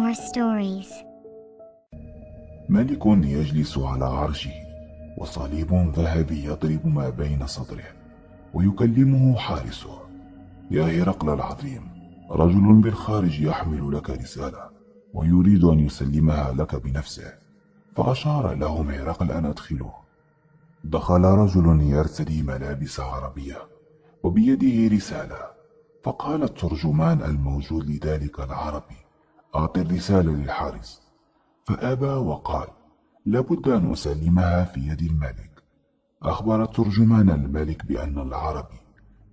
more stories. ملك يجلس على عرشه وصليب ذهبي يضرب ما بين صدره، ويكلمه حارسه: يا هرقل العظيم، رجل بالخارج يحمل لك رسالة ويريد أن يسلمها لك بنفسه. فأشار لهم هرقل أن أدخلوه. دخل رجل يرتدي ملابس عربية وبيده رسالة، فقال الترجمان الموجود لذلك العربي: أعط الرسالة للحارس. فأبى وقال: لابد أن أسلمها في يد الملك. أخبر الترجمان الملك بأن العربي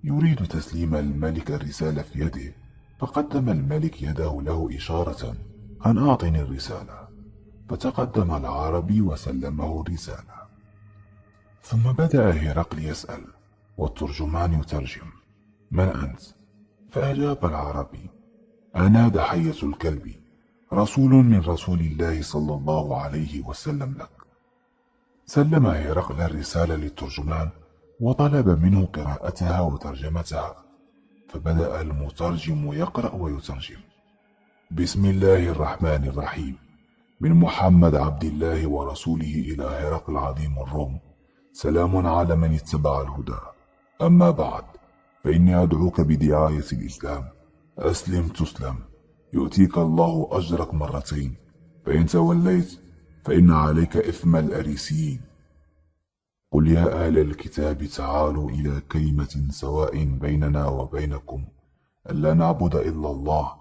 يريد تسليم الملك الرسالة في يده، فقدم الملك يده له إشارة أن أعطني الرسالة. فتقدم العربي وسلمه الرسالة. ثم بدأ هرقل يسأل والترجمان يترجم: من أنت؟ فأجاب العربي: أنا دحية الكلب، رسول من رسول الله صلى الله عليه وسلم لك. سلم هرقل الرسالة للترجمان وطلب منه قراءتها وترجمتها. فبدأ المترجم يقرأ ويترجم: بسم الله الرحمن الرحيم، من محمد عبد الله ورسوله إلى هرقل عظيم الروم، سلام على من اتبع الهدى. أما بعد، فإني أدعوك بدعاية الإسلام، أسلم تسلم، يؤتيك الله أجرك مرتين، فإن توليت فإن عليك إثم الأريسيين. قل يا أهل الكتاب تعالوا إلى كلمة سواء بيننا وبينكم ألا نعبد إلا الله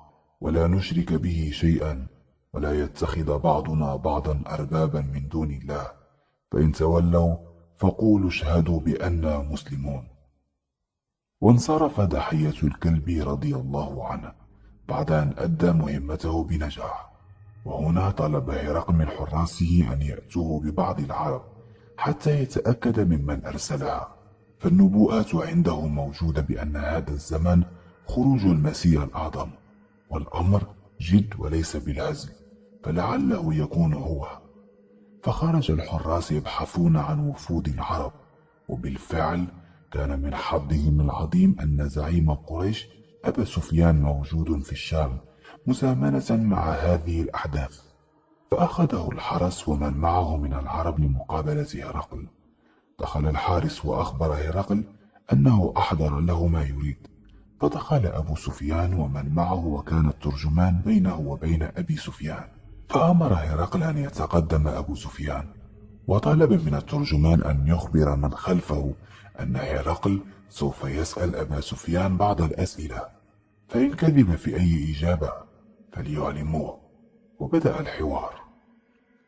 ولا نشرك به شيئا ولا يتخذ بعضنا بعضا أربابا من دون الله، فإن تولوا فقولوا اشهدوا بأننا مسلمون. وانصرف دحية الكلب رضي الله عنه بعد أن أدى مهمته بنجاح. وهنا طلب هرقل من حراسه أن يأتوه ببعض العرب حتى يتأكد ممن أرسلها، فالنبوءات عنده موجودة بأن هذا الزمن خروج المسيح الأعظم، والأمر جد وليس بالهزل، فلعله يكون هو. فخرج الحراس يبحثون عن وفود العرب، وبالفعل كان من حظهم العظيم أن زعيم قريش أبا سفيان موجود في الشام مزامنة مع هذه الأحداث. فأخذه الحرس ومن معه من العرب لمقابلة هرقل. دخل الحارس وأخبر هرقل أنه أحضر له ما يريد. فدخل أبو سفيان ومن معه، وكان الترجمان بينه وبين أبي سفيان. فأمر هرقل أن يتقدم أبو سفيان، وطلب من الترجمان أن يخبر من خلفه أن هرقل سوف يسأل أبا سفيان بعض الأسئلة، فإن كذب في أي إجابة فليعلموه. وبدأ الحوار: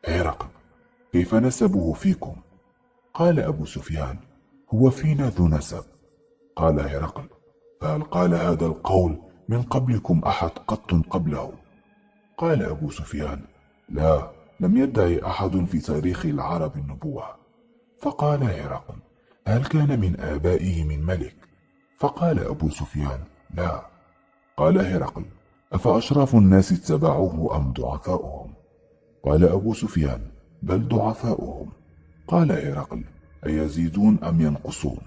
هرقل، كيف نسبه فيكم؟ قال أبو سفيان: هو فينا ذو نسب. قال هرقل: فهل قال هذا القول من قبلكم أحد قط قبله؟ قال أبو سفيان: لا، لم يدعي أحد في تاريخ العرب النبوة. فقال هرقل: هل كان من آبائه من ملك؟ فقال أبو سفيان: لا. قال هرقل: أفأشراف الناس اتبعوه أم ضعفاؤهم؟ قال أبو سفيان: بل ضعفاؤهم. قال هرقل: أيزيدون أم ينقصون؟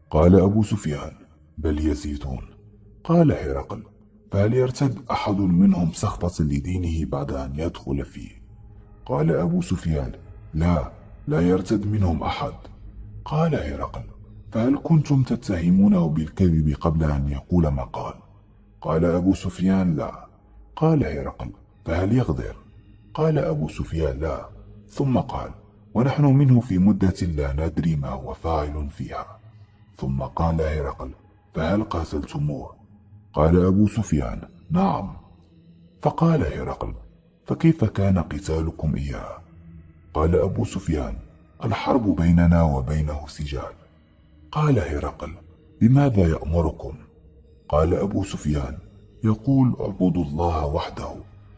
قال أبو سفيان: بل يزيدون. قال هرقل: فهل يرتد أحد منهم سخطة لدينه بعد أن يدخل فيه؟ قال أبو سفيان: لا، لا يرتد منهم أحد. قال هرقل: فهل كنتم تتهمونه بالكذب قبل أن يقول ما قال؟ قال أبو سفيان: لا. قال هرقل: فهل يغدر؟ قال أبو سفيان: لا. ثم قال: ونحن منه في مدة لا ندري ما هو فاعل فيها. ثم قال هرقل: فهل قاتلتموه؟ قال أبو سفيان: نعم. فقال هرقل: فكيف كان قتالكم إياه؟ قال أبو سفيان: الحرب بيننا وبينه سجال. قال هرقل: بماذا يأمركم؟ قال أبو سفيان: يقول اعبدوا الله وحده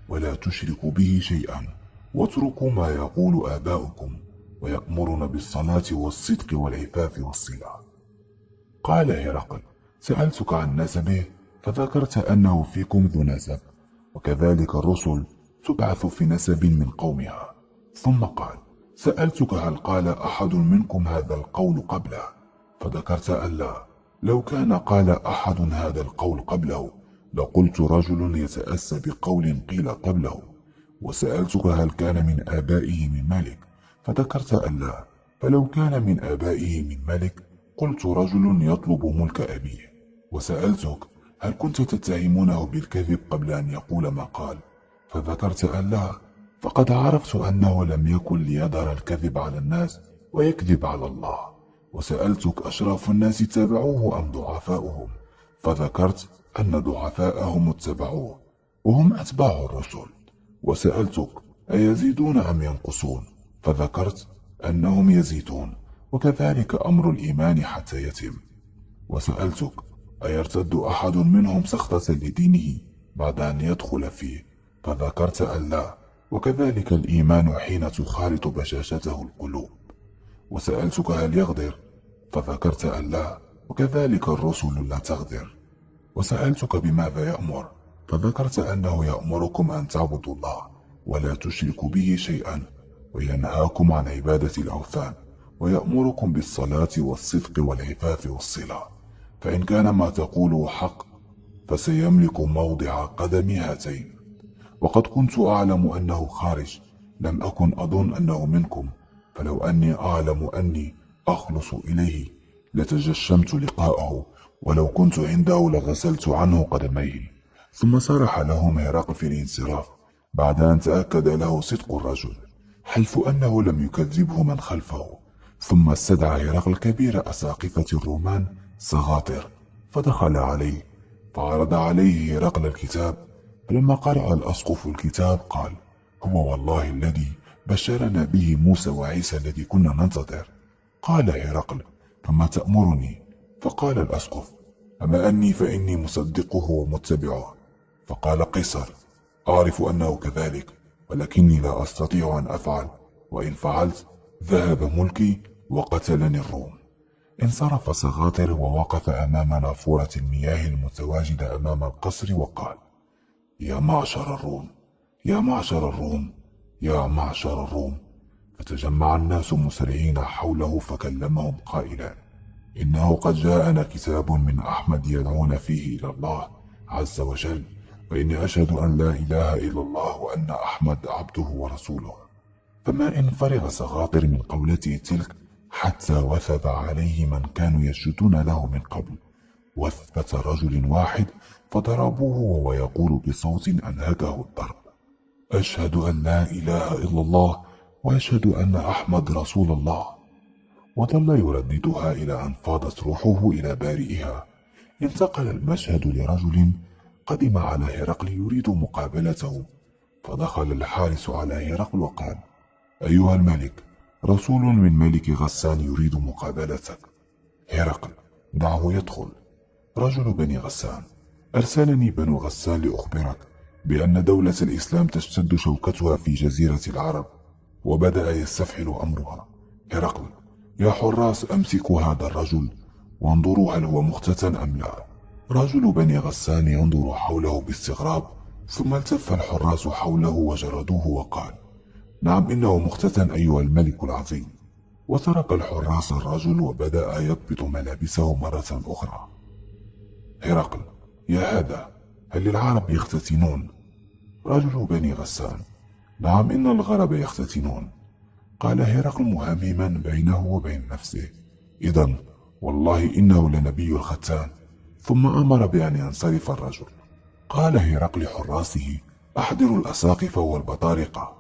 ولا تشركوا به شيئا واتركوا ما يقول آباؤكم، ويأمرنا بالصلاة والصدق والعفاف والصلة. قال هرقل: سألتك عن نسبه فذكرت أنه فيكم ذو نسب، وكذلك الرسل تبعث في نسب من قومها. ثم قال: سألتك هل قال أحد منكم هذا القول قبله؟ فذكرت أن لا. لو كان قال أحد هذا القول قبله لقلت رجل يتأسى بقول قيل قبله، وسألتك هل كان من آبائه من ملك، فذكرت أن لا، فلو كان من آبائه من ملك قلت رجل يطلب ملك أبيه. وسألتك هل كنت تتهمونه بالكذب قبل أن يقول ما قال، فذكرت أن لا، فقد عرفت أنه لم يكن ليظهر الكذب على الناس ويكذب على الله. وسألتك أشراف الناس اتبعوه أم ضعفاؤهم، فذكرت أن ضعفاءهم اتبعوه وهم أتباع الرسل. وسألتك أيزيدون أم ينقصون، فذكرت أنهم يزيدون، وكذلك أمر الإيمان حتى يتم. وسألتك أيرتد أحد منهم سخطة لدينه بعد أن يدخل فيه، فذكرت أن لا، وكذلك الإيمان حين تخالط بشاشته القلوب. وسألتك هل يغدر، فذكرت أن لا، وكذلك الرسل لا تغدر. وسألتك بماذا يأمر، فذكرت أنه يأمركم أن تعبدوا الله ولا تشركوا به شيئا، وينهاكم عن عبادة الأوثان، ويأمركم بالصلاة والصدق والعفاف والصلة. فإن كان ما تقوله حق فسيملك موضع قدم هاتين. وقد كنت أعلم أنه خارج، لم أكن أظن أنه منكم، فلو أني أعلم أني أخلص إليه لتجشمت لقاءه، ولو كنت عنده لغسلت عنه قدميه. ثم صرح لهم هرقل في الانصراف بعد أن تأكد له صدق الرجل، حيث أنه لم يكذبه من خلفه. ثم استدعى هرقل كبير أساقفة الرومان سغاطر، فدخل عليه فعرض عليه هرقل الكتاب. فلما قرأ الأسقف الكتاب قال: هو والله الذي بشرنا به موسى وعيسى الذي كنا ننتظر. قال هرقل: فما تأمرني؟ فقال الأسقف: أما أني فإني مصدقه ومتبعه. فقال قيصر: أعرف أنه كذلك، ولكني لا أستطيع أن أفعل، وإن فعلت ذهب ملكي وقتلني الروم. انصرف سغاطر ووقف أمام نافورة المياه المتواجدة أمام القصر وقال: يا معشر الروم، يا معشر الروم، يا معشر الروم. فتجمع الناس مسرعين حوله فكلمهم قائلا: إنه قد جاءنا كتاب من أحمد يدعون فيه إلى الله عز وجل، وإني أشهد أن لا إله إلا الله وأن أحمد عبده ورسوله. فما إن فرغ سغاطر من قولته تلك حتى وثب عليه من كانوا يسجدون له من قبل، وثبة رجل واحد فضربوه وهو يقول بصوت أنهكه الضرب: أشهد أن لا إله إلا الله وأشهد أن أحمد رسول الله. وظل يرددها إلى أن فاضت روحه إلى بارئها. انتقل المشهد لرجل قدم على هرقل يريد مقابلته، فدخل الحارس على هرقل وقال: أيها الملك، رسول من ملك غسان يريد مقابلتك. هرقل: دعه يدخل. رجل بني غسان: أرسلني بنو غسان لأخبرك بأن دولة الإسلام تشتد شوكتها في جزيرة العرب، وبدأ يستفحل أمرها. هرقل: يا حراس أمسكوا هذا الرجل وانظروا هل هو مختتن أم لا. رجل بني غسان ينظر حوله باستغراب، ثم التف الحراس حوله وجردوه وقال: نعم إنه مختتن أيها الملك العظيم. وترك الحراس الرجل وبدأ يضبط ملابسه مرة أخرى. هرقل: يا هذا، هل العرب يختتنون؟ رجل بني غسان: نعم إن الغرب يختتنون. قال هرقل مهمما بينه وبين نفسه: إذن والله إنه لنبي الختان. ثم أمر بأن ينصرف الرجل. قال هرقل لحراسه: أحضروا الأساقف والبطارقة،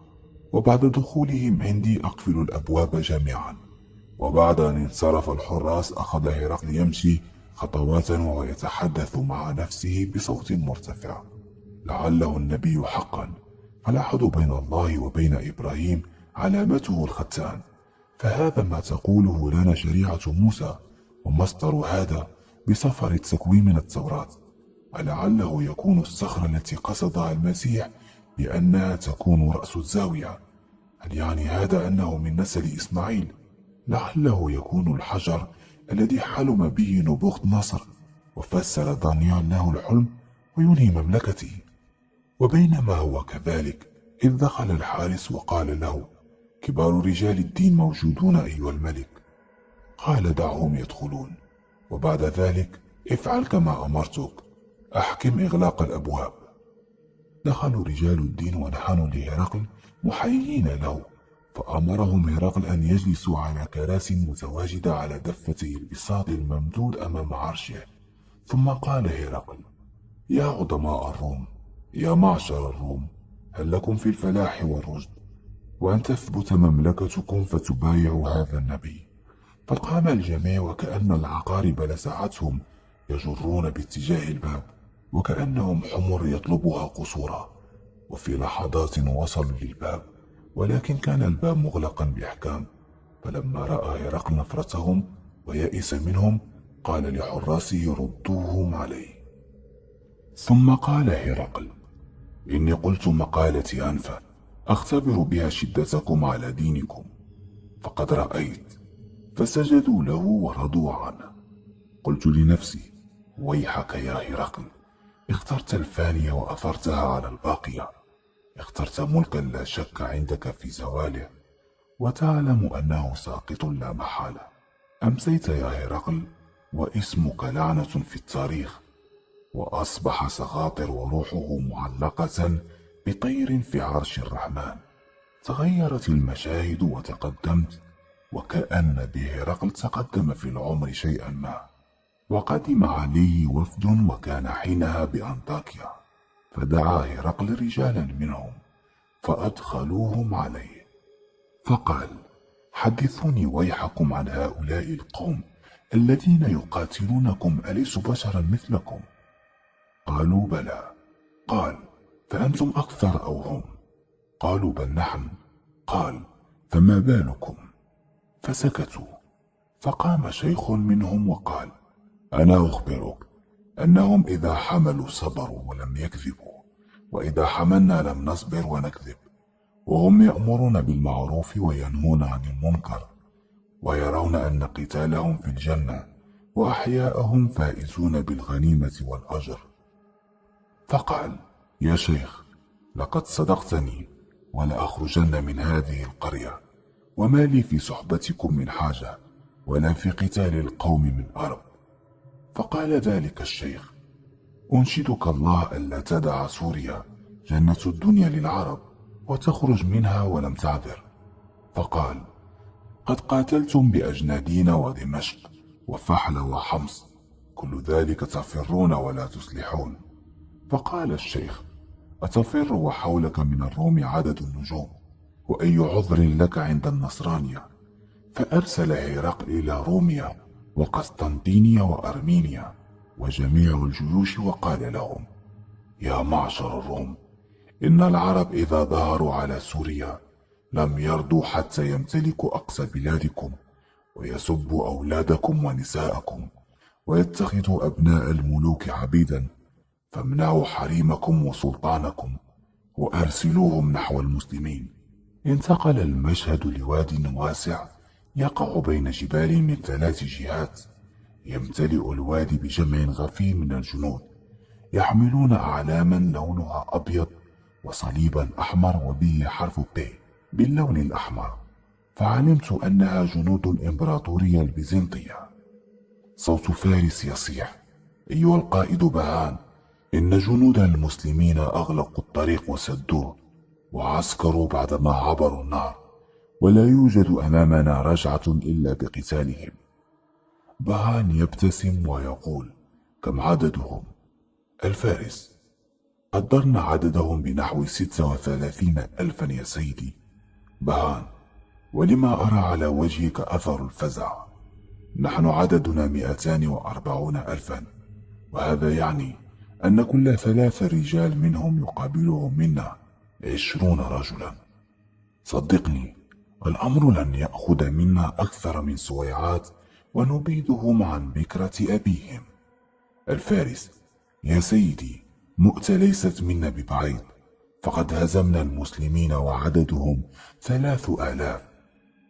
وبعد دخولهم عندي أقفل الأبواب جميعا. وبعد أن انصرف الحراس أخذ هرقل يمشي خطوات وهو يتحدث مع نفسه بصوت مرتفع: لعله النبي حقا، فالعهد بين الله وبين إبراهيم علامته الختان، فهذا ما تقوله لنا شريعة موسى، ومصدر هذا بسفر التكوين من التوراة. ولعله يكون الصخرة التي قصدها المسيح بأنها تكون رأس الزاوية. هل يعني هذا أنه من نسل إسماعيل؟ لعله يكون الحجر الذي حلم به نبوخذ نصر، وفسر دانيال له الحلم وينهي مملكته. وبينما هو كذلك إذ دخل الحارس وقال له: كبار رجال الدين موجودون أيها الملك. قال: دعهم يدخلون، وبعد ذلك افعل كما أمرتك، أحكم إغلاق الأبواب. دخلوا رجال الدين ونحنوا لهرقل محيين له، فأمرهم هرقل أن يجلسوا على كراسي متواجدة على دفتي البساط الممدود أمام عرشه. ثم قال هرقل: يا عظماء الروم، يا معشر الروم، هل لكم في الفلاح والرشد، وأن تثبت مملكتكم فتبايعوا هذا النبي؟ فقام الجميع وكأن العقارب لسعتهم يجرون باتجاه الباب، وكأنهم حمر يطلبها قصورا. وفي لحظات وصلوا للباب، ولكن كان الباب مغلقا بإحكام. فلما رأى هرقل نفرتهم ويئس منهم، قال لحراسه: ردوهم عليه. ثم قال هرقل: إني قلت مقالتي أنفا أختبر بها شدتكم على دينكم، فقد رأيت. فسجدوا له ورضوا عنه. قلت لنفسي: ويحك يا هرقل، اخترت الفانية وأثرتها على الباقية. اخترت ملكا لا شك عندك في زواله، وتعلم أنه ساقط لا محالة. أمسيت يا هرقل واسمك لعنة في التاريخ، وأصبح سخاطر وروحه معلقة بطير في عرش الرحمن. تغيرت المشاهد وتقدمت، وكأن بهرقل تقدم في العمر شيئا ما. وقدم عليه وفد، وكان حينها بأنطاكيا، فدعا هرقل رجالا منهم فأدخلوهم عليه، فقال: حدثوني ويحكم عن هؤلاء القوم الذين يقاتلونكم، أليسوا بشرا مثلكم؟ قالوا: بلى. قال: فأنتم أكثر أو هم؟ قالوا: بل نحن. قال: فما بالكم؟ فسكتوا. فقام شيخ منهم وقال: أنا أخبرك أنهم إذا حملوا صبروا ولم يكذبوا، وإذا حملنا لم نصبر ونكذب. وهم يأمرون بالمعروف وينهون عن المنكر، ويرون أن قتالهم في الجنة وأحياءهم فائزون بالغنيمة والأجر. فقال: يا شيخ، لقد صدقتني، ولأخرجن من هذه القرية، وما لي في صحبتكم من حاجة، ولا في قتال القوم من أرب. فقال ذلك الشيخ: أنشدك الله ألا تدع سوريا جنة الدنيا للعرب وتخرج منها ولم تعذر. فقال: قد قاتلتم بأجنادين ودمشق وفحل وحمص، كل ذلك تفرون ولا تصلحون. فقال الشيخ: أتفر وحولك من الروم عدد النجوم، وأي عذر لك عند النصرانية؟ فأرسل هرقل إلى روميا وقسطنطينية وأرمينيا وجميع الجيوش، وقال لهم: يا معشر الروم، إن العرب إذا ظهروا على سوريا لم يرضوا حتى يمتلكوا أقصى بلادكم، ويسبوا أولادكم ونساءكم، ويتخذوا أبناء الملوك عبيدا. فامنعوا حريمكم وسلطانكم، وأرسلوهم نحو المسلمين. انتقل المشهد لواد واسع يقع بين جبال من 3 جهات، يمتلئ الوادي بجمع غفير من الجنود، يحملون أعلاما لونها أبيض وصليبا أحمر وبه حرف ب باللون الأحمر، فعلمت أنها جنود الإمبراطورية البيزنطية. صوت فارس يصيح: أيها القائد بهان، إن جنود المسلمين أغلقوا الطريق وسدوه، وعسكروا بعدما عبروا النهر، ولا يوجد أمامنا رجعة إلا بقتالهم. بهان يبتسم ويقول: كم عددهم؟ الفارس: قدرنا عددهم بنحو 36,000 يا سيدي. بهان: ولما أرى على وجهك أثر الفزع؟ نحن عددنا 240,000، وهذا يعني أن كل 3 رجال منهم يقابلهم منا 20 رجلا. صدقني، الأمر لن يأخذ منا أكثر من سويعات، ونبيدهم عن بكرة أبيهم. الفارس: يا سيدي، مؤتة ليست منا ببعيد، فقد هزمنا المسلمين وعددهم 3,000،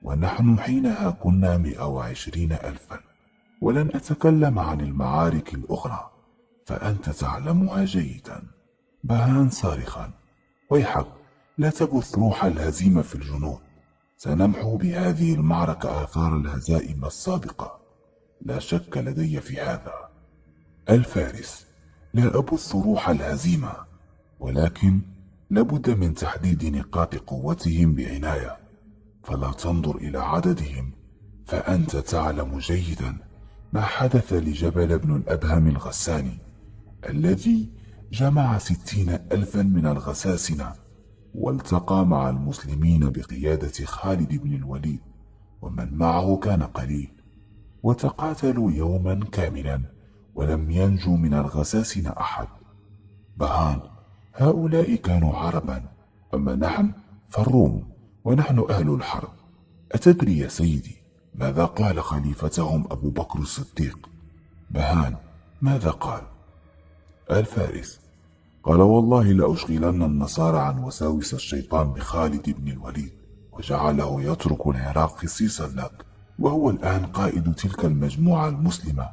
ونحن حينها كنا 120,000. ولن أتكلم عن المعارك الأخرى، فأنت تعلمها جيدا. بهان صارخا: ويحك، لا تبث روح الهزيمة في الجنود، سنمحو بهذه المعركة آثار الهزائم السابقة، لا شك لدي في هذا. الفارس: لا أبث روح الهزيمة، ولكن لابد من تحديد نقاط قوتهم بعناية، فلا تنظر إلى عددهم، فأنت تعلم جيدا ما حدث لجبل بن الأبهم الغساني الذي جمع 60,000 من الغساسنة، والتقى مع المسلمين بقيادة خالد بن الوليد، ومن معه كان قليل، وتقاتلوا يوما كاملا ولم ينجو من الغساسنة أحد. بهان، هؤلاء كانوا عربا، أما نحن فالروم، ونحن أهل الحرب. أتدري يا سيدي ماذا قال خليفتهم أبو بكر الصديق؟ بهان: ماذا قال؟ الفارس: قال: والله لأشغلن النصارى عن وساوس الشيطان بخالد بن الوليد، وجعله يترك العراق خصيصا لك، وهو الآن قائد تلك المجموعة المسلمة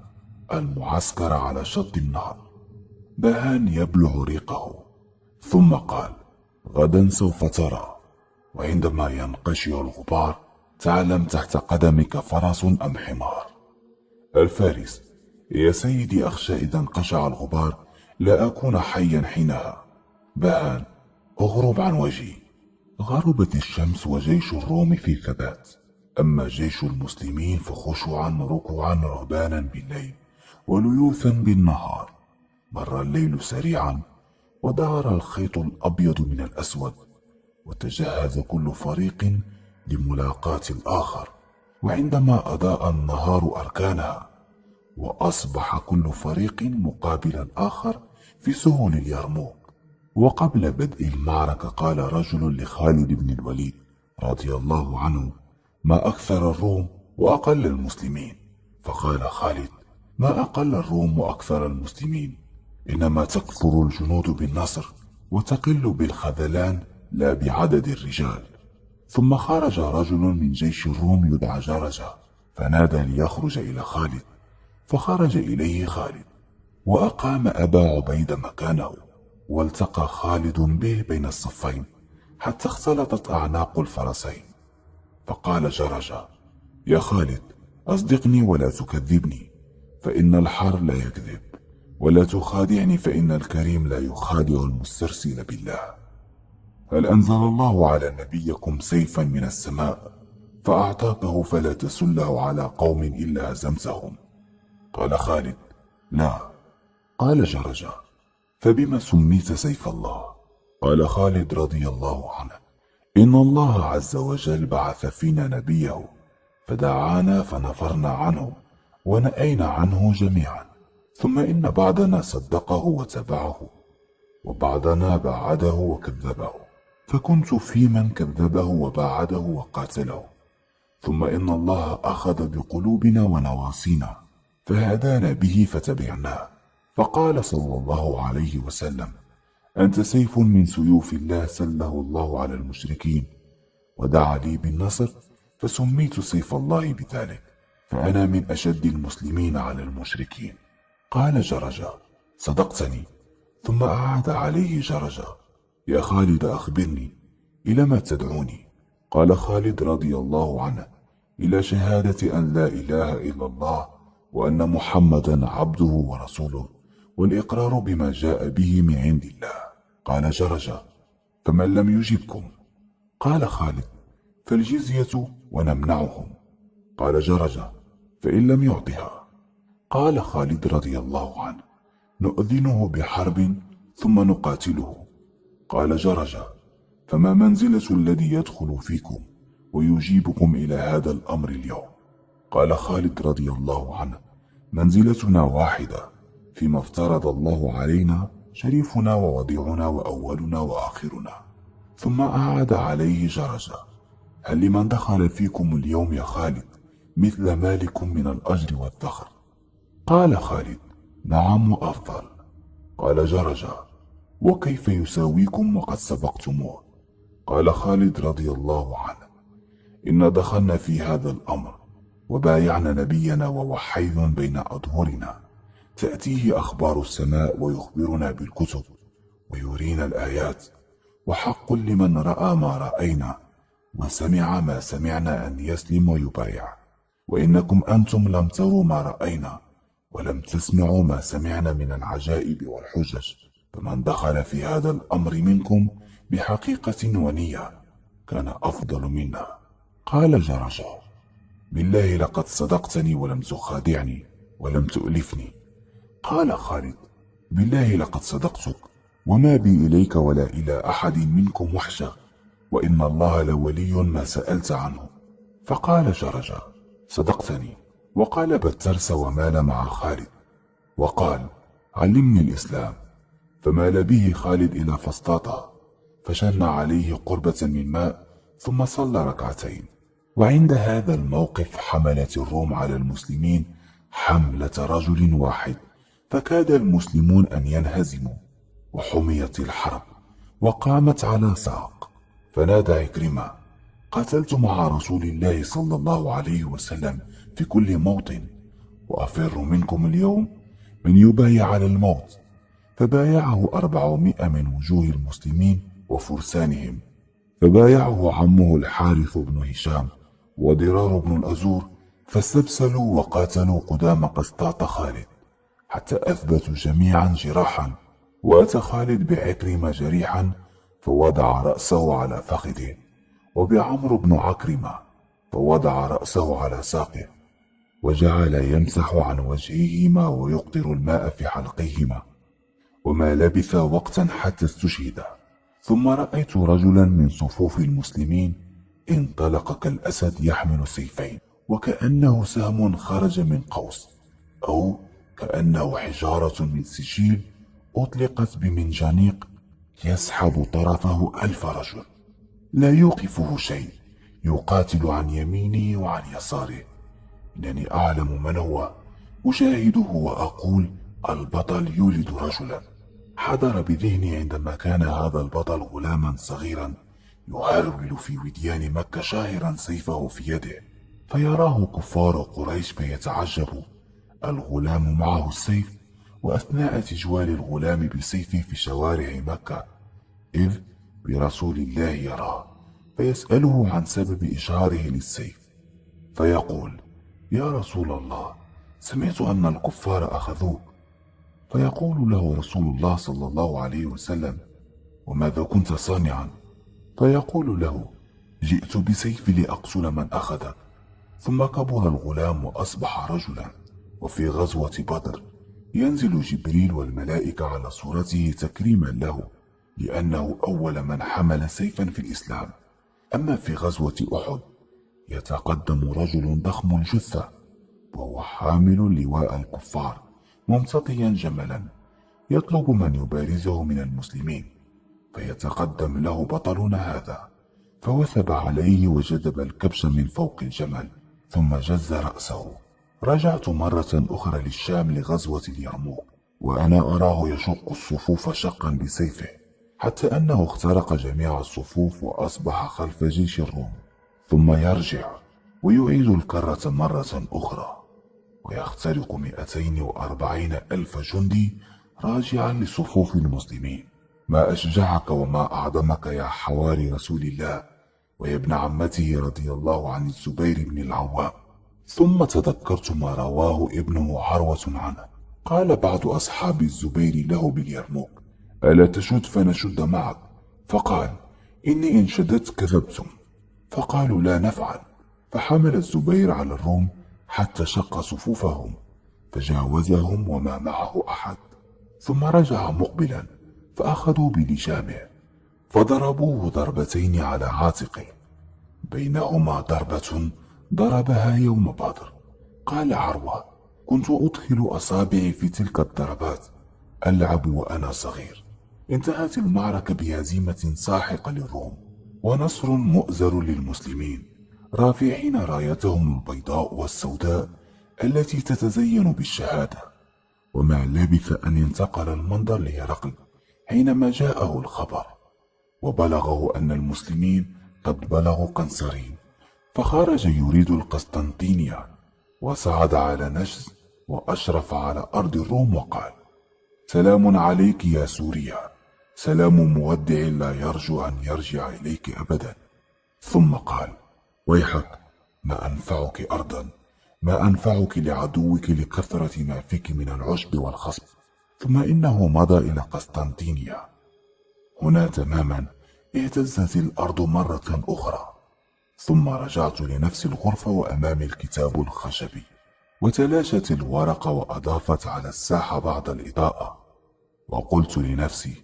المعسكر على شط النهر. بهان يبلع ريقه، ثم قال: غدا سوف ترى، وعندما ينقشع الغبار تعلم تحت قدمك فرس أم حمار. الفارس: يا سيدي أخشى إذا انقشع الغبار لا أكون حيا حينها. بهان: اغرب عن وجهي. غربت الشمس وجيش الروم في ثبات، أما جيش المسلمين فخشوعا ركوعا رهبانا بالليل وليوثا بالنهار. مر الليل سريعا ودار الخيط الأبيض من الأسود، وتجهز كل فريق لملاقاة الآخر، وعندما أضاء النهار أركانها وأصبح كل فريق مقابل الآخر في سهول اليرموك. وقبل بدء المعركة قال رجل لخالد بن الوليد رضي الله عنه: ما أكثر الروم وأقل المسلمين؟ فقال خالد: ما أقل الروم وأكثر المسلمين، إنما تكثر الجنود بالنصر وتقل بالخذلان لا بعدد الرجال. ثم خرج رجل من جيش الروم يدعى جرجة، فنادى ليخرج إلى خالد، فخرج إليه خالد وأقام أبا عبيدة مكانه، والتقى خالد به بين الصفين حتى اختلطت أعناق الفرسين. فقال جرجة: يا خالد، أصدقني ولا تكذبني، فإن الحر لا يكذب، ولا تخادعني فإن الكريم لا يخادع المسترسل بالله. هل أنزل الله على نبيكم سيفا من السماء فأعطاكه فلا تسله على قوم إلا هزمتهم؟ قال خالد: لا. قال جرجة: فبما سميت سيف الله؟ قال خالد رضي الله عنه: إن الله عز وجل بعث فينا نبيه فدعانا فنفرنا عنه ونأينا عنه جميعا، ثم إن بعضنا صدقه وتبعه، وبعضنا باعده وكذبه، فكنت في من كذبه وباعده وقاتله، ثم إن الله أخذ بقلوبنا ونواصينا فهدانا به فتبعناه، فقال صلى الله عليه وسلم: أنت سيف من سيوف الله سله الله على المشركين، ودعا لي بالنصر فسميت سيف الله بذلك، فأنا من أشد المسلمين على المشركين. قال جرجة: صدقتني. ثم أعاد عليه جرجة: يا خالد أخبرني، إلى ما تدعوني؟ قال خالد رضي الله عنه: إلى شهادة أن لا إله إلا الله وأن محمدا عبده ورسوله، والإقرار بما جاء به من عند الله. قال جرجة: فمن لم يجبكم؟ قال خالد: فالجزية ونمنعهم. قال جرجة: فإن لم يعطها؟ قال خالد رضي الله عنه: نؤذنه بحرب ثم نقاتله. قال جرجة: فما منزلة الذي يدخل فيكم ويجيبكم إلى هذا الأمر اليوم؟ قال خالد رضي الله عنه: منزلتنا واحدة، فيما افترض الله علينا شريفنا ووضيعنا وأولنا وآخرنا. ثم أعاد عليه جرجة: هل لمن دخل فيكم اليوم يا خالد مثل مالكم من الأجر والذخر؟ قال خالد: نعم وأفضل. قال جرجة: وكيف يساويكم وقد سبقتموه؟ قال خالد رضي الله عنه: إن دخلنا في هذا الأمر وبايعنا نبينا ووحيد بين أظهرنا، تأتيه أخبار السماء ويخبرنا بالكتب ويرينا الآيات، وحق لمن رأى ما رأينا وسمع ما سمعنا أن يسلم ويبايع، وإنكم أنتم لم تروا ما رأينا ولم تسمعوا ما سمعنا من العجائب والحجج، فمن دخل في هذا الأمر منكم بحقيقة ونية كان أفضل منا. قال جرجة: بالله لقد صدقتني ولم تخادعني ولم تؤلفني. قال خالد: بالله لقد صدقتك، وما بي إليك ولا إلى أحد منكم وحشة، وإن الله لولي ما سألت عنه. فقال جرجة: صدقتني. وقال بترس ومال مع خالد وقال: علمني الإسلام. فمال به خالد إلى فسطاطة، فشن عليه قربة من ماء ثم صلى ركعتين. وعند هذا الموقف حملت الروم على المسلمين حملة رجل واحد، فكاد المسلمون أن ينهزموا، وحميت الحرب وقامت على ساق. فنادى عكرمة: قاتلت مع رسول الله صلى الله عليه وسلم في كل موطن، وأفر منكم اليوم من يبايع على الموت. فبايعه 400 من وجوه المسلمين وفرسانهم، فبايعه عمه الحارث بن هشام وضرار بن الأزور، فاستبسلوا وقاتلوا قدام قسطاط خالد حتى أثبتوا جميعا جراحا. وأتى خالد بعكرمة جريحا فوضع رأسه على فخذه، وبعمرو بن عكرمة فوضع رأسه على ساقه، وجعل يمسح عن وجههما ويقطر الماء في حلقهما. وما لبث وقتا حتى استشهدا. ثم رأيت رجلا من صفوف المسلمين انطلق كالأسد يحمل سيفين، وكأنه سهم خرج من قوس، أو كأنه حجارة من سجيل أطلقت بمنجنيق، يسحب طرفه 1000 رجل، لا يوقفه شيء، يقاتل عن يمينه وعن يساره. إنني أعلم من هو، أشاهده وأقول: البطل يولد رجلا. حضر بذهني عندما كان هذا البطل غلاما صغيرا يهرول في وديان مكة شاهرا سيفه في يده، فيراه كفار قريش فيتعجبوا. الغلام معه السيف، وأثناء تجوال الغلام بسيفه في شوارع مكة إذ برسول الله يراه، فيسأله عن سبب إشهاره للسيف، فيقول: يا رسول الله، سمعت أن الكفار أخذوك. فيقول له رسول الله صلى الله عليه وسلم: وماذا كنت صانعا؟ فيقول له: جئت بسيفي لأقتل من أخذك. ثم كبر الغلام وأصبح رجلا. وفي غزوة بدر ينزل جبريل والملائكة على صورته تكريما له، لأنه أول من حمل سيفا في الإسلام. أما في غزوة أحد يتقدم رجل ضخم الجثة، وهو حامل لواء الكفار ممتطيا جملا، يطلب من يبارزه من المسلمين. فيتقدم له بطلنا هذا، فوثب عليه وجذب الكبش من فوق الجمل، ثم جز رأسه. رجعت مرة أخرى للشام لغزوة اليرموك، وأنا أراه يشق الصفوف شقا بسيفه، حتى أنه اخترق جميع الصفوف وأصبح خلف جيش الروم. ثم يرجع ويعيد الكرة مرة أخرى، ويخترق 240,000 جندي راجعا لصفوف المسلمين. ما أشجعك وما أعظمك يا حواري رسول الله ويا ابن عمته رضي الله عن الزبير بن العوام. ثم تذكرت ما رواه ابنه عروة عنه، قال بعض أصحاب الزبير له باليرموك: ألا تشد فنشد معك؟ فقال: إني إن شددت كذبتم. فقالوا: لا نفعل. فحمل الزبير على الروم حتى شق صفوفهم، فجاوزهم وما معه أحد. ثم رجع مقبلا، فأخذوا بلجامه فضربوه ضربتين على عاتقه، بينهما ضربة ضربها يوم بدر. قال عروة: كنت أدخل أصابعي في تلك الضربات ألعب وأنا صغير. انتهت المعركة بهزيمة ساحقة للروم ونصر مؤزر للمسلمين، رافعين رايتهم البيضاء والسوداء التي تتزين بالشهادة. وما لبث أن انتقل المنظر لهرقل حينما جاءه الخبر، وبلغه أن المسلمين قد بلغوا قنصرين، فخرج يريد القسطنطينية، وصعد على نجد وأشرف على أرض الروم وقال: سلام عليك يا سوريا، سلام مودع لا يرجو أن يرجع إليك أبدا. ثم قال: ويحك، ما أنفعك أرضا، ما أنفعك لعدوك لكثرة ما فيك من العشب والخصب. ثم إنه مضى إلى قسطنطينية. هنا تماما اهتزت الأرض مرة أخرى، ثم رجعت لنفس الغرفة وأمامي الكتاب الخشبي، وتلاشت الورقة وأضافت على الساحة بعض الإضاءة. وقلت لنفسي: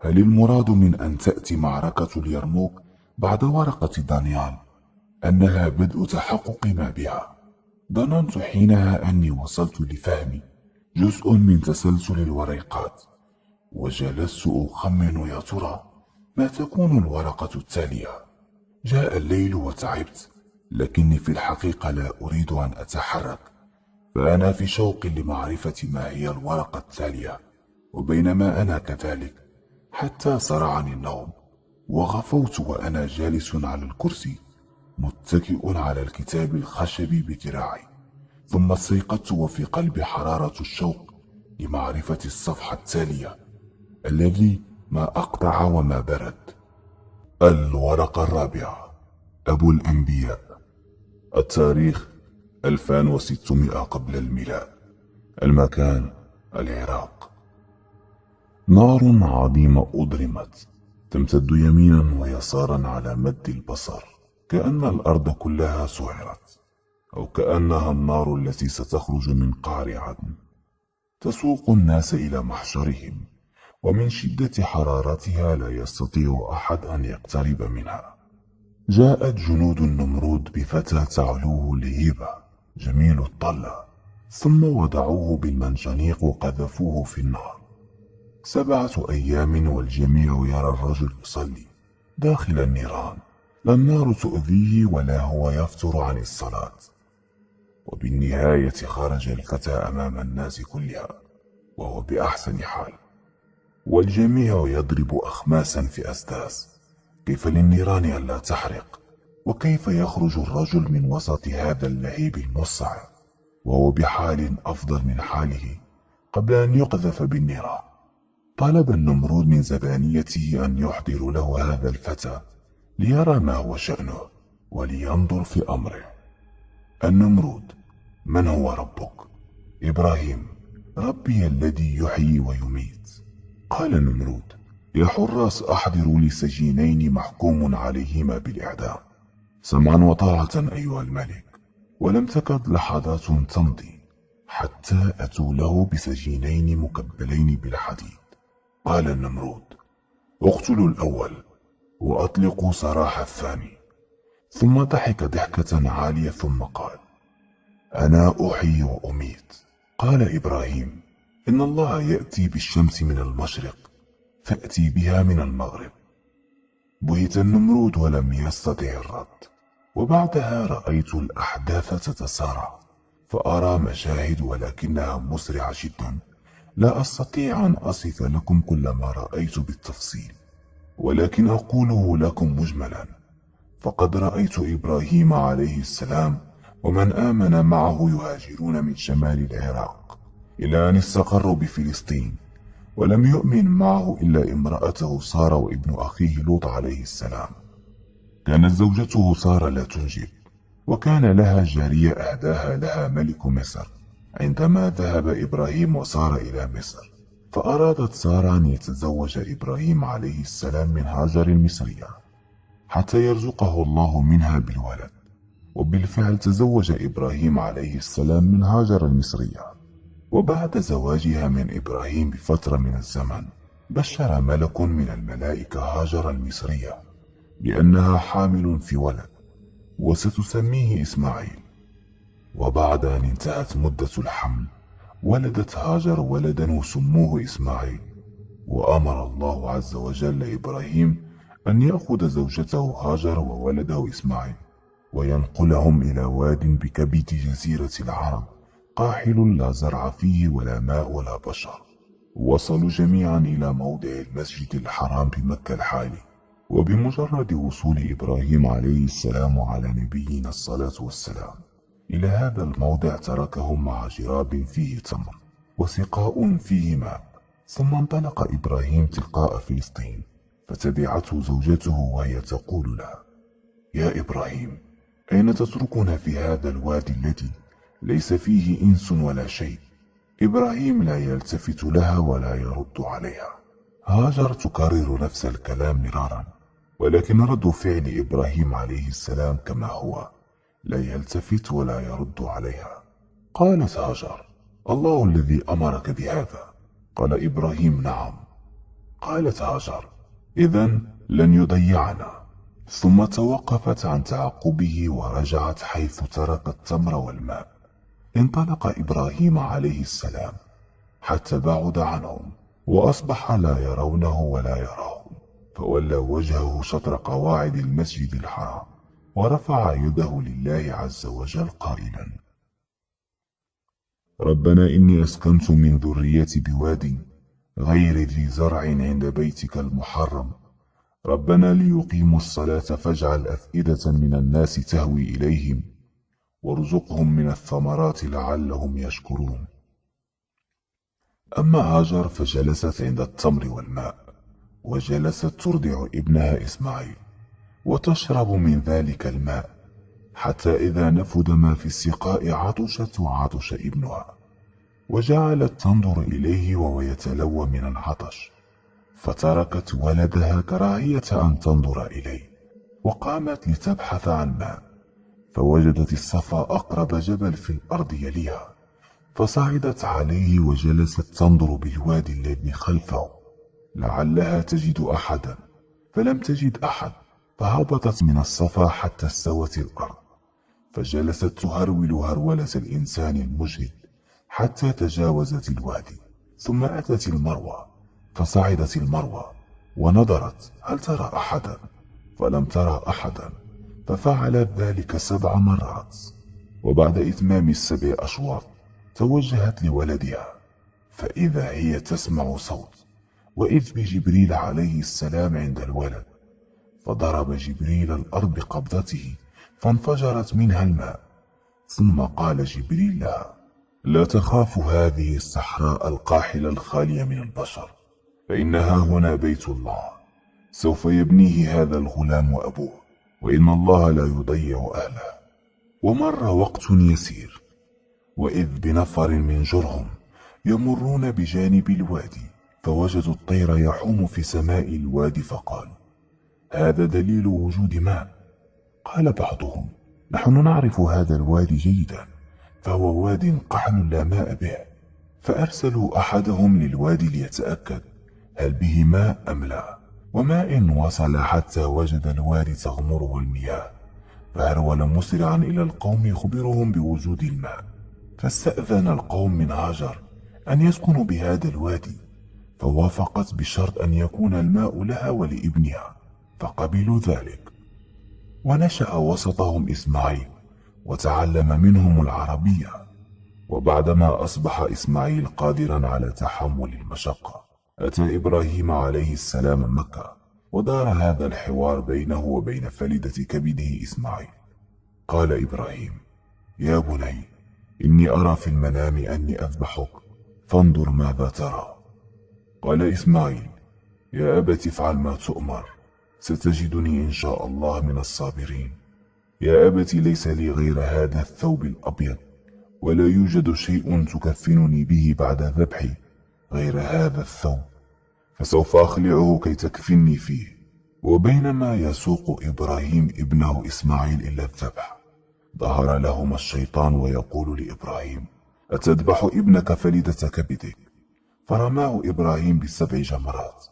هل المراد من أن تأتي معركة اليرموك بعد ورقة دانيال أنها بدء تحقق ما بها؟ ظننت حينها أني وصلت لفهم جزء من تسلسل الورقات، وجلست أخمن يا ترى ما تكون الورقة التالية. جاء الليل وتعبت، لكني في الحقيقة لا أريد أن أتحرك، فأنا في شوق لمعرفة ما هي الورقة التالية. وبينما أنا كذلك حتى صرعني النوم، وغفوت وأنا جالس على الكرسي متكئ على الكتاب الخشبي بذراعي. ثم استيقظت وفي قلبي حرارة الشوق لمعرفة الصفحة التالية الذي ما أقطع وما برد. الورقة الرابعة: أبو الأنبياء. التاريخ 2600 قبل الميلاد. المكان: العراق. نار عظيمة أضرمت تمتد يمينا ويسارا على مد البصر، كأن الأرض كلها سعرت، أو كأنها النار التي ستخرج من قعر عدن تسوق الناس إلى محشرهم، ومن شدة حرارتها لا يستطيع أحد أن يقترب منها. جاءت جنود النمرود بفتى تعلوه الهيبة جميل الطلة، ثم وضعوه بالمنجنيق وقذفوه في النار. 7 أيام والجميع يرى الرجل يصلي داخل النيران، لا النار تؤذيه ولا هو يفتر عن الصلاة. وبالنهاية خرج الفتى أمام الناس كلها وهو بأحسن حال، والجميع يضرب أخماسا في أسداس. كيف للنيران ألا تحرق؟ وكيف يخرج الرجل من وسط هذا اللهيب المصعب وهو بحال أفضل من حاله قبل أن يقذف بالنيران؟ طلب النمرود من زبانيته أن يحضر له هذا الفتى ليرى ما هو شأنه ولينظر في أمره. النمرود: من هو ربك؟ إبراهيم: ربي الذي يحيي ويميت. قال النمرود: يا حراس أحضروا لي سجينين محكوم عليهما بالإعدام. سمعا وطاعة أيها الملك. ولم تكد لحظات تمضي حتى أتوا له بسجينين مكبلين بالحديد. قال النمرود: اقتلوا الأول وأطلقوا سراح الثاني. ثم ضحك ضحكة عالية ثم قال: أنا أحيي وأميت. قال إبراهيم: إن الله يأتي بالشمس من المشرق فأتي بها من المغرب. بهت النمرود ولم يستطع الرد. وبعدها رأيت الأحداث تتسارع، فأرى مشاهد ولكنها مسرعة جدا، لا أستطيع أن أصف لكم كل ما رأيت بالتفصيل، ولكن أقوله لكم مجملا. فقد رأيت إبراهيم عليه السلام ومن آمن معه يهاجرون من شمال العراق إلى أن استقروا بفلسطين، ولم يؤمن معه إلا امرأته سارة وابن أخيه لوط عليه السلام. كانت زوجته سارة لا تنجب، وكان لها جارية أهداها لها ملك مصر عندما ذهب إبراهيم وسارة إلى مصر. فأرادت سارة أن يتزوج إبراهيم عليه السلام من هاجر المصرية حتى يرزقه الله منها بالولد. وبالفعل تزوج إبراهيم عليه السلام من هاجر المصرية. وبعد زواجها من إبراهيم بفترة من الزمن بشر ملك من الملائكة هاجر المصرية بأنها حامل في ولد وستسميه إسماعيل. وبعد أن انتهت مدة الحمل ولدت هاجر ولدا وسموه إسماعيل. وأمر الله عز وجل إبراهيم أن يأخذ زوجته هاجر وولده إسماعيل وينقلهم إلى واد بكبد جزيرة العرب قاحل لا زرع فيه ولا ماء ولا بشر. وصلوا جميعا إلى موضع المسجد الحرام بمكة الحالي. وبمجرد وصول إبراهيم عليه السلام على نبينا الصلاة والسلام إلى هذا الموضع تركهم مع جراب فيه تمر وسقاء فيه ماء، ثم انطلق إبراهيم تلقاء فلسطين، فتبعته زوجته وهي تقول له: يا إبراهيم، أين تتركنا في هذا الوادي الذي ليس فيه إنس ولا شيء؟ إبراهيم لا يلتفت لها ولا يرد عليها. هاجر تكرر نفس الكلام مرارا، ولكن رد فعل إبراهيم عليه السلام كما هو، لا يلتفت ولا يرد عليها. قالت هاجر: الله الذي أمرك بهذا؟ قال إبراهيم: نعم. قالت هاجر: إذن لن يضيعنا. ثم توقفت عن تعقبه ورجعت حيث ترك التمر والماء. انطلق إبراهيم عليه السلام حتى بعد عنهم، وأصبح لا يرونه ولا يراهم، فولى وجهه شطر قواعد المسجد الحرام، ورفع يده لله عز وجل قائلا: ربنا إني أسكنت من ذريتي بواد غير ذي زرع عند بيتك المحرم، ربنا ليقيموا الصلاة فاجعل أفئدة من الناس تهوي إليهم وارزقهم من الثمرات لعلهم يشكرون. أما هاجر فجلست عند التمر والماء، وجلست ترضع ابنها إسماعيل وتشرب من ذلك الماء، حتى إذا نفد ما في السقاء عطشت وعطش ابنها، وجعلت تنظر إليه وهو يتلوى من العطش، فتركت ولدها كراهية أن تنظر إليه، وقامت لتبحث عن ماء، فوجدت الصفا أقرب جبل في الأرض يليها، فصعدت عليه وجلست تنظر بالوادي الذي خلفه لعلها تجد أحدا، فلم تجد أحد، فهبطت من الصفا حتى استوت الأرض، فجلست تهرول هرولة الإنسان المجهد حتى تجاوزت الوادي، ثم أتت المروة، فصعدت المروة ونظرت هل ترى أحدا، فلم ترى أحدا، ففعلت ذلك 7 مرات، وبعد إتمام 7 أشواط توجهت لولدها، فإذا هي تسمع صوت، وإذ بجبريل عليه السلام عند الولد، فضرب جبريل الأرض بقبضته فانفجرت منها الماء، ثم قال جبريل لها: لا تخاف هذه الصحراء القاحلة الخالية من البشر، فإنها هنا بيت الله، سوف يبنيه هذا الغلام وأبوه، وإن الله لا يضيع أهله. ومر وقت يسير، وإذ بنفر من جرهم يمرون بجانب الوادي، فوجدوا الطير يحوم في سماء الوادي، فقالوا: هذا دليل وجود ماء. قال بعضهم: نحن نعرف هذا الوادي جيدا، فهو واد قحل لا ماء به. فأرسلوا أحدهم للوادي ليتأكد هل به ماء أم لا، وماء وصل حتى وجد الوادي تغمره المياه، فهرول مسرعا إلى القوم يخبرهم بوجود الماء، فاستأذن القوم من هاجر أن يسكنوا بهذا الوادي، فوافقت بشرط أن يكون الماء لها ولابنها، فقبلوا ذلك. ونشأ وسطهم إسماعيل وتعلم منهم العربية، وبعدما أصبح إسماعيل قادرا على تحمل المشقة، أتى إبراهيم عليه السلام مكة، ودار هذا الحوار بينه وبين فلدة كبده إسماعيل. قال إبراهيم: يا بني، إني أرى في المنام أني أذبحك، فانظر ماذا ترى. قال إسماعيل: يا أبت افعل ما تؤمر، ستجدني إن شاء الله من الصابرين. يا أبت ليس لي غير هذا الثوب الأبيض، ولا يوجد شيء تكفنني به بعد ذبحي غير هذا الثوب، فسوف أخلعه كي تكفني فيه. وبينما يسوق إبراهيم ابنه إسماعيل إلى الذبح، ظهر لهما الشيطان ويقول لإبراهيم: أتذبح ابنك فلدة كبدك؟ فرماه إبراهيم ب7 جمرات،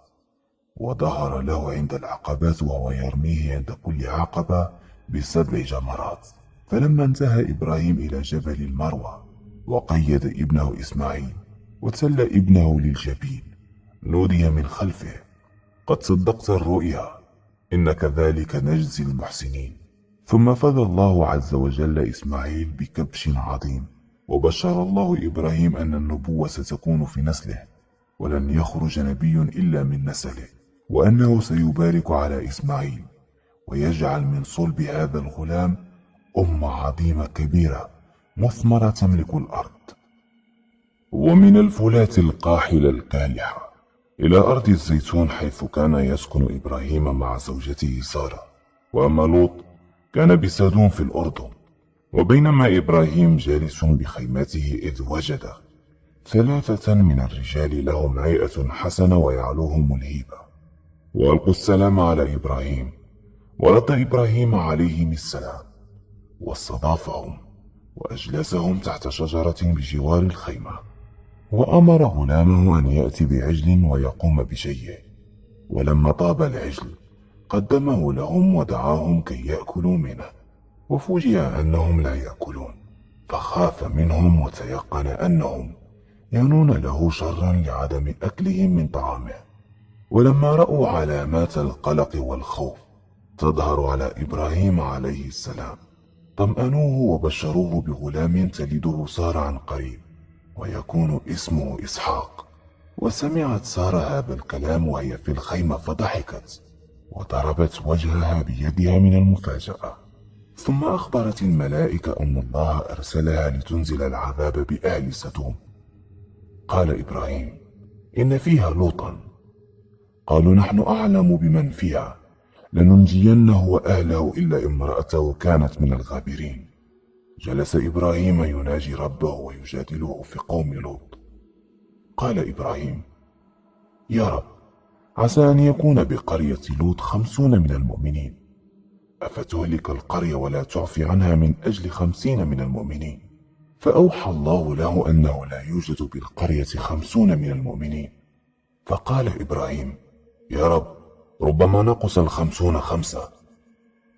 وظهر له عند العقبات وهو يرميه عند كل عقبة ب7 جمرات. فلما انتهى إبراهيم إلى جبل المروة وقيد ابنه إسماعيل وتل ابنه للجبين، نودي من خلفه: قد صدقت الرؤيا، إن كذلك نجزي المحسنين. ثم فدى الله عز وجل إسماعيل بكبش عظيم، وبشر الله إبراهيم أن النبوة ستكون في نسله، ولن يخرج نبي إلا من نسله، وأنه سيبارك على إسماعيل ويجعل من صلب هذا الغلام أمة عظيمة كبيرة مثمرة تملك الأرض. ومن الفلاة القاحلة الكالحة إلى أرض الزيتون، حيث كان يسكن إبراهيم مع زوجته سارة. وأما لوط كان بسدوم في الأردن. وبينما إبراهيم جالس بخيمته إذ وجد 3 من الرجال لهم هيئة حسنة ويعلوهم الهيبة، وألقوا السلام على إبراهيم، ورد إبراهيم عليهم السلام، واستضافهم وأجلسهم تحت شجرة بجوار الخيمة، وأمر غلامه أن يأتي بعجل ويقوم بشيئه، ولما طاب العجل قدمه لهم ودعاهم كي يأكلوا منه، وفوجئ أنهم لا يأكلون، فخاف منهم وتيقن أنهم ينون له شرا لعدم أكلهم من طعامه. ولما رأوا علامات القلق والخوف تظهر على إبراهيم عليه السلام طمأنوه وبشروه بغلام تلده سارة عن قريب، ويكون اسمه إسحاق. وسمعت سارة هذا الكلام وهي في الخيمة فضحكت، وضربت وجهها بيدها من المفاجأة. ثم أخبرت الملائكة أن الله أرسلها لتنزل العذاب بأهل سدوم. قال إبراهيم: إن فيها لوطا. قالوا: نحن أعلم بمن فيها، لننجينه وأهله إلا امرأته كانت من الغابرين. جلس إبراهيم يناجي ربه ويجادله في قوم لوط. قال إبراهيم: يا رب، عسى أن يكون بقرية لوط 50 من المؤمنين، أفتهلك القرية ولا تعفي عنها من أجل 50 من المؤمنين؟ فأوحى الله له أنه لا يوجد بالقرية 50 من المؤمنين. فقال إبراهيم: يا رب، ربما نقص 50 5.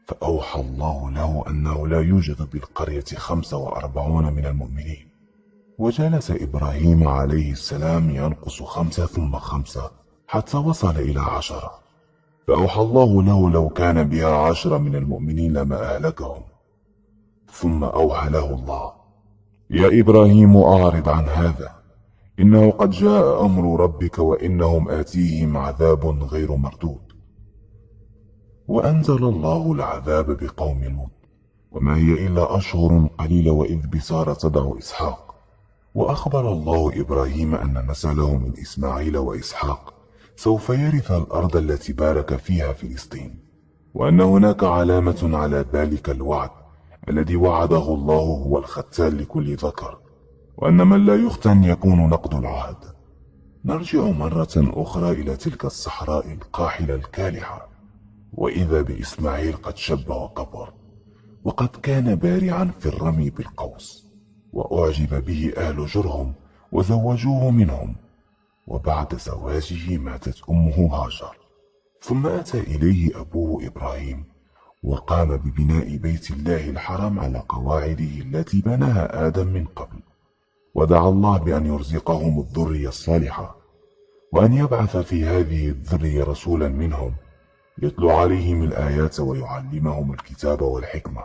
فأوحى الله له أنه لا يوجد بالقرية 45 من المؤمنين. وجلس إبراهيم عليه السلام ينقص 5 ثم 5 حتى وصل إلى 10. فأوحى الله له لو كان بها 10 من المؤمنين لما أهلكهم. ثم أوحى له الله: يا إبراهيم، أعرض عن هذا، إنه قد جاء أمر ربك وإنهم آتيهم عذاب غير مردود. وأنزل الله العذاب بقوم لوط، وما هي إلا أشهر قليلة وإذ بسارة تدعو إسحاق. وأخبر الله إبراهيم أن نسله من إسماعيل وإسحاق سوف يرث الأرض التي بارك فيها فلسطين، وأن هناك علامة على ذلك الوعد الذي وعده الله هو الختان لكل ذكر، وأن من لا يختن يكون نقض العهد. نرجع مرة أخرى إلى تلك الصحراء القاحلة الكالحة، وإذا بإسماعيل قد شب وكبر، وقد كان بارعا في الرمي بالقوس، وأعجب به أهل جرهم وزوجوه منهم. وبعد زواجه ماتت أمه هاجر، ثم أتى إليه أبوه إبراهيم وقام ببناء بيت الله الحرام على قواعده التي بناها آدم من قبل، ودعا الله بأن يرزقهم الذرية الصالحة، وأن يبعث في هذه الذرية رسولا منهم يتلو عليهم الآيات ويعلمهم الكتاب والحكمة.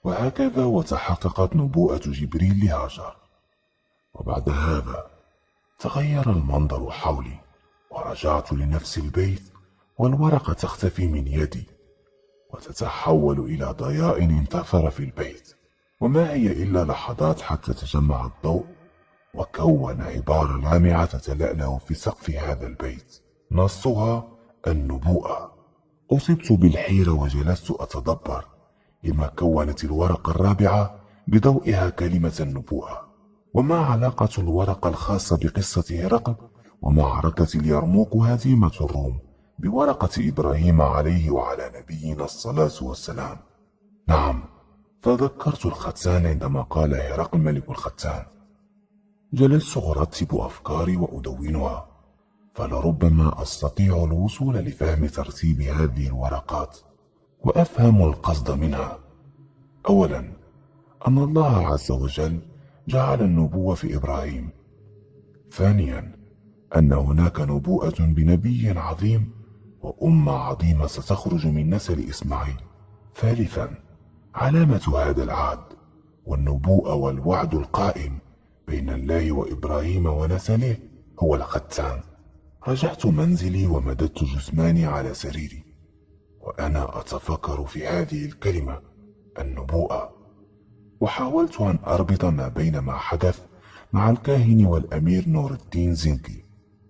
وهكذا وتحققت نبوءة جبريل لهاجر. وبعد هذا تغير المنظر حولي، ورجعت لنفس البيت والورقة تختفي من يدي وتتحول إلى ضياء انتثر في البيت، وما هي إلا لحظات حتى تجمع الضوء وكون عبارة لامعة تتلألأ في سقف هذا البيت، نصها النبوءة. أصبت بالحيرة وجلست أتدبر لما كونت الورقة الرابعة بضوئها كلمة النبوءة، وما علاقة الورقة الخاصة بقصة هرقل ومعركة اليرموك وهزيمة الروم بورقة إبراهيم عليه وعلى نبينا الصلاة والسلام. نعم، تذكرت الختان عندما قال هرقل ملك الختان. جلست أرتب أفكاري وأدونها، فلربما أستطيع الوصول لفهم ترتيب هذه الورقات وأفهم القصد منها. أولا، أن الله عز وجل جعل النبوة في إبراهيم. ثانيا، أن هناك نبوءة بنبي عظيم وأمة عظيمة ستخرج من نسل إسماعيل. ثالثا، علامة هذا العهد والنبوءة والوعد القائم بين الله وإبراهيم ونسله هو الختان. رجعت منزلي ومددت جسماني على سريري وأنا أتفكر في هذه الكلمة النبوءة، وحاولت أن أربط ما بين ما حدث مع الكاهن والأمير نور الدين زنكي،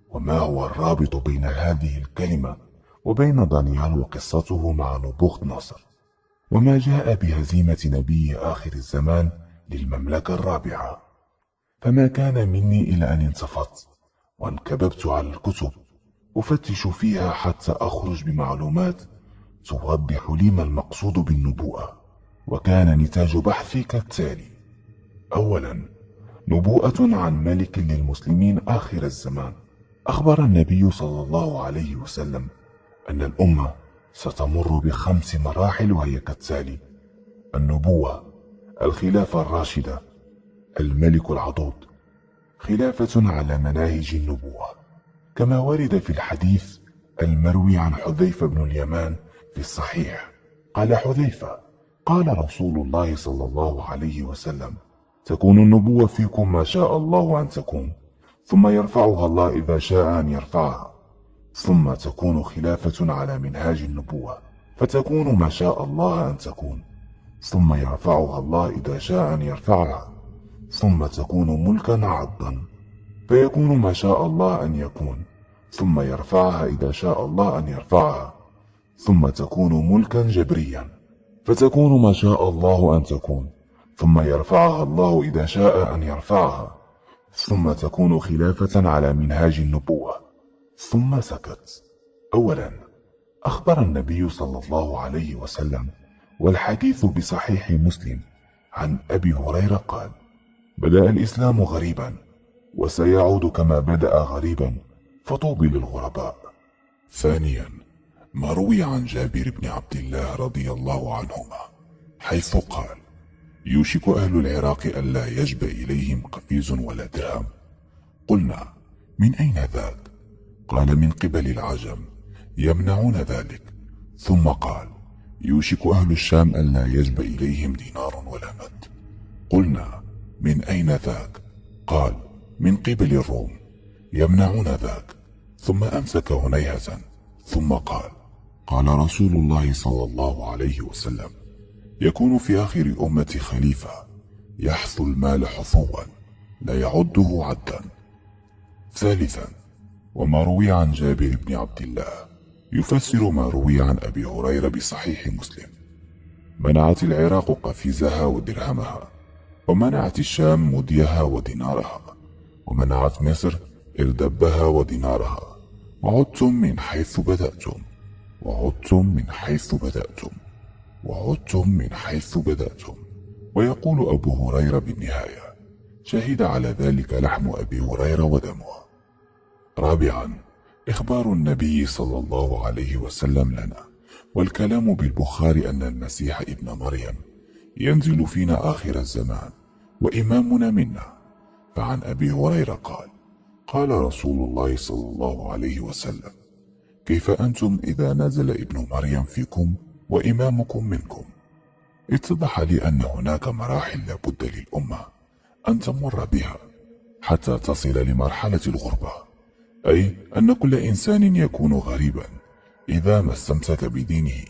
وما هو الرابط بين هذه الكلمة وبين دانيال وقصته مع نبوخذ نصر، وما جاء بهزيمة نبي آخر الزمان للمملكة الرابعة. فما كان مني إلا أن انصفت وانكببت على الكتب أفتش فيها حتى أخرج بمعلومات توضح لي ما المقصود بالنبوءة. وكان نتاج بحثي كالتالي: أولا، نبوءة عن ملك للمسلمين آخر الزمان. أخبر النبي صلى الله عليه وسلم أن الأمة ستمر ب5 مراحل، وهي كالتالي: النبوة، الخلافة الراشدة، الملك العضوض، خلافة على مناهج النبوة. كما ورد في الحديث المروي عن حذيفة بن اليمان في الصحيح، قال حذيفة: قال رسول الله صلى الله عليه وسلم: تكون النبوة فيكم ما شاء الله أن تكون، ثم يرفعها الله إذا شاء أن يرفعها، ثم تكون خلافة على منهاج النبوة فتكون ما شاء الله أن تكون، ثم يرفعها الله إذا شاء أن يرفعها، ثم تكون ملكا عضا فيكون ما شاء الله أن يكون، ثم يرفعها إذا شاء الله أن يرفعها، ثم تكون ملكا جبريا فتكون ما شاء الله أن تكون، ثم يرفعها الله إذا شاء أن يرفعها، ثم تكون خلافة على منهاج النبوة. ثم سكت. أولا، أخبر النبي صلى الله عليه وسلم، والحديث بصحيح مسلم، عن أبي هريرة قال: بدأ الإسلام غريبا وسيعود كما بدأ غريبا فطوبى للغرباء. ثانيا، ما روي عن جابر بن عبد الله رضي الله عنهما حيث قال: يوشك أهل العراق ألا يجب إليهم قفيز ولا درهم. قلنا: من أين ذاك؟ قال: من قبل العجم يمنعون ذلك. ثم قال: يوشك أهل الشام ألا يجب إليهم دينار ولا مد. قلنا: من أين ذاك؟ قال: من قبل الروم يمنعون ذاك. ثم أمسك هنيهة ثم قال: قال رسول الله صلى الله عليه وسلم: يكون في آخر أمتي خليفة يحث المال حثوا لا يعده عدا. ثالثا، وما روي عن جابر بن عبد الله يفسر ما روي عن أبي هريرة بصحيح مسلم: منعت العراق قفيزها ودرهمها، ومنعت الشام مديها ودينارها، ومنعت مصر إردبها ودينارها، وعدتم من حيث بدأتم، وعدتم من حيث بدأتم، وعدتم من حيث بدأتم. ويقول أبو هريرة بالنهاية: شهد على ذلك لحم أبي هريرة ودمه. رابعا، إخبار النبي صلى الله عليه وسلم لنا والكلام بالبخاري أن المسيح ابن مريم ينزل فينا آخر الزمان وإمامنا منا. فعن أبي هريرة قال: قال رسول الله صلى الله عليه وسلم: كيف أنتم إذا نزل ابن مريم فيكم وإمامكم منكم؟ اتضح لي أن هناك مراحل لابد للأمة أن تمر بها حتى تصل لمرحلة الغربة، أي أن كل إنسان يكون غريبا إذا ما استمسك بدينه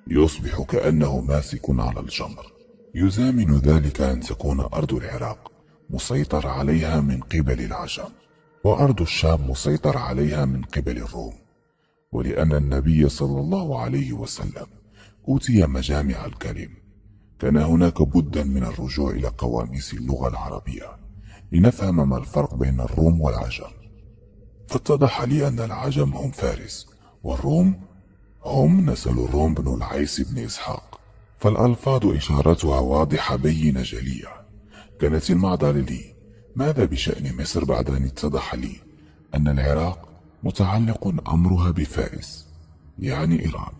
يصبح كأنه ماسك على الجمر. يزامن ذلك أن تكون أرض العراق مسيطر عليها من قبل العجم، وأرض الشام مسيطر عليها من قبل الروم. ولأن النبي صلى الله عليه وسلم أوتي مجامع الكلم، كان هناك بدا من الرجوع إلى قواميس اللغة العربية لنفهم ما الفرق بين الروم والعجم. فاتضح لي أن العجم هم فارس، والروم هم نسل الروم بن العيس بن إسحاق. فالألفاظ إشارتها واضحة بينة جلية. كانت المعضلة لي: ماذا بشأن مصر بعد أن اتضح لي أن العراق متعلق أمرها بفارس يعني إيران،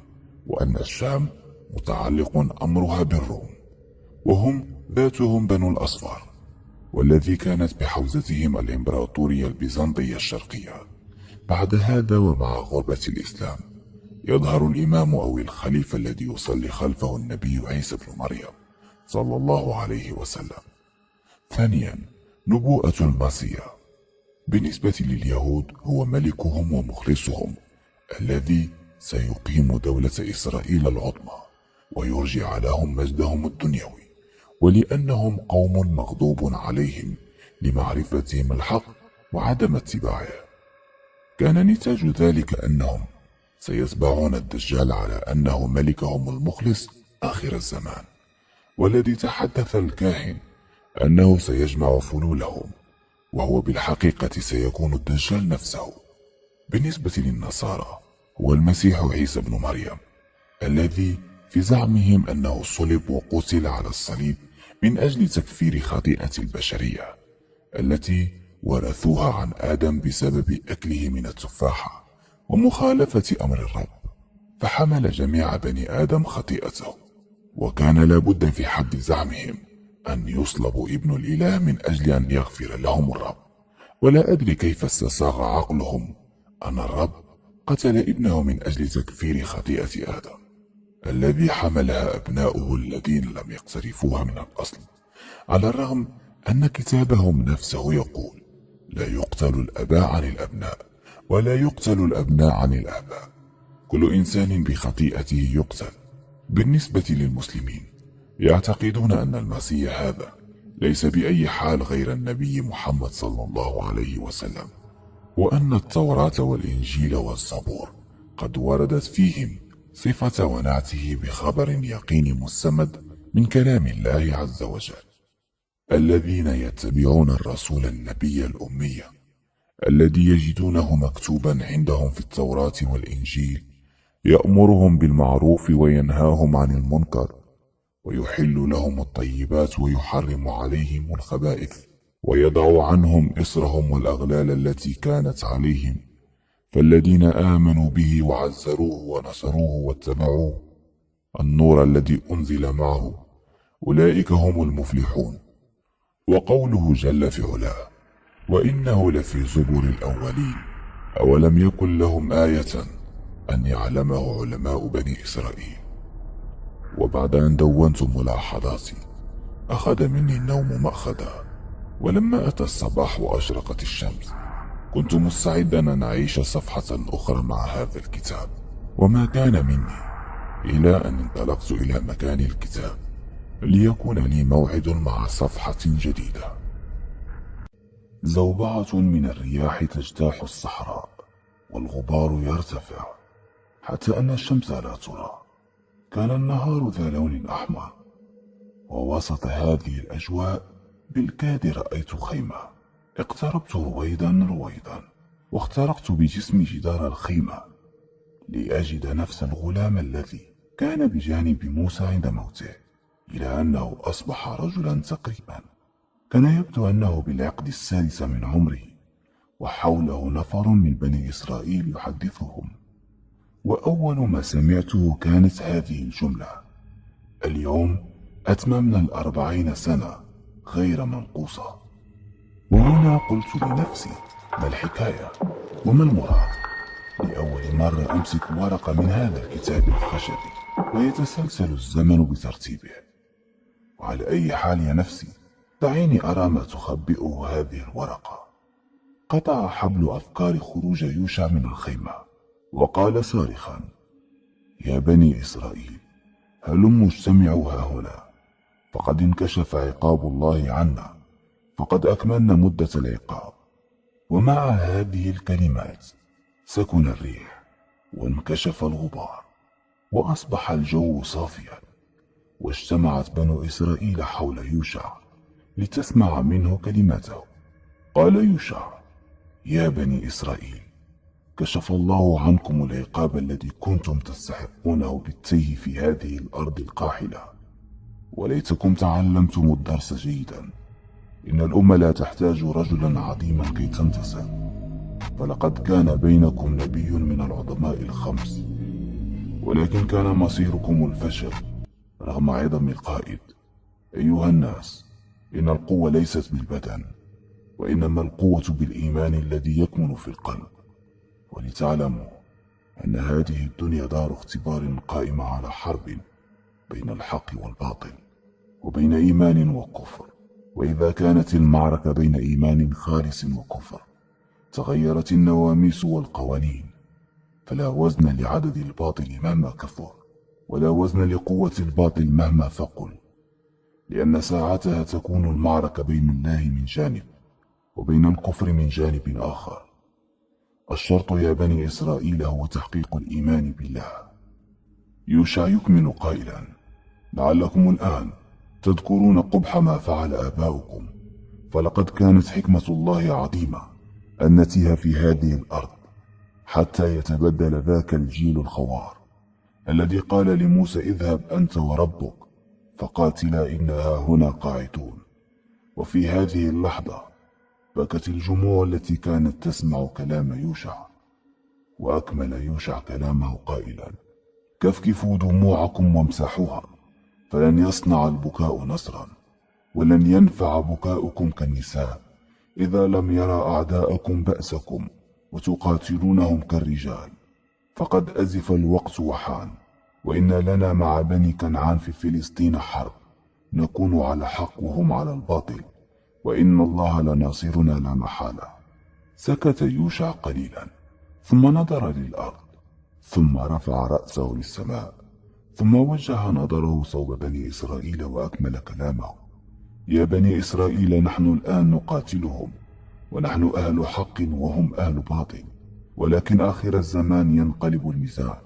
وأن الشام متعلق أمرها بالروم وهم ذاتهم بنو الأصفار، والذي كانت بحوزتهم الإمبراطورية البيزنطية الشرقية. بعد هذا ومع غربة الإسلام يظهر الإمام أو الخليفة الذي يصلي خلفه النبي عيسى بن مريم صلى الله عليه وسلم. ثانيا، نبوءة المسيح. بالنسبة لليهود هو ملكهم ومخلصهم الذي سيقيم دولة إسرائيل العظمى ويرجع لهم مجدهم الدنيوي، ولأنهم قوم مغضوب عليهم لمعرفتهم الحق وعدم اتباعه. كان نتاج ذلك أنهم سيتبعون الدجال على أنه ملكهم المخلص آخر الزمان، والذي تحدث الكاهن أنه سيجمع فلولهم وهو بالحقيقة سيكون الدجال نفسه. بالنسبة للنصارى هو المسيح عيسى بن مريم، الذي في زعمهم أنه صلب وقتل على الصليب من أجل تكفير خطيئة البشرية التي ورثوها عن آدم بسبب أكله من التفاحة ومخالفة أمر الرب، فحمل جميع بني آدم خطيئته. وكان لابد في حد زعمهم أن يصلب ابن الإله من أجل أن يغفر لهم الرب. ولا أدري كيف استساغ عقلهم أن الرب قتل ابنه من أجل تكفير خطيئة آدم الذي حملها أبناؤه الذين لم يقترفوها من الأصل، على الرغم أن كتابهم نفسه يقول: لا يقتل الآباء عن الأبناء ولا يقتل الأبناء عن الآباء، كل إنسان بخطيئته يقتل. بالنسبة للمسلمين يعتقدون أن المسيح هذا ليس بأي حال غير النبي محمد صلى الله عليه وسلم، وأن التوراة والإنجيل والزبور قد وردت فيهم صفة ونعته بخبر يقين مستمد من كلام الله عز وجل. الذين يتبعون الرسول النبي الأمي الذي يجدونه مكتوبا عندهم في التوراة والإنجيل، يأمرهم بالمعروف وينهاهم عن المنكر، ويحل لهم الطيبات ويحرم عليهم الخبائث، ويضع عنهم إصرهم والأغلال التي كانت عليهم. فالذين آمنوا به وعزروه ونصروه واتبعوه النور الذي أنزل معه أولئك هم المفلحون. وقوله جل في علاه: وإنه لفي زبر الأولين، أولم يكن لهم آية أن يعلمه علماء بني إسرائيل. وبعد أن دونت ملاحظاتي أخذ مني النوم مأخذا، ولما أتى الصباح وأشرقت الشمس كنت مستعدا أن أعيش صفحة أخرى مع هذا الكتاب، وما كان مني إلى أن انطلقت إلى مكان الكتاب ليكون لي موعد مع صفحة جديدة. زوبعة من الرياح تجتاح الصحراء، والغبار يرتفع حتى أن الشمس لا ترى. كان النهار ذا لون أحمر، ووسط هذه الأجواء بالكاد رأيت خيمة. اقتربت رويدا رويدا، واخترقت بجسمي جدار الخيمة لأجد نفس الغلام الذي كان بجانب موسى عند موته، إلى أنه أصبح رجلا تقريبا. كان يبدو أنه بالعقد السادس من عمره، وحوله نفر من بني إسرائيل يحدثهم. وأول ما سمعته كانت هذه الجملة: اليوم أتممنا 40 سنة غير منقوصة. وهنا قلت لنفسي: ما الحكاية وما المراد؟ لأول مرة أمسك ورقة من هذا الكتاب الخشبي ويتسلسل الزمن بترتيبه. وعلى أي حال يا نفسي، دعيني أرى ما تخبئه هذه الورقة. قطع حبل أفكار خروج يوشع من الخيمة، وقال صارخا: يا بني إسرائيل، هلموا اجتمعوا هاهنا، فقد انكشف عقاب الله عنا، فقد أكملنا مدة العقاب. ومع هذه الكلمات سكن الريح، وانكشف الغبار، وأصبح الجو صافيا. واجتمعت بنو إسرائيل حول يوشع لتسمع منه كلماته. قال يوشع: يا بني إسرائيل، كشف الله عنكم العقاب الذي كنتم تستحقونه بالتيه في هذه الأرض القاحلة، وليتكم تعلمتم الدرس جيدا. إن الأمة لا تحتاج رجلا عظيما كي تنتصر، فلقد كان بينكم نبي من العظماء الخمس، ولكن كان مصيركم الفشل رغم عظم القائد. أيها الناس، إن القوة ليست بالبدن، وإنما القوة بالإيمان الذي يكمن في القلب. ولتعلموا أن هذه الدنيا دار اختبار قائمة على حرب بين الحق والباطل، وبين إيمان وكفر. وإذا كانت المعركة بين إيمان خالص وكفر، تغيرت النواميس والقوانين، فلا وزن لعدد الباطل مهما كثر، ولا وزن لقوة الباطل مهما ثقل، لأن ساعتها تكون المعركة بين الله من جانب وبين الكفر من جانب آخر. الشرط يا بني إسرائيل هو تحقيق الإيمان بالله. يوشع يكمل قائلا: لعلكم الآن تذكرون قبح ما فعل آباؤكم، فلقد كانت حكمة الله عظيمة أن نتيه في هذه الأرض حتى يتبدل ذاك الجيل الخوار الذي قال لموسى اذهب أنت وربك فقاتلا إنها هنا قاعدون. وفي هذه اللحظة بكت الجموع التي كانت تسمع كلام يوشع، وأكمل يوشع كلامه قائلا: كفكفوا دموعكم وامسحوها، فلن يصنع البكاء نصرا، ولن ينفع بكاؤكم كالنساء إذا لم يرى أعداءكم بأسكم وتقاتلونهم كالرجال. فقد أزف الوقت وحان، وإن لنا مع بني كنعان في فلسطين حرب، نكون على حق وهم على الباطل، وإن الله لناصرنا لا محالة. سكت يوشع قليلا ثم نظر للأرض، ثم رفع رأسه للسماء، ثم وجه نظره صوب بني إسرائيل وأكمل كلامه: يا بني إسرائيل، نحن الآن نقاتلهم، ونحن أهل حق وهم أهل باطل، ولكن آخر الزمان ينقلب الميزان،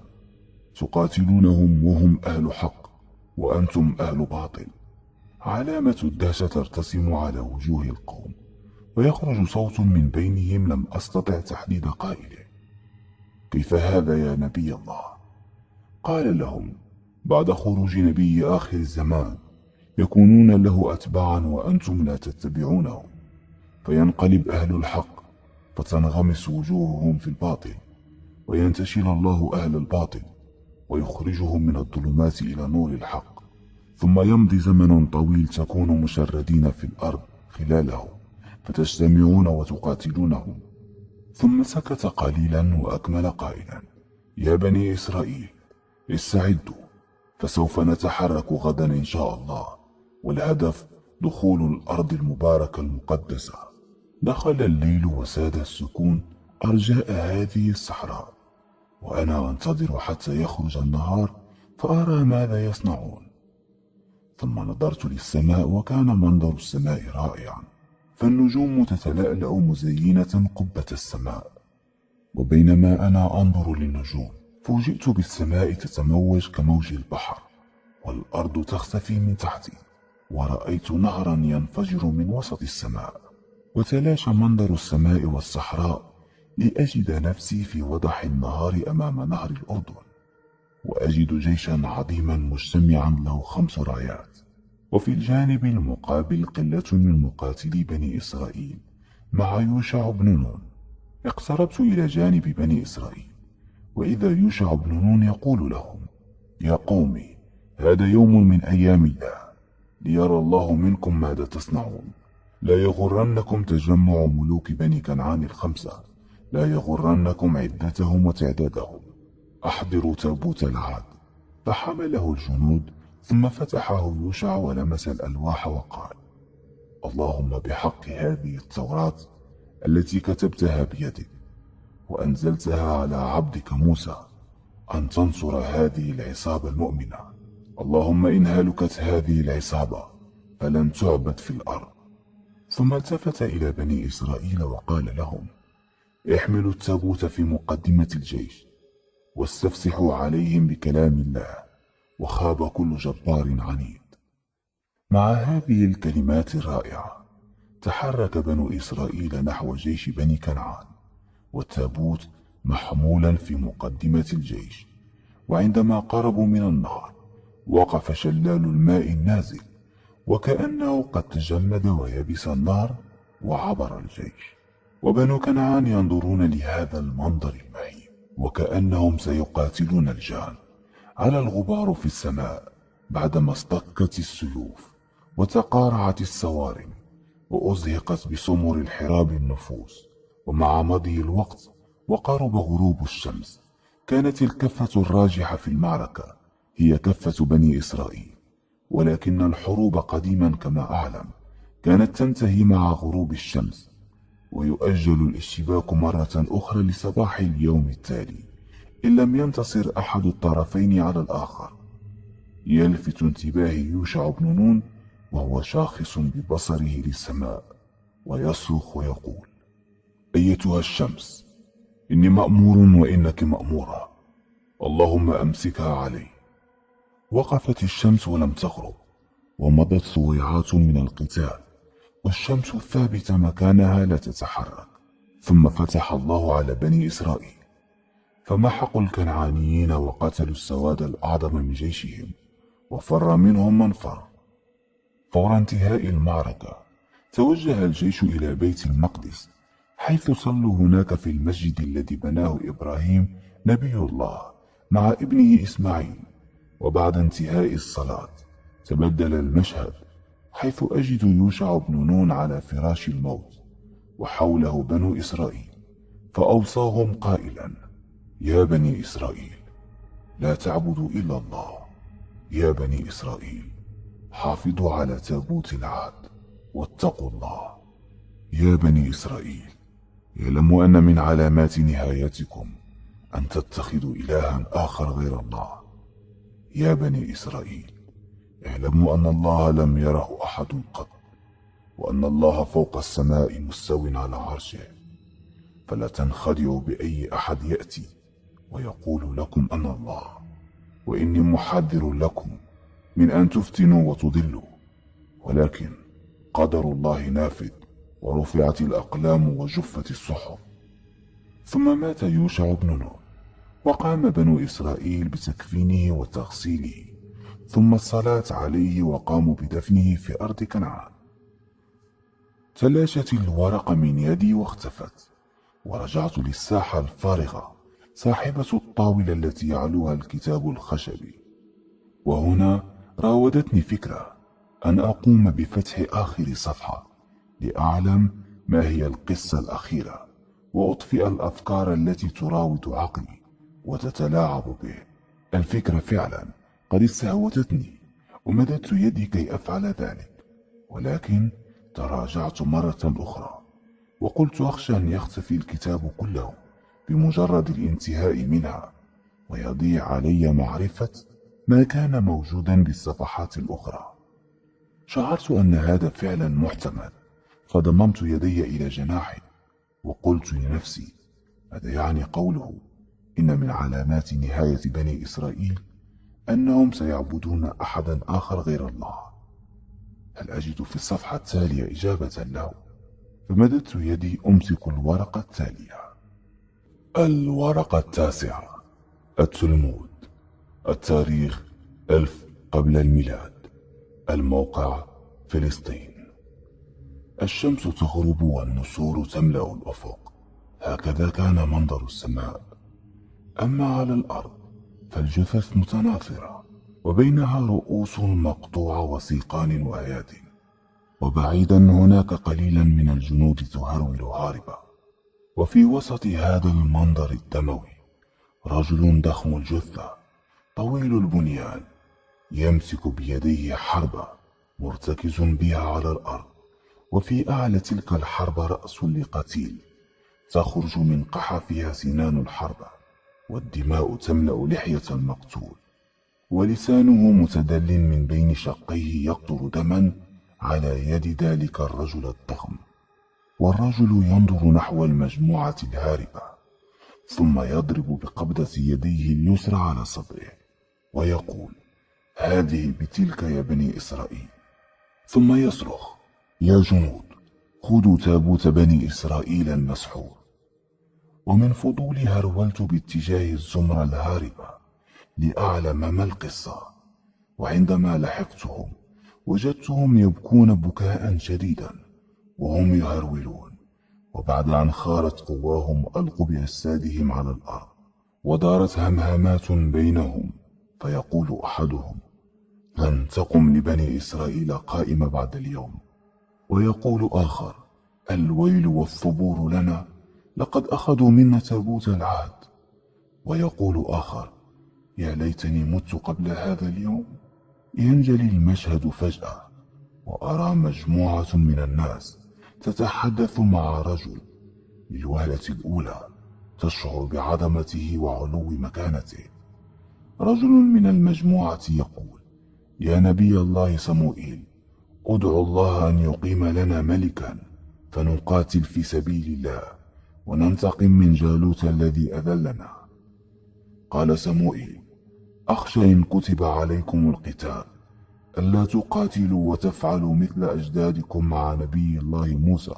تقاتلونهم وهم أهل حق وأنتم أهل باطل. علامة الدهشة ترتسم على وجوه القوم، ويخرج صوت من بينهم لم أستطع تحديد قائله: كيف هذا يا نبي الله؟ قال لهم: بعد خروج نبي آخر الزمان يكونون له أتباعا وأنتم لا تتبعونه، فينقلب أهل الحق فتنغمس وجوههم في الباطل، وينتشل الله أهل الباطل ويخرجهم من الظلمات إلى نور الحق، ثم يمضي زمن طويل تكون مشردين في الأرض خلاله، فتجتمعون وتقاتلونهم. ثم سكت قليلا وأكمل قائلا: يا بني إسرائيل، استعدوا، فسوف نتحرك غدا إن شاء الله، والهدف دخول الأرض المباركة المقدسة. دخل الليل وساد السكون أرجاء هذه الصحراء، وأنا أنتظر حتى يخرج النهار فأرى ماذا يصنعون. ثم نظرت للسماء، وكان منظر السماء رائعا، فالنجوم تتلألأ مزينة قبة السماء. وبينما أنا أنظر للنجوم فوجئت بالسماء تتموج كموج البحر، والأرض تختفي من تحتي، ورأيت نهرا ينفجر من وسط السماء. وتلاشى منظر السماء والصحراء لأجد نفسي في وضح النهار أمام نهر الأردن، وأجد جيشا عظيما مجتمعا له 5 رايات، وفي الجانب المقابل قلة من مقاتلي بني إسرائيل مع يوشع بن نون. اقتربت إلى جانب بني إسرائيل، وإذا يوشع بن نون يقول لهم: يا قومي، هذا يوم من أيام الله، ليرى الله منكم ماذا تصنعون. لا يغرنكم تجمع ملوك بني كنعان 5، لا يغرنكم عدتهم وتعدادهم. أحضروا تابوت العهد. فحمله الجنود، ثم فتحه يوشع ولمس الألواح وقال: اللهم بحق هذه التوراة التي كتبتها بيدك وأنزلتها على عبدك موسى أن تنصر هذه العصابة المؤمنة، اللهم إن هلكت هذه العصابة فلن تعبد في الأرض. ثم التفت إلى بني إسرائيل وقال لهم: احملوا التابوت في مقدمة الجيش، واستفسحوا عليهم بكلام الله، وخاب كل جبار عنيد. مع هذه الكلمات الرائعة تحرك بنو إسرائيل نحو جيش بني كنعان، والتابوت محمولا في مقدمة الجيش. وعندما قربوا من النهر وقف شلال الماء النازل، وكأنه قد تجمد ويبس النهر وعبر الجيش، وبنو كنعان ينظرون لهذا المنظر المهيب وكأنهم سيقاتلون الجان. على الغبار في السماء بعدما اصطكت السيوف وتقارعت الصوارم وأزهقت بسمر الحراب النفوس. ومع مضي الوقت وقرب غروب الشمس كانت الكفة الراجحة في المعركة هي كفة بني إسرائيل، ولكن الحروب قديما كما أعلم كانت تنتهي مع غروب الشمس، ويؤجل الاشتباك مرة أخرى لصباح اليوم التالي إن لم ينتصر أحد الطرفين على الآخر. يلفت انتباهي يوشع بن نون وهو شاخص ببصره للسماء ويصرخ ويقول: أيتها الشمس، إني مأمور وإنك مأمورة، اللهم أمسكها علي. وقفت الشمس ولم تغرب، ومضت صويعات من القتال، والشمس الثابتة مكانها لا تتحرك. ثم فتح الله على بني إسرائيل، فمحقوا الكنعانيين وقتلوا السواد الأعظم من جيشهم، وفر منهم من فر. فور انتهاء المعركة توجه الجيش إلى بيت المقدس، حيث صلوا هناك في المسجد الذي بناه إبراهيم نبي الله مع ابنه إسماعيل. وبعد انتهاء الصلاة تبدل المشهد، حيث أجد يوشع بن نون على فراش الموت وحوله بنو إسرائيل، فأوصاهم قائلا: يا بني إسرائيل، لا تعبدوا إلا الله. يا بني إسرائيل، حافظوا على تابوت العهد واتقوا الله. يا بني إسرائيل، اعلموا أن من علامات نهايتكم أن تتخذوا إلها آخر غير الله. يا بني إسرائيل، اعلموا أن الله لم يره أحد قط، وأن الله فوق السماء مستو على عرشه، فلا تنخدعوا بأي أحد يأتي ويقول لكم أنا الله، وإني محذر لكم من أن تفتنوا وتضلوا، ولكن قدر الله نافذ، ورفعت الأقلام وجفت الصحف. ثم مات يوشع بن نون، وقام بنو إسرائيل بتكفينه وتغسيله، ثم الصلاة عليه، وقاموا بدفنه في أرض كنعان. تلاشت الورقة من يدي واختفت، ورجعت للساحة الفارغة صاحبة الطاولة التي يعلوها الكتاب الخشبي. وهنا راودتني فكرة أن أقوم بفتح آخر صفحة لأعلم ما هي القصة الأخيرة، وأطفئ الأفكار التي تراود عقلي وتتلاعب به. الفكرة فعلا قد استهوتتني، ومددت يدي كي أفعل ذلك، ولكن تراجعت مرة أخرى، وقلت أخشى أن يختفي الكتاب كله بمجرد الانتهاء منها، ويضيع علي معرفة ما كان موجودا بالصفحات الأخرى. شعرت أن هذا فعلا محتمل، فضممت يدي إلى جناحي وقلت لنفسي: هذا يعني قوله إن من علامات نهاية بني إسرائيل أنهم سيعبدون أحدا آخر غير الله. هل أجد في الصفحة التالية إجابة له؟ فمددت يدي أمسك الورقة التالية. الورقة 9: التلمود. التاريخ 1000 قبل الميلاد. الموقع فلسطين. الشمس تغرب والنسور تملأ الأفق، هكذا كان منظر السماء. أما على الأرض فالجثث متناثرة، وبينها رؤوس مقطوعة وسيقان وأياد، وبعيدا هناك قليلا من الجنود تهرول هاربة. وفي وسط هذا المنظر الدموي رجل ضخم الجثة طويل البنيان، يمسك بيديه حربة مرتكز بها على الأرض، وفي أعلى تلك الحربة رأس لقتيل، تخرج من قحفها سنان الحربة، والدماء تملأ لحية المقتول، ولسانه متدل من بين شقيه يقطر دما على يد ذلك الرجل الضخم. والرجل ينظر نحو المجموعة الهاربة، ثم يضرب بقبضة يديه اليسرى على صدره ويقول: هذه بتلك يا بني إسرائيل. ثم يصرخ: يا جنود، خذوا تابوت بني إسرائيل المسحور. ومن فضولي هرولت باتجاه الزمرة الهاربة لأعلم ما القصة، وعندما لحقتهم وجدتهم يبكون بكاء شديدا وهم يهرولون، وبعد أن خارت قواهم ألقوا بأجسادهم على الأرض، ودارت همهمات بينهم، فيقول أحدهم: لن تقم لبني إسرائيل قائمة بعد اليوم، ويقول آخر: الويل والثبور لنا، لقد أخذوا منا تابوت العهد، ويقول آخر: يا ليتني مت قبل هذا اليوم. ينجلي المشهد فجأة، وأرى مجموعة من الناس تتحدث مع رجل. للوهلة الأولى تشعر بعظمته وعلو مكانته. رجل من المجموعة يقول: يا نبي الله صموئيل، ادعو الله أن يقيم لنا ملكا فنقاتل في سبيل الله وننتقم من جالوت الذي أذلنا. قال صموئيل: أخشى إن كتب عليكم القتال ألا تقاتلوا وتفعلوا مثل أجدادكم مع نبي الله موسى،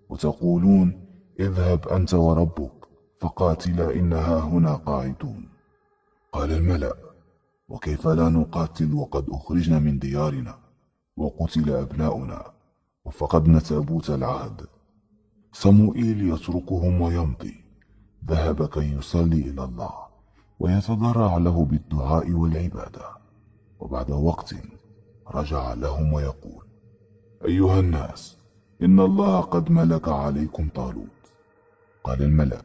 وتقولون اذهب أنت وربك فقاتلا إنها هنا قاعدون. قال الملأ: وكيف لا نقاتل وقد أخرجنا من ديارنا وقتل أبناؤنا وفقدنا تابوت العهد؟ صموئيل يتركهم ويمضي، ذهب كي يصلي إلى الله ويتضرع له بالدعاء والعبادة. وبعد وقت رجع لهم ويقول: أيها الناس، إن الله قد ملك عليكم طالوت. قال الملأ: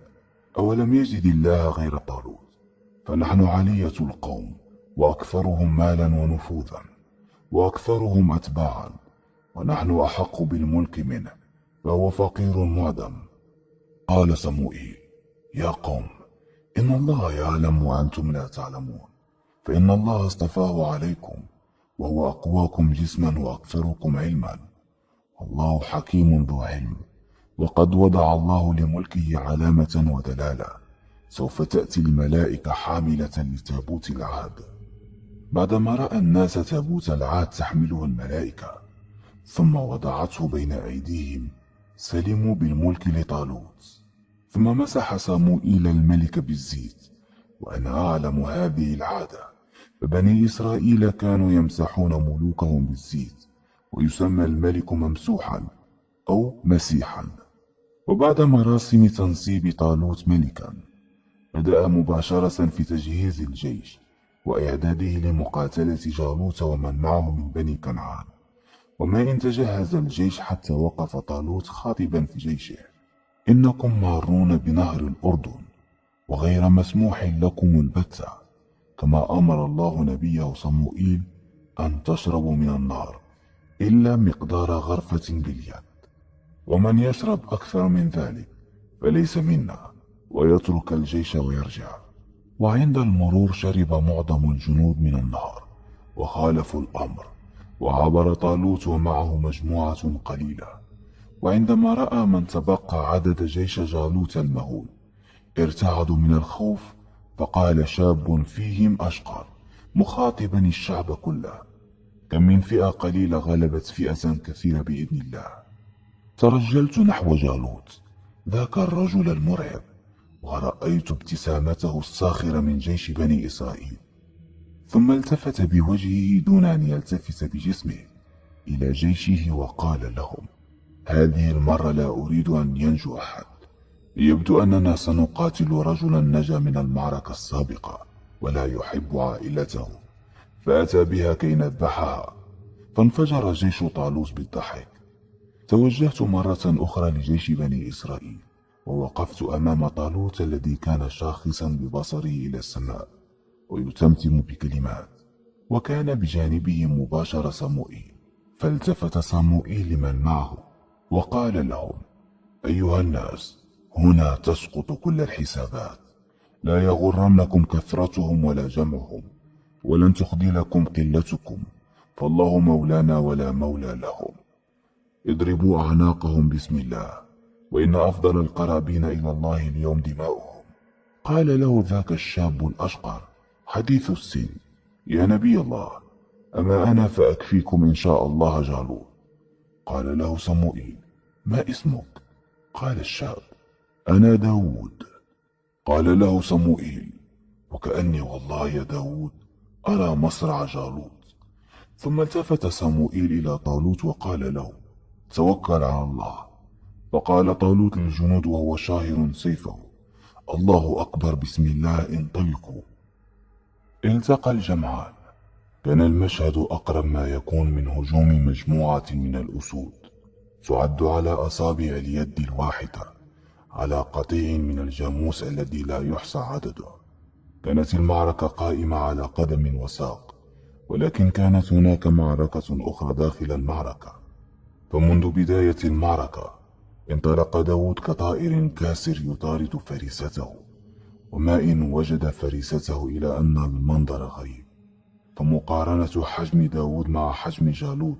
أولم يجد الله غير طالوت؟ فنحن علية القوم، وأكثرهم مالا ونفوذا، وأكثرهم أتباعا، ونحن أحق بالملك منه، فهو فقير معدم. قال صموئيل: يا قوم، إن الله يعلم وأنتم لا تعلمون، فإن الله اصطفاه عليكم، وهو أقواكم جسما وأكثركم علما، الله حكيم ذو علم، وقد وضع الله لملكه علامة ودلالة، سوف تأتي الملائكة حاملة لتابوت العهد. بعدما رأى الناس تابوت العهد تحمله الملائكة ثم وضعته بين أيديهم، سلموا بالملك لطالوت. ثم مسح صموئيل الملك بالزيت. وأنا أعلم هذه العادة، فبني إسرائيل كانوا يمسحون ملوكهم بالزيت، ويسمى الملك ممسوحا أو مسيحا. وبعد مراسم تنصيب طالوت ملكا، بدأ مباشرة في تجهيز الجيش وإعداده لمقاتلة جالوت ومن معه من بني كنعان. وما إن تجهز الجيش حتى وقف طالوت خاطبا في جيشه: إنكم مارون بنهر الأردن، وغير مسموح لكم البتة، كما أمر الله نبيه صموئيل أن تشربوا من النار إلا مقدار غرفة باليد، ومن يشرب أكثر من ذلك فليس منا، ويترك الجيش ويرجع. وعند المرور شرب معظم الجنود من النهر وخالفوا الأمر، وعبر طالوت ومعه مجموعة قليلة. وعندما رأى من تبقى عدد جيش جالوت المهول، ارتعدوا من الخوف، فقال شاب فيهم أشقر مخاطبا الشعب كله: كم من فئة قليلة غلبت فئة كثيرة بإذن الله. ترجلت نحو جالوت ذاك الرجل المرعب، ورأيت ابتسامته الساخرة من جيش بني إسرائيل، ثم التفت بوجهه دون أن يلتفت بجسمه إلى جيشه وقال لهم: هذه المرة لا أريد أن ينجو أحد، يبدو أننا سنقاتل رجلا نجا من المعركة السابقة ولا يحب عائلته، فأتى بها كي نذبحها. فانفجر جيش طالوت بالضحك. توجهت مرة أخرى لجيش بني إسرائيل، ووقفت أمام طالوت الذي كان شاخصا ببصره إلى السماء ويتمتم بكلمات، وكان بجانبه مباشر صموئيل. فالتفت صموئيل لمن معه وقال لهم: أيها الناس، هنا تسقط كل الحسابات، لا يغرنكم كثرتهم ولا جمعهم، ولن تخذلكم قلتكم، فالله مولانا ولا مولى لهم. اضربوا أعناقهم بسم الله، وإن أفضل القرابين إلى الله اليوم دماؤهم. قال له ذاك الشاب الأشقر حديث السن: يا نبي الله، أما أنا فأكفيكم إن شاء الله جالوت. قال له صموئيل: ما اسمك؟ قال الشاب: أنا داود. قال له صموئيل: وكأني والله يا داود أرى مصرع جالوت. ثم التفت صموئيل إلى طالوت وقال له: توكل على الله. فقال طالوت للجنود وهو شاهر سيفه: الله أكبر، بسم الله، انطلقوا. التقى الجمعان. كان المشهد أقرب ما يكون من هجوم مجموعة من الأسود تعد على أصابع اليد الواحدة على قطيع من الجاموس الذي لا يحصى عدده. كانت المعركة قائمة على قدم وساق، ولكن كانت هناك معركة أخرى داخل المعركة. فمنذ بداية المعركة انطلق داود كطائر كاسر يطارد فريسته، وما إن وجد فريسته إلى أن المنظر غريب. فمقارنة حجم داود مع حجم جالوت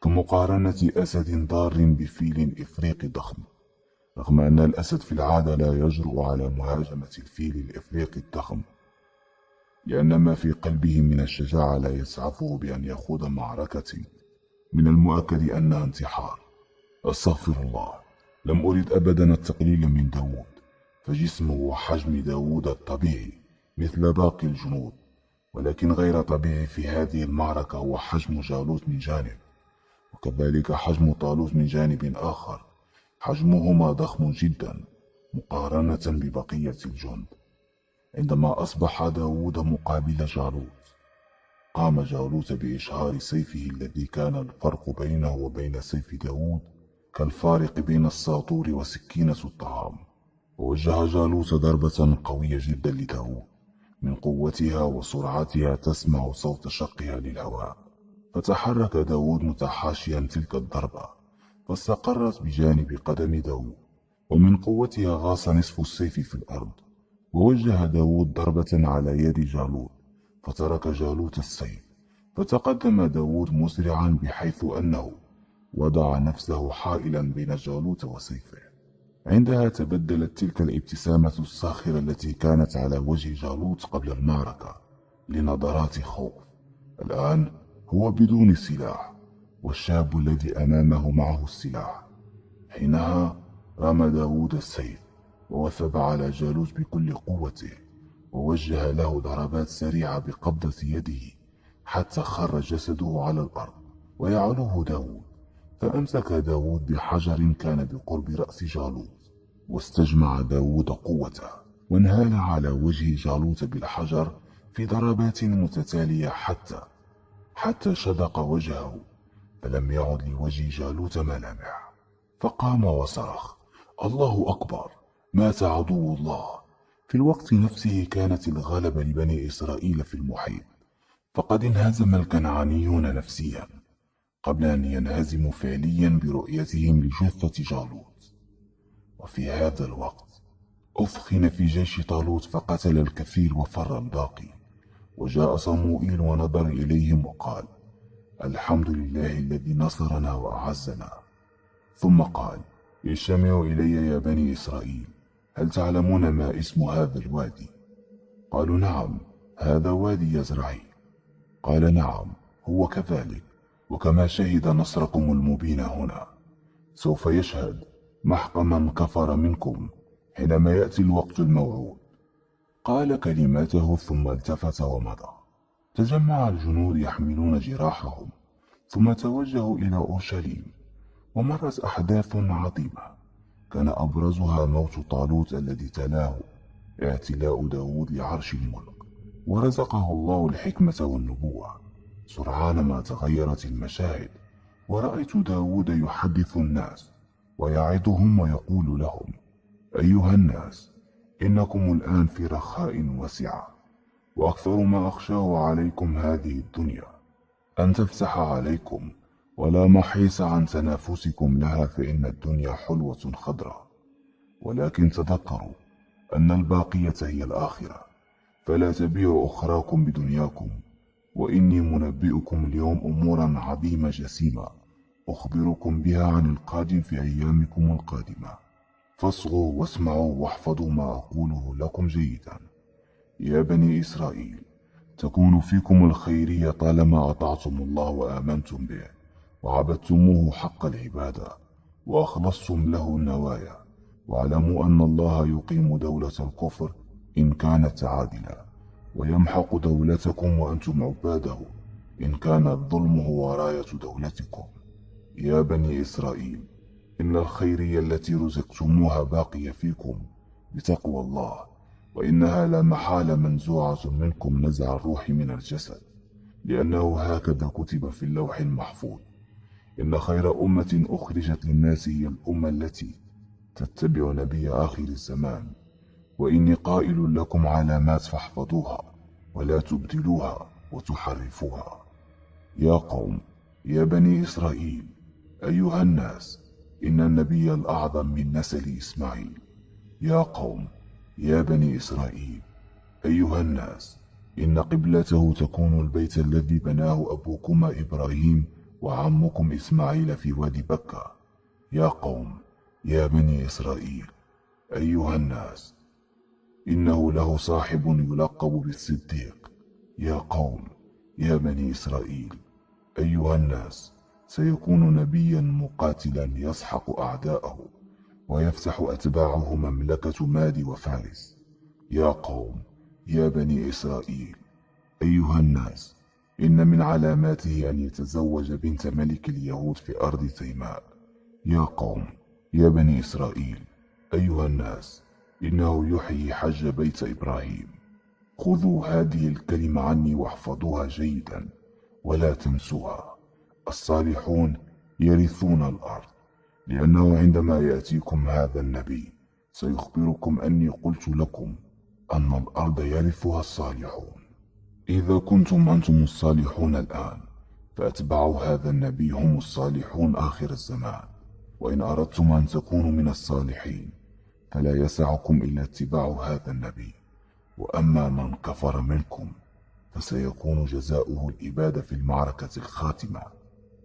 كمقارنة أسد ضار بفيل إفريقي ضخم، رغم أن الأسد في العادة لا يجرؤ على مهاجمة الفيل الإفريقي الضخم. لأن ما في قلبه من الشجاعة لا يسعفه بأن يخوض معركة من المؤكد أنها انتحار. أستغفر الله، لم أرد أبدا التقليل من داود، فجسمه وحجم داود الطبيعي مثل باقي الجنود، ولكن غير طبيعي في هذه المعركة هو حجم جالوت من جانب، وكذلك حجم طالوت من جانب آخر. حجمهما ضخم جدا مقارنة ببقية الجند. عندما أصبح داود مقابل جالوت، قام جالوت بإشهار سيفه الذي كان الفرق بينه وبين سيف داود كالفارق بين الساطور وسكينة الطعام. ووجه جالوت ضربة قوية جدا لداود، من قوتها وسرعتها تسمع صوت شقها للهواء، فتحرك داود متحاشيا تلك الضربة، فاستقرت بجانب قدم داود، ومن قوتها غاص نصف السيف في الأرض. ووجه داود ضربة على يد جالوت، فترك جالوت السيف، فتقدم داود مسرعا بحيث أنه وضع نفسه حائلا بين جالوت وسيفه. عندها تبدلت تلك الابتسامة الساخرة التي كانت على وجه جالوت قبل المعركة لنظرات خوف. الآن هو بدون سلاح، والشاب الذي أمامه معه السلاح. حينها رمى داود السيف ووثب على جالوت بكل قوته، ووجه له ضربات سريعة بقبضة يده حتى خر جسده على الأرض ويعلوه داود. فأمسك داود بحجر كان بقرب رأس جالوت، واستجمع داود قوته وانهال على وجه جالوت بالحجر في ضربات متتالية حتى شدق وجهه، فلم يعد لوجه جالوت ملامح. فقام وصرخ: الله أكبر، مات عدو الله. في الوقت نفسه كانت الغلبة لبني إسرائيل في المحيط، فقد انهزم الكنعانيون نفسيا قبل أن ينهزموا فعليا برؤيتهم لجثة جالوت. وفي هذا الوقت أثخن في جيش طالوت فقتل الكثير وفر الباقي. وجاء صموئيل ونظر إليهم وقال: الحمد لله الذي نصرنا وأعزنا. ثم قال: اجتمعوا إلي يا بني إسرائيل، هل تعلمون ما اسم هذا الوادي؟ قالوا: نعم، هذا وادي يزرعيل. قال: نعم، هو كذلك، وكما شهد نصركم المبين هنا، سوف يشهد محق من كفر منكم حينما يأتي الوقت الموعود. قال كلماته ثم التفت ومضى. تجمع الجنود يحملون جراحهم، ثم توجهوا إلى أورشليم. ومرت أحداث عظيمة، كان أبرزها موت طالوت الذي تلاه اعتلاء داود لعرش الملك، ورزقه الله الحكمة والنبوة. سرعان ما تغيرت المشاهد، ورأيت داود يحدث الناس ويعظهم ويقول لهم: أيها الناس، إنكم الآن في رخاء وسعة، وأكثر ما أخشاه عليكم هذه الدنيا أن تفتح عليكم، ولا محيص عن تنافسكم لها، فإن الدنيا حلوة خضراء. ولكن تذكروا أن الباقية هي الآخرة، فلا تبيعوا أخراكم بدنياكم. وإني منبئكم اليوم أمورا عظيمة جسيمة أخبركم بها عن القادم في أيامكم القادمة، فاصغوا واسمعوا واحفظوا ما أقوله لكم جيدا. يا بني إسرائيل، تكون فيكم الخيرية طالما أطعتم الله وآمنتم به وعبدتموه حق العبادة وأخلصتم له النوايا. واعلموا أن الله يقيم دولة الكفر إن كانت عادلة، ويمحق دولتكم وأنتم عباده إن كان الظلم هو راية دولتكم. يا بني إسرائيل، إن الخيرية التي رزقتموها باقية فيكم بتقوى الله، وإنها لا محالة منزوعة منكم نزع الروح من الجسد، لأنه هكذا كتب في اللوح المحفوظ: إن خير أمة أخرجت للناس هي الأمة التي تتبع نبي آخر الزمان. وإني قائل لكم علامات فاحفظوها ولا تبدلوها وتحرفوها. يا قوم، يا بني إسرائيل، أيها الناس، إن النبي الأعظم من نسل إسماعيل. يا قوم، يا بني إسرائيل، أيها الناس، إن قبلته تكون البيت الذي بناه أبوكما إبراهيم وعمكم إسماعيل في وادي بكة. يا قوم، يا بني إسرائيل، أيها الناس، إنه له صاحب يلقب بالصديق، يا قوم، يا بني إسرائيل، أيها الناس، سيكون نبيا مقاتلا يسحق أعداءه ويفتح أتباعه مملكة ماد وفارس. يا قوم، يا بني إسرائيل، أيها الناس، إن من علاماته أن يتزوج بنت ملك اليهود في أرض تيماء. يا قوم، يا بني إسرائيل، أيها الناس، إنه يحيي حج بيت إبراهيم. خذوا هذه الكلمة عني واحفظوها جيدا ولا تنسوها. الصالحون يرثون الأرض، لأنه عندما يأتيكم هذا النبي سيخبركم أني قلت لكم أن الأرض يرثها الصالحون. إذا كنتم أنتم الصالحون الآن، فأتباع هذا النبي هم الصالحون آخر الزمان. وإن أردتم أن تكونوا من الصالحين فلا يسعكم إلا اتباع هذا النبي. وأما من كفر منكم فسيكون جزاؤه الإبادة في المعركة الخاتمة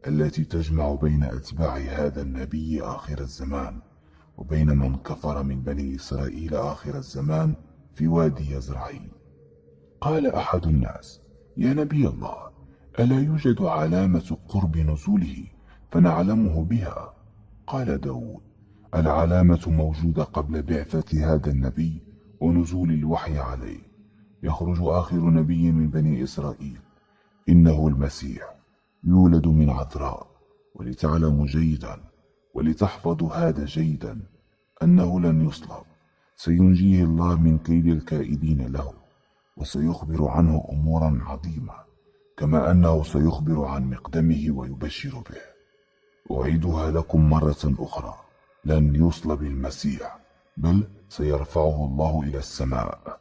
التي تجمع بين أتباع هذا النبي آخر الزمان وبين من كفر من بني إسرائيل آخر الزمان في وادي يزرعيل. قال أحد الناس: يا نبي الله، ألا يوجد علامة قرب نزوله فنعلمه بها؟ قال داود: العلامة موجودة قبل بعثة هذا النبي ونزول الوحي عليه. يخرج آخر نبي من بني إسرائيل، إنه المسيح، يولد من عذراء. ولتعلموا جيدا ولتحفظوا هذا جيدا أنه لن يصلب، سينجيه الله من كيد الكائدين له، وسيخبر عنه أمورا عظيمة، كما أنه سيخبر عن مقدمه ويبشر به. أعيدها لكم مرة أخرى: لن يصلب المسيح، بل سيرفعه الله إلى السماء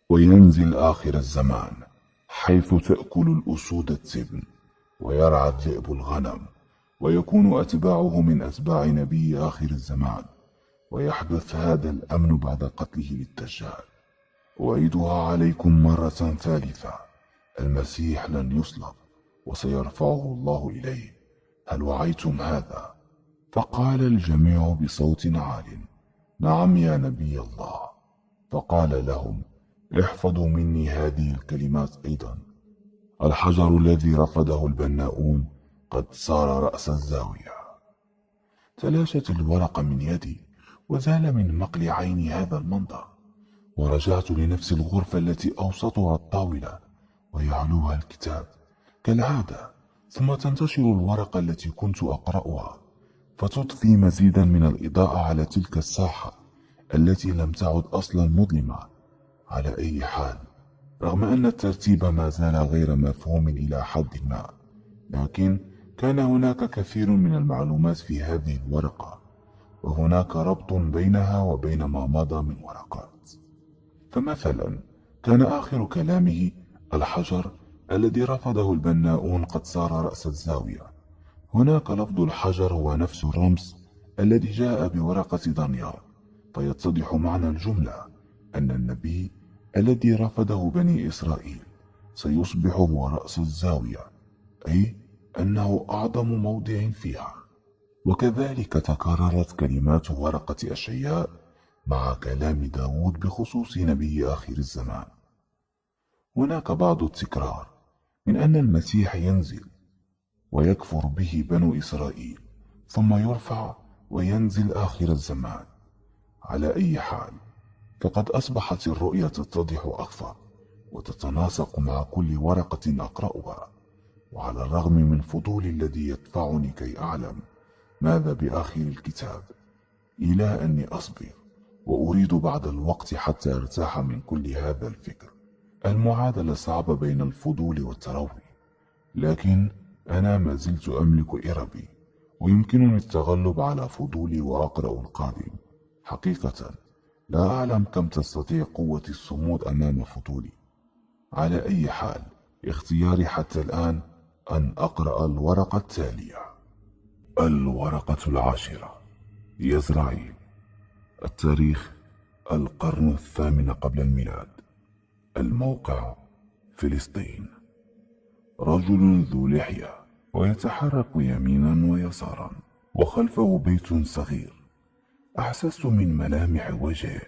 وينزل آخر الزمان، حيث تأكل الأسود التبن ويرعى الذئب الغنم، ويكون أتباعه من أتباع نبي آخر الزمان، ويحدث هذا الأمن بعد قتله للدجال. أعيدها عليكم مرة ثالثة: المسيح لن يصلب وسيرفعه الله إليه. هل وعيتم هذا؟ فقال الجميع بصوت عال: نعم يا نبي الله. فقال لهم: احفظوا مني هذه الكلمات أيضا: الحجر الذي رفضه البناؤون قد صار رأس الزاوية. تلاشت الورقة من يدي وزال من مقل عيني هذا المنظر، ورجعت لنفس الغرفة التي أوسطها الطاولة ويعلوها الكتاب كالعادة، ثم تنتشر الورقة التي كنت أقرأها فتضفي مزيدا من الإضاءة على تلك الساحة التي لم تعد أصلا مظلمة. على أي حال، رغم أن الترتيب ما زال غير مفهوم إلى حد ما، لكن كان هناك كثير من المعلومات في هذه الورقة، وهناك ربط بينها وبين ما مضى من ورقات. فمثلا كان آخر كلامه: الحجر الذي رفضه البناؤون قد صار رأس الزاوية. هناك لفظ الحجر هو نفس الرمز الذي جاء بورقة دانيال، فيتضح معنى الجملة أن النبي الذي رفضه بني إسرائيل سيصبح هو رأس الزاوية، أي أنه أعظم موضع فيها. وكذلك تكررت كلمات ورقة أشعياء مع كلام داود بخصوص نبي آخر الزمان. هناك بعض التكرار من أن المسيح ينزل ويكفر به بنو إسرائيل، ثم يرفع وينزل آخر الزمان. على أي حال، فقد أصبحت الرؤية تتضح أكثر وتتناسق مع كل ورقة أقرأها، وعلى الرغم من فضولي الذي يدفعني كي أعلم ماذا بآخر الكتاب، إلى أني أصبر وأريد بعض الوقت حتى أرتاح من كل هذا الفكر. المعادلة صعبة بين الفضول والتروي، لكن أنا ما زلت أملك إربي، ويمكنني التغلب على فضولي وأقرأ القادم. حقيقة لا أعلم كم تستطيع قوة الصمود أمام فضولي. على أي حال، اختياري حتى الآن أن أقرأ الورقة التالية. الورقة 10: يزرعيل. التاريخ: القرن 8 قبل الميلاد. الموقع: فلسطين. رجل ذو لحية ويتحرك يمينا ويسارا، وخلفه بيت صغير. أحسست من ملامح وجهه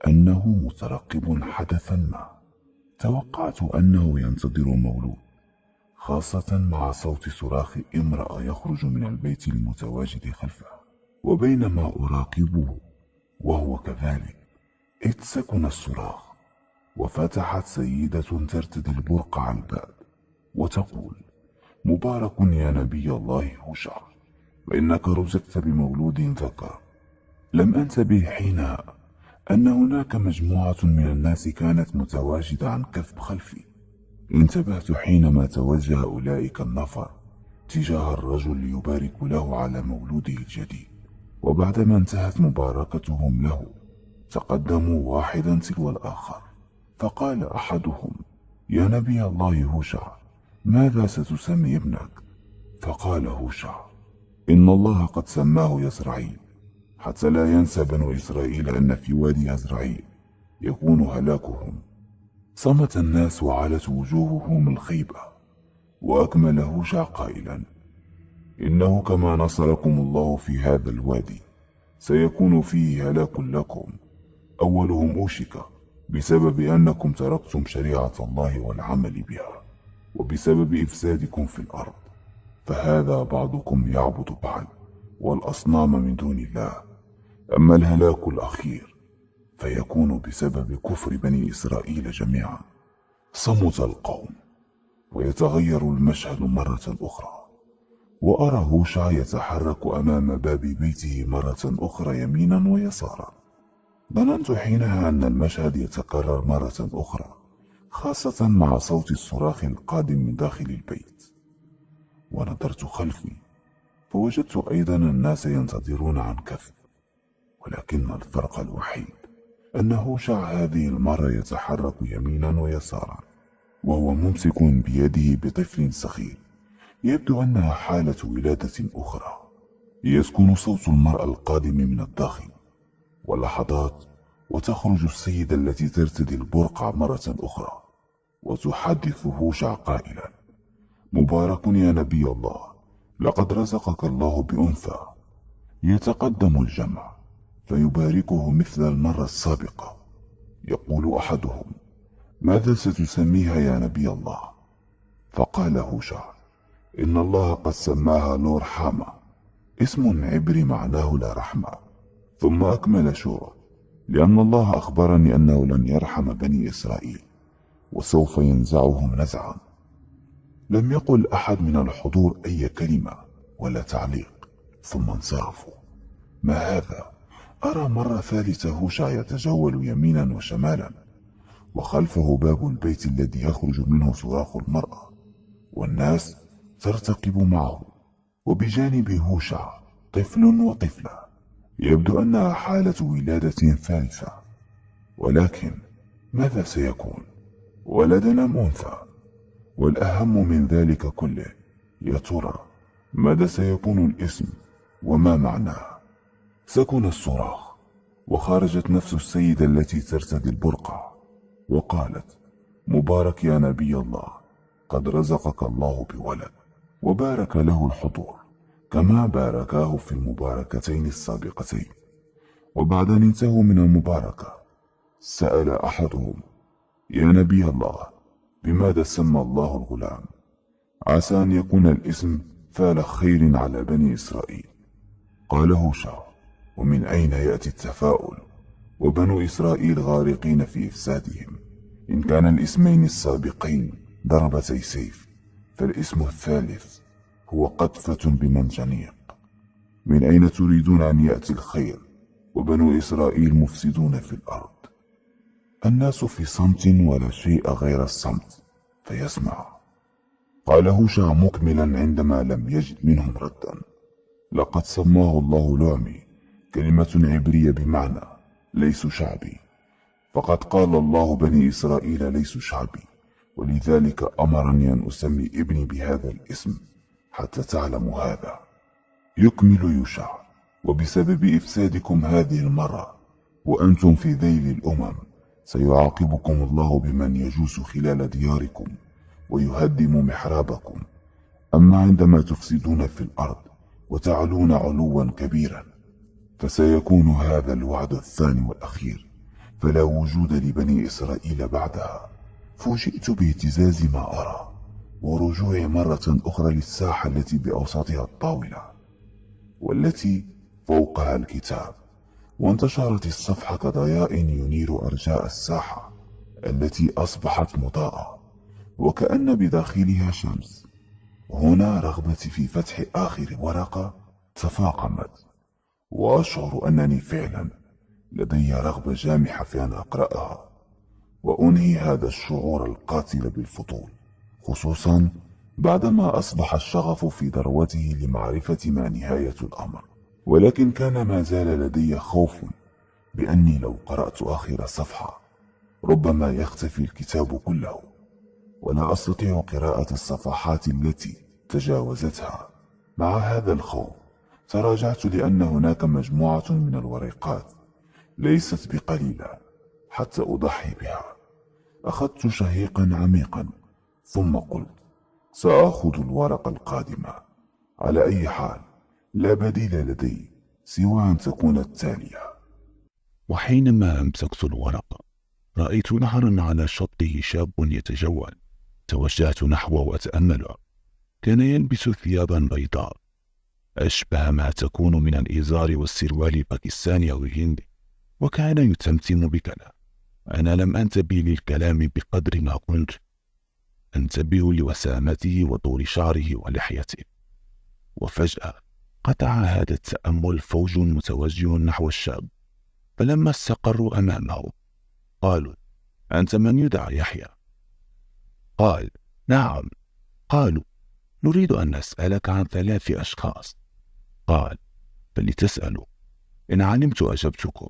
أنه مترقب حدثا ما. توقعت أنه ينتظر مولود، خاصة مع صوت صراخ امرأة يخرج من البيت المتواجد خلفه. وبينما أراقبه وهو كذلك، إذ سكن الصراخ، وفتحت سيدة ترتدي البرقع الباب وتقول: مبارك يا نبي الله هوشع، فإنك رزقت بمولود ذكر. لم أنتبه حينها أن هناك مجموعة من الناس كانت متواجدة عن كثب خلفي. انتبهت حينما توجه أولئك النفر تجاه الرجل ليبارك له على مولوده الجديد. وبعدما انتهت مباركتهم له، تقدموا واحدا تلو الآخر، فقال أحدهم: يا نبي الله هوشع، ماذا ستسمي ابنك؟ فقال هوشع: إن الله قد سماه يزرعيل، حتى لا ينسى بنو إسرائيل أن في وادي يزرعيل يكون هلاكهم. صمت الناس وعلت وجوههم الخيبة، وأكمل هوشع قائلا: إنه كما نصركم الله في هذا الوادي، سيكون فيه هلاك لكم، أولهم أوشك، بسبب أنكم تركتم شريعة الله والعمل بها، وبسبب إفسادكم في الأرض. فهذا بعضكم يعبد بعل والأصنام من دون الله، أما الهلاك الأخير فيكون بسبب كفر بني إسرائيل جميعا. صمت القوم، ويتغير المشهد مرة أخرى، وأرى هوشع يتحرك أمام باب بيته مرة أخرى يمينا ويسارا. ظننت حينها أن المشهد يتكرر مرة أخرى، خاصة مع صوت الصراخ القادم من داخل البيت. ونظرت خلفي، فوجدت أيضا الناس ينتظرون عن كثب، ولكن الفرق الوحيد أن هوشع هذه المرة يتحرك يمينا ويسارا، وهو ممسك بيده بطفل صغير، يبدو أنها حالة ولادة أخرى. يسكن صوت المرأة القادم من الداخل، ولحظات وتخرج السيدة التي ترتدي البرقع مرة أخرى، وتحدث هوشع قائلا: مبارك يا نبي الله، لقد رزقك الله بأنثى. يتقدم الجمع فيباركه مثل المرة السابقة. يقول أحدهم: ماذا ستسميها يا نبي الله؟ فقال هوشع: إن الله قد سماها نور حامة، اسم عبري معناه لا رحمة. ثم أكمل شورى: لأن الله أخبرني أنه لن يرحم بني إسرائيل، وسوف ينزعهم نزعا. لم يقل أحد من الحضور أي كلمة ولا تعليق، ثم انصرفوا. ما هذا؟ أرى مرة ثالثة هوشع يتجول يمينا وشمالا، وخلفه باب البيت الذي يخرج منه صراخ المرأة، والناس ترتقب معه، وبجانب هوشع طفل وطفلة. يبدو أنها حالة ولادة ثالثة، ولكن ماذا سيكون؟ ولد أم أنثى؟ والأهم من ذلك كله، يا ترى ماذا سيكون الاسم وما معناه؟ سكن الصراخ، وخرجت نفس السيدة التي ترتدي البرقع وقالت: مبارك يا نبي الله، قد رزقك الله بولد. وبارك له الحضور كما باركاه في المباركتين السابقتين. وبعد أن انتهوا من المباركة، سأل أحدهم: يا نبي الله، بماذا سمى الله الغلام؟ عسى أن يكون الاسم فال خير على بني إسرائيل. قال هوشع: ومن أين يأتي التفاؤل؟ وبنو إسرائيل غارقين في إفسادهم. إن كان الاسمين السابقين ضربتي سيف، فالاسم الثالث هو قذفة بمنجنيق. من أين تريدون أن يأتي الخير وبنو إسرائيل مفسدون في الأرض؟ الناس في صمت ولا شيء غير الصمت فيسمع. قال هوشع مكملا عندما لم يجد منهم ردا: لقد سماه الله لعمي، كلمة عبرية بمعنى ليسوا شعبي، فقد قال الله بني إسرائيل ليسوا شعبي، ولذلك أمرني أن أسمي ابني بهذا الاسم حتى تعلموا هذا. يكمل يوشع: وبسبب إفسادكم هذه المرة وأنتم في ذيل الأمم، سيعاقبكم الله بمن يجوس خلال دياركم ويهدم محرابكم. أما عندما تفسدون في الأرض وتعلون علوا كبيرا، فسيكون هذا الوعد الثاني والأخير، فلا وجود لبني إسرائيل بعدها، فوجئت باهتزاز ما أرى ورجوعي مرة أخرى للساحة التي بأوسطها الطاولة والتي فوقها الكتاب، وانتشرت الصفحة كضياء ينير أرجاء الساحة التي أصبحت مضاءة وكأن بداخلها شمس. هنا رغبتي في فتح آخر ورقة تفاقمت، وأشعر أنني فعلا لدي رغبة جامحة في أن أقرأها وأنهي هذا الشعور القاتل بالفضول، خصوصا بعدما أصبح الشغف في ذروته لمعرفة ما نهاية الأمر. ولكن كان ما زال لدي خوف بأني لو قرأت آخر صفحة ربما يختفي الكتاب كله ولا أستطيع قراءة الصفحات التي تجاوزتها. مع هذا الخوف تراجعت لأن هناك مجموعة من الورقات ليست بقليلة حتى أضحي بها. أخذت شهيقا عميقا ثم قلت سأخذ الورقة القادمة. على أي حال لا بديل لدي سوى أن تكون التالية. وحينما أمسكت الورقة رأيت نهرا على شطه شاب يتجول. توجهت نحوه وأتأمله. كان يلبس ثيابا بيضاء أشبه ما تكون من الإزار والسروال الباكستاني أو الهندي، وكان يتمتم بكلام. أنا لم أنتبه للكلام بقدر ما كنت أنتبه لوسامته وطول شعره ولحيته. وفجأة قطع هذا التأمل فوج متوجه نحو الشاب، فلما استقروا أمامه قالوا أنت من يدعى يحيى؟ قال نعم. قالوا نريد أن نسألك عن 3 أشخاص. قال فلتسألوا، إن علمت أجبتكم،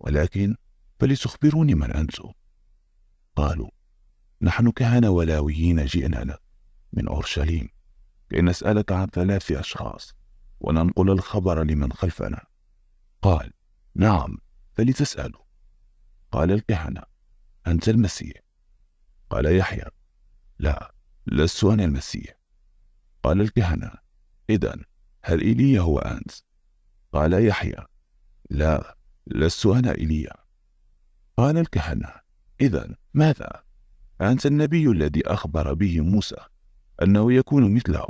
ولكن فلتخبروني من أنتم. قالوا نحن كهنة ولاويين جئنا لك من أورشليم كي نسألك عن 3 أشخاص وننقل الخبر لمن خلفنا. قال نعم فلتسألوا. قال الكهنة أنت المسيح؟ قال يحيى لا، لست أنا المسيح. قال الكهنة إذن هل إيليا هو أنت؟ قال يحيى لا، لست أنا إيليا. قال الكهنة إذن ماذا؟ أنت النبي الذي أخبر به موسى أنه يكون مثله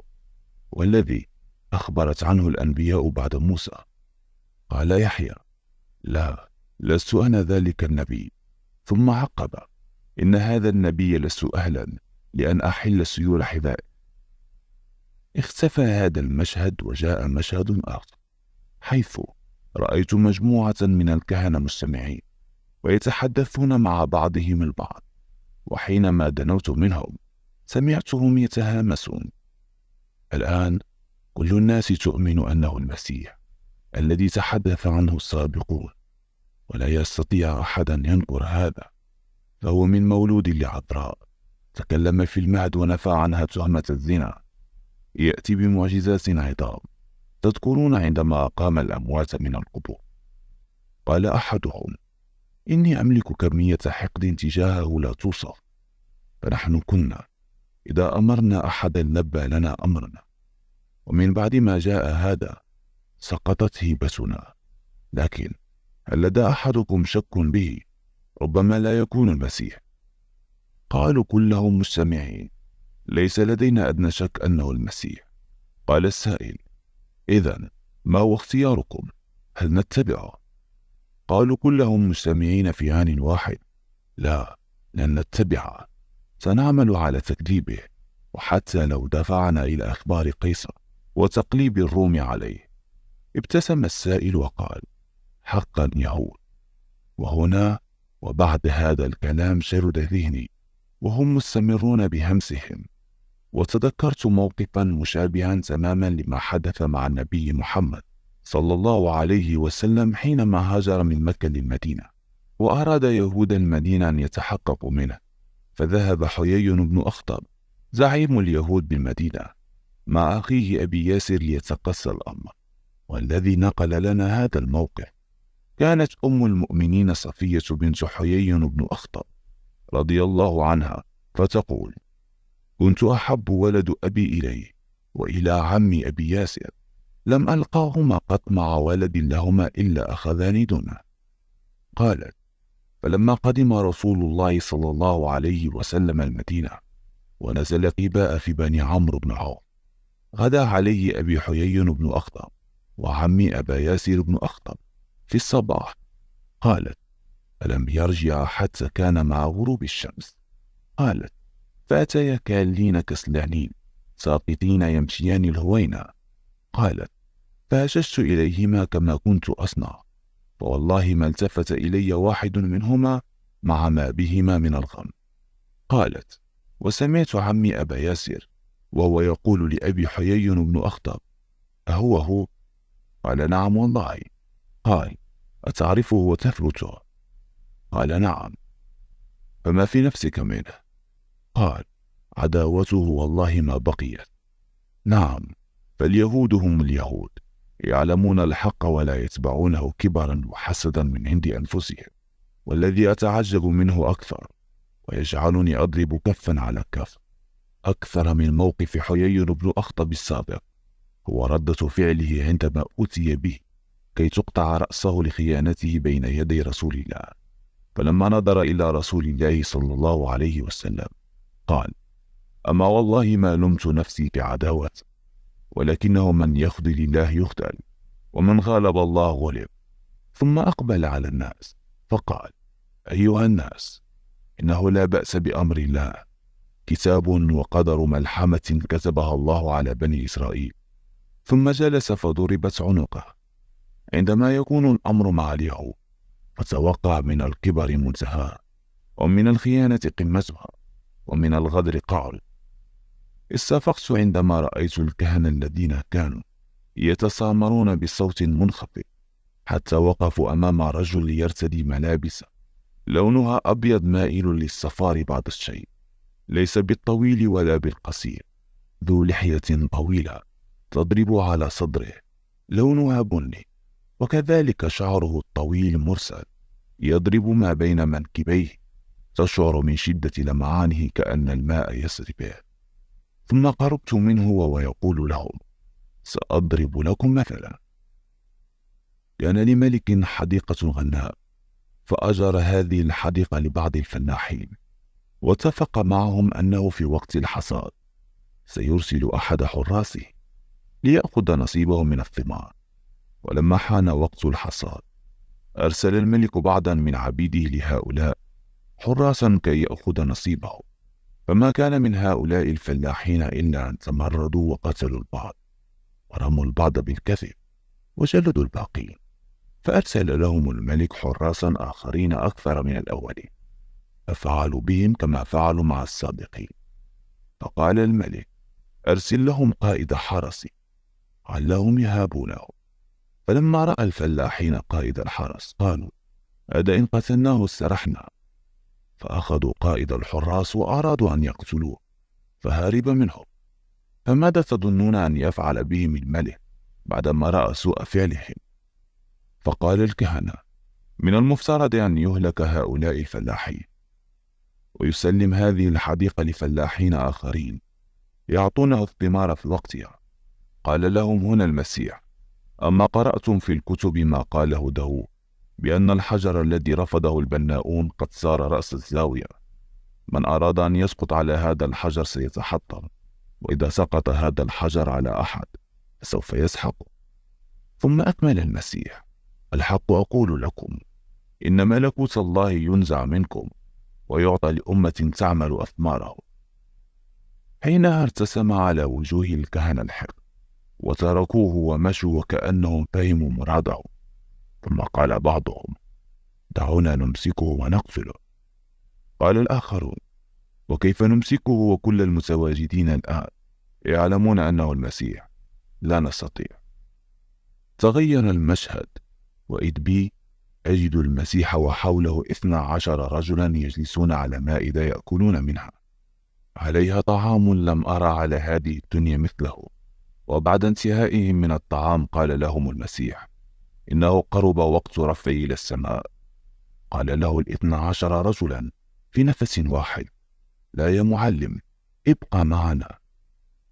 والذي أخبرت عنه الأنبياء بعد موسى. قال يحيى لا، لست أنا ذلك النبي. ثم عقب إن هذا النبي لست أهلا لأن أحل سيول حذائي. اختفى هذا المشهد وجاء مشهد آخر، حيث رأيت مجموعة من الكهنة مجتمعين ويتحدثون مع بعضهم البعض، وحينما دنوت منهم سمعتهم يتهامسون. الآن كل الناس تؤمن أنه المسيح الذي تحدث عنه السابقون، ولا يستطيع أحد أن ينكر هذا، فهو من مولود لعذراء، تكلم في المهد ونفى عنها تهمة الزنا، يأتي بمعجزات عظام. تذكرون عندما أقام الأموات من القبور؟ قال أحدهم إني أملك كمية حقد تجاهه لا توصف، فنحن كنا إذا أمرنا أحدا لبى لنا أمرنا، ومن بعد ما جاء هذا سقطت هيبتنا. لكن هل لدى أحدكم شك به؟ ربما لا يكون المسيح. قالوا كلهم مجتمعين ليس لدينا أدنى شك أنه المسيح. قال السائل إذن ما هو اختياركم؟ هل نتبعه؟ قالوا كلهم مجتمعين في آن واحد لا، لن نتبعه، سنعمل على تكذيبه، وحتى لو دفعنا إلى أخبار قيصر وتقليب الروم عليه. ابتسم السائل وقال حقا يهود. وهنا وبعد هذا الكلام شرد ذهني وهم مستمرون بهمسهم، وتذكرت موقفا مشابها تماما لما حدث مع النبي محمد صلى الله عليه وسلم حينما هاجر من مكة للمدينة، وأراد يهود المدينة أن يتحققوا منه، فذهب حيي بن أخطب زعيم اليهود بالمدينة مع أخيه أبي ياسر ليتقصى الأمر. والذي نقل لنا هذا الموقف كانت أم المؤمنين صفية بنت حيي بن أخطب رضي الله عنها، فتقول كنت أحب ولد أبي إليه وإلى عمي أبي ياسر، لم ألقاهما قط مع ولد لهما إلا أخذاني دونه. قالت فلما قدم رسول الله صلى الله عليه وسلم المدينة ونزل قباء في بني عمرو بن عوف، غدا عليه أبي حيي بن أخطب وعمي أبا ياسر بن أخطب في الصباح. قالت: ألم يرجع حتى كان مع غروب الشمس؟ قالت: فأتيا كالين كسلانين ساقطين يمشيان الهوينا. قالت: فهششت إليهما كما كنت أصنع، فوالله ما التفت إلي واحد منهما مع ما بهما من الغم. قالت: وسمعت عمي أبا ياسر وهو يقول لأبي حيي بن أخطب: أهو هو؟ قال: نعم والله. قال: أتعرفه وتثبته؟ قال: نعم. فما في نفسك منه؟ قال: عداوته والله ما بقيت. نعم، فاليهود هم اليهود، يعلمون الحق ولا يتبعونه كبرا وحسدا من عند أنفسهم، والذي أتعجب منه أكثر ويجعلني أضرب كفا على كف أكثر من موقف حيي بن أخطب السابق هو ردة فعله عندما أتي به كي تقطع رأسه لخيانته بين يدي رسول الله، فلما نظر إلى رسول الله صلى الله عليه وسلم قال: أما والله ما لمت نفسي بعداوة، ولكنه من يخذل الله يخذل، ومن غالب الله غلب. ثم أقبل على الناس فقال: أيها الناس، إنه لا بأس بأمر الله، كتاب وقدر ملحمة كتبها الله على بني إسرائيل. ثم جلس فضربت عنقه. عندما يكون الأمر مع اليهود فتوقع من الكبر منتهى، ومن الخيانة قمتها، ومن الغدر قعر. استفقت عندما رأيت الكهنة الذين كانوا يتسامرون بصوت منخفض حتى وقفوا أمام رجل يرتدي ملابس لونها أبيض مائل للصفار بعض الشيء، ليس بالطويل ولا بالقصير، ذو لحية طويلة تضرب على صدره لونها بني، وكذلك شعره الطويل مرسل يضرب ما بين منكبيه، تشعر من شدة لمعانه كأن الماء يسري به. ثم قربت منه وهو يقول لهم: سأضرب لكم مثلا. كان لملك حديقة غناء، فأجر هذه الحديقة لبعض الفلاحين، واتفق معهم أنه في وقت الحصاد سيرسل أحد حراسه ليأخذ نصيبه من الثمار. ولما حان وقت الحصاد أرسل الملك بعضا من عبيده لهؤلاء حراسا كي يأخذ نصيبه، فما كان من هؤلاء الفلاحين إلا أن تمردوا وقتلوا البعض ورموا البعض بالكذب وجلدوا الباقين، فأرسل لهم الملك حراسا آخرين أكثر من الأولين، ففعلوا بهم كما فعلوا مع السابقين. فقال الملك: أرسل لهم قائد حرس علهم يهابونه. فلما رأى الفلاحين قائد الحرس قالوا: هذا إن قتلناه استرحنا. فأخذوا قائد الحراس وأرادوا أن يقتلوه، فهرب منهم. فماذا تظنون أن يفعل بهم الملك بعدما رأى سوء فعلهم؟ فقال الكهنة: من المفترض أن يهلك هؤلاء الفلاحين، ويسلم هذه الحديقة لفلاحين آخرين يعطونه الثمار في وقتها. قال لهم هنا المسيح: أما قرأتم في الكتب ما قاله داود بأن الحجر الذي رفضه البناؤون قد صار رأس الزاوية؟ من أراد أن يسقط على هذا الحجر سيتحطم، وإذا سقط هذا الحجر على أحد فسوف يسحق. ثم أكمل المسيح: الحق أقول لكم، إن ملكوت الله ينزع منكم ويعطى لأمة تعمل أثماره. حينها ارتسم على وجوه الكهنة الحق، وتركوه ومشوا وكأنهم فهموا مراده. ثم قال بعضهم: دعونا نمسكه ونقتله. قال الآخرون: وكيف نمسكه وكل المتواجدين الآن يعلمون أنه المسيح؟ لا نستطيع. تغير المشهد، وإذ بي أجد المسيح وحوله 12 رجلا يجلسون على مائدة يأكلون منها، عليها طعام لم أرى على هذه الدنيا مثله. وبعد انتهائهم من الطعام قال لهم المسيح: إنه قرب وقت رفعه إلى السماء. قال له 12 رجلا في نفس واحد: لا يا معلم، ابقى معنا.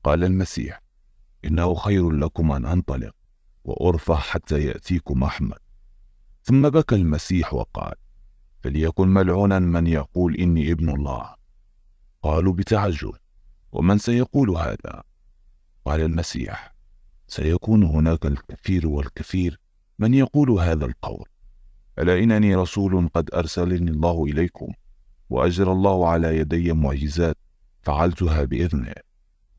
قال المسيح: إنه خير لكم أن أنطلق وأرفع حتى يأتيكم أحمد. ثم بكى المسيح وقال: فليكن ملعونا من يقول إني ابن الله. قالوا بتعجب: ومن سيقول هذا؟ قال المسيح: سيكون هناك الكثير والكثير من يقول هذا القول، ألا إنني رسول قد أرسلني الله إليكم، وأجرى الله على يدي معجزات فعلتها بإذنه،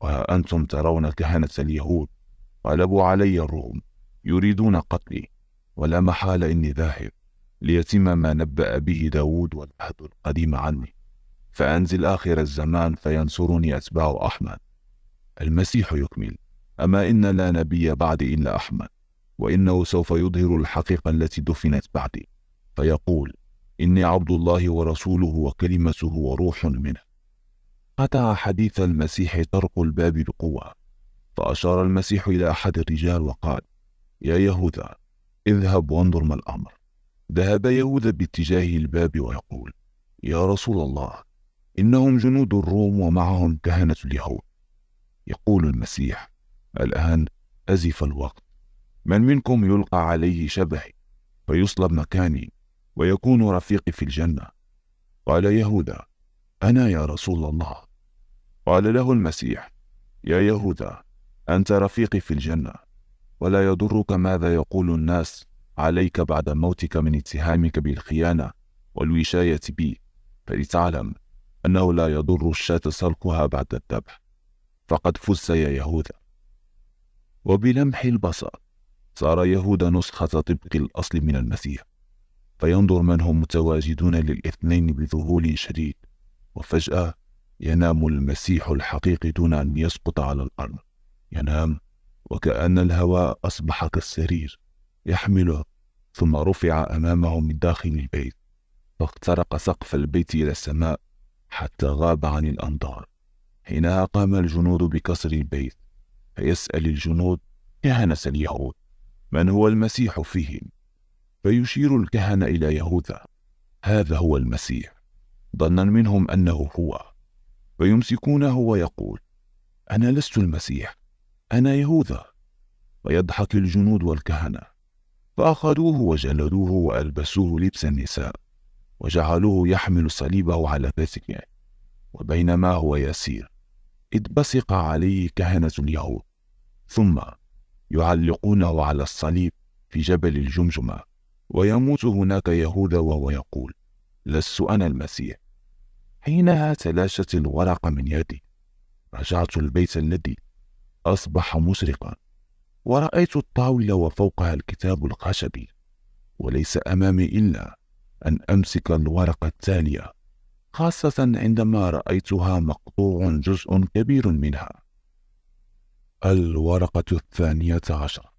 وها أنتم ترون كهنة اليهود غلبوا علي الروم يريدون قتلي، ولا محالة إني ذاهب ليتم ما نبأ به داود والعهد القديم عني، فأنزل آخر الزمان فينصرني أتباع أحمد. المسيح يكمل: أما إن لا نبي بعد إلا أحمد، وإنه سوف يظهر الحقيقة التي دفنت بعدي، فيقول: إني عبد الله ورسوله وكلمته وروح منه. قطع حديث المسيح طرق الباب بقوة، فأشار المسيح إلى أحد الرجال وقال: يا يهوذا، اذهب وانظر ما الأمر. ذهب يهوذا باتجاه الباب ويقول: يا رسول الله، إنهم جنود الروم ومعهم كهنة اليهود. يقول المسيح: الآن أزف الوقت، من منكم يلقى عليه شبهي فيصلب مكاني ويكون رفيقي في الجنة؟ قال يهوذا: أنا يا رسول الله. قال له المسيح: يا يهوذا، أنت رفيقي في الجنة، ولا يضرك ماذا يقول الناس عليك بعد موتك من اتهامك بالخيانة والوشاية بي، فلتعلم أنه لا يضر الشاة سلكها بعد الذبح، فقد فزت يا يهوذا. وبلمح البصر صار يهوذا نسخة طبق الأصل من المسيح، فينظر من هم متواجدون للاثنين بذهول شديد، وفجأة ينام المسيح الحقيقي دون أن يسقط على الأرض. ينام وكأن الهواء أصبح كالسرير يحمله، ثم رفع أمامه من داخل البيت، فاخترق سقف البيت إلى السماء حتى غاب عن الأنظار. حينها قام الجنود بكسر البيت، فيسأل الجنود كهنة اليهود: من هو المسيح فيهم؟ فيشير الكهنة إلى يهوذا: هذا هو المسيح، ظنا منهم أنه هو، فيمسكونه ويقول: أنا لست المسيح، أنا يهوذا. ويضحك الجنود والكهنة، فأخذوه وجلدوه وألبسوه لبس النساء، وجعلوه يحمل صليبه على كتفه. وبينما هو يسير إذ بصق عليه كهنة اليهود، ثم يعلقونه على الصليب في جبل الجمجمة، ويموت هناك يهوذا وهو يقول: لست أنا المسيح. حينها تلاشت الورقة من يدي. رجعت البيت الذي أصبح مشرقا، ورأيت الطاولة وفوقها الكتاب الخشبي، وليس أمامي إلا أن أمسك الورقة التالية، خاصة عندما رأيتها مقطوع جزء كبير منها. الورقة 12: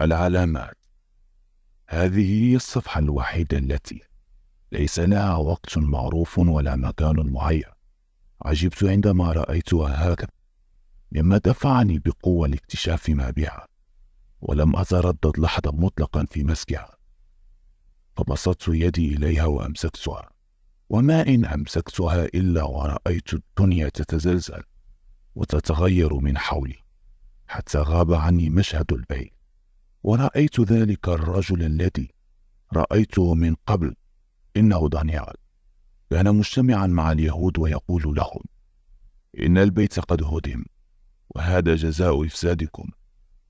العلامات. هذه هي الصفحة الوحيدة التي ليس لها وقت معروف ولا مكان معين. عجبت عندما رأيتها هكذا، مما دفعني بقوة لاكتشاف ما بها، ولم أتردد لحظة مطلقا في مسكها، فبسطت يدي إليها وأمسكتها. وما إن أمسكتها إلا ورأيت الدنيا تتزلزل وتتغير من حولي، حتى غاب عني مشهد البيت، ورأيت ذلك الرجل الذي رأيته من قبل، إنه دانيال، كان مجتمعا مع اليهود ويقول لهم: إن البيت قد هدم، وهذا جزاء إفسادكم،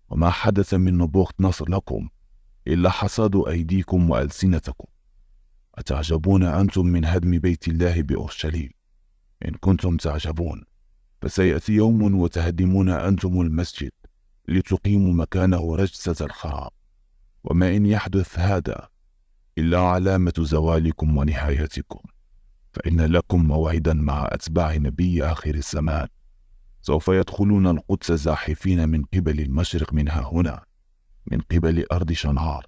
وما حدث من نبوخذ نصر لكم إلا حصاد أيديكم وألسنتكم. أتعجبون أنتم من هدم بيت الله بأورشليم؟ إن كنتم تعجبون، فسيأتي يوم وتهدمون أنتم المسجد لتقيموا مكانه رجسة الخراب، وما إن يحدث هذا إلا علامة زوالكم ونهايتكم، فإن لكم موعدا مع أتباع نبي آخر الزمان، سوف يدخلون القدس زاحفين من قبل المشرق منها هنا، من قبل أرض شنعار،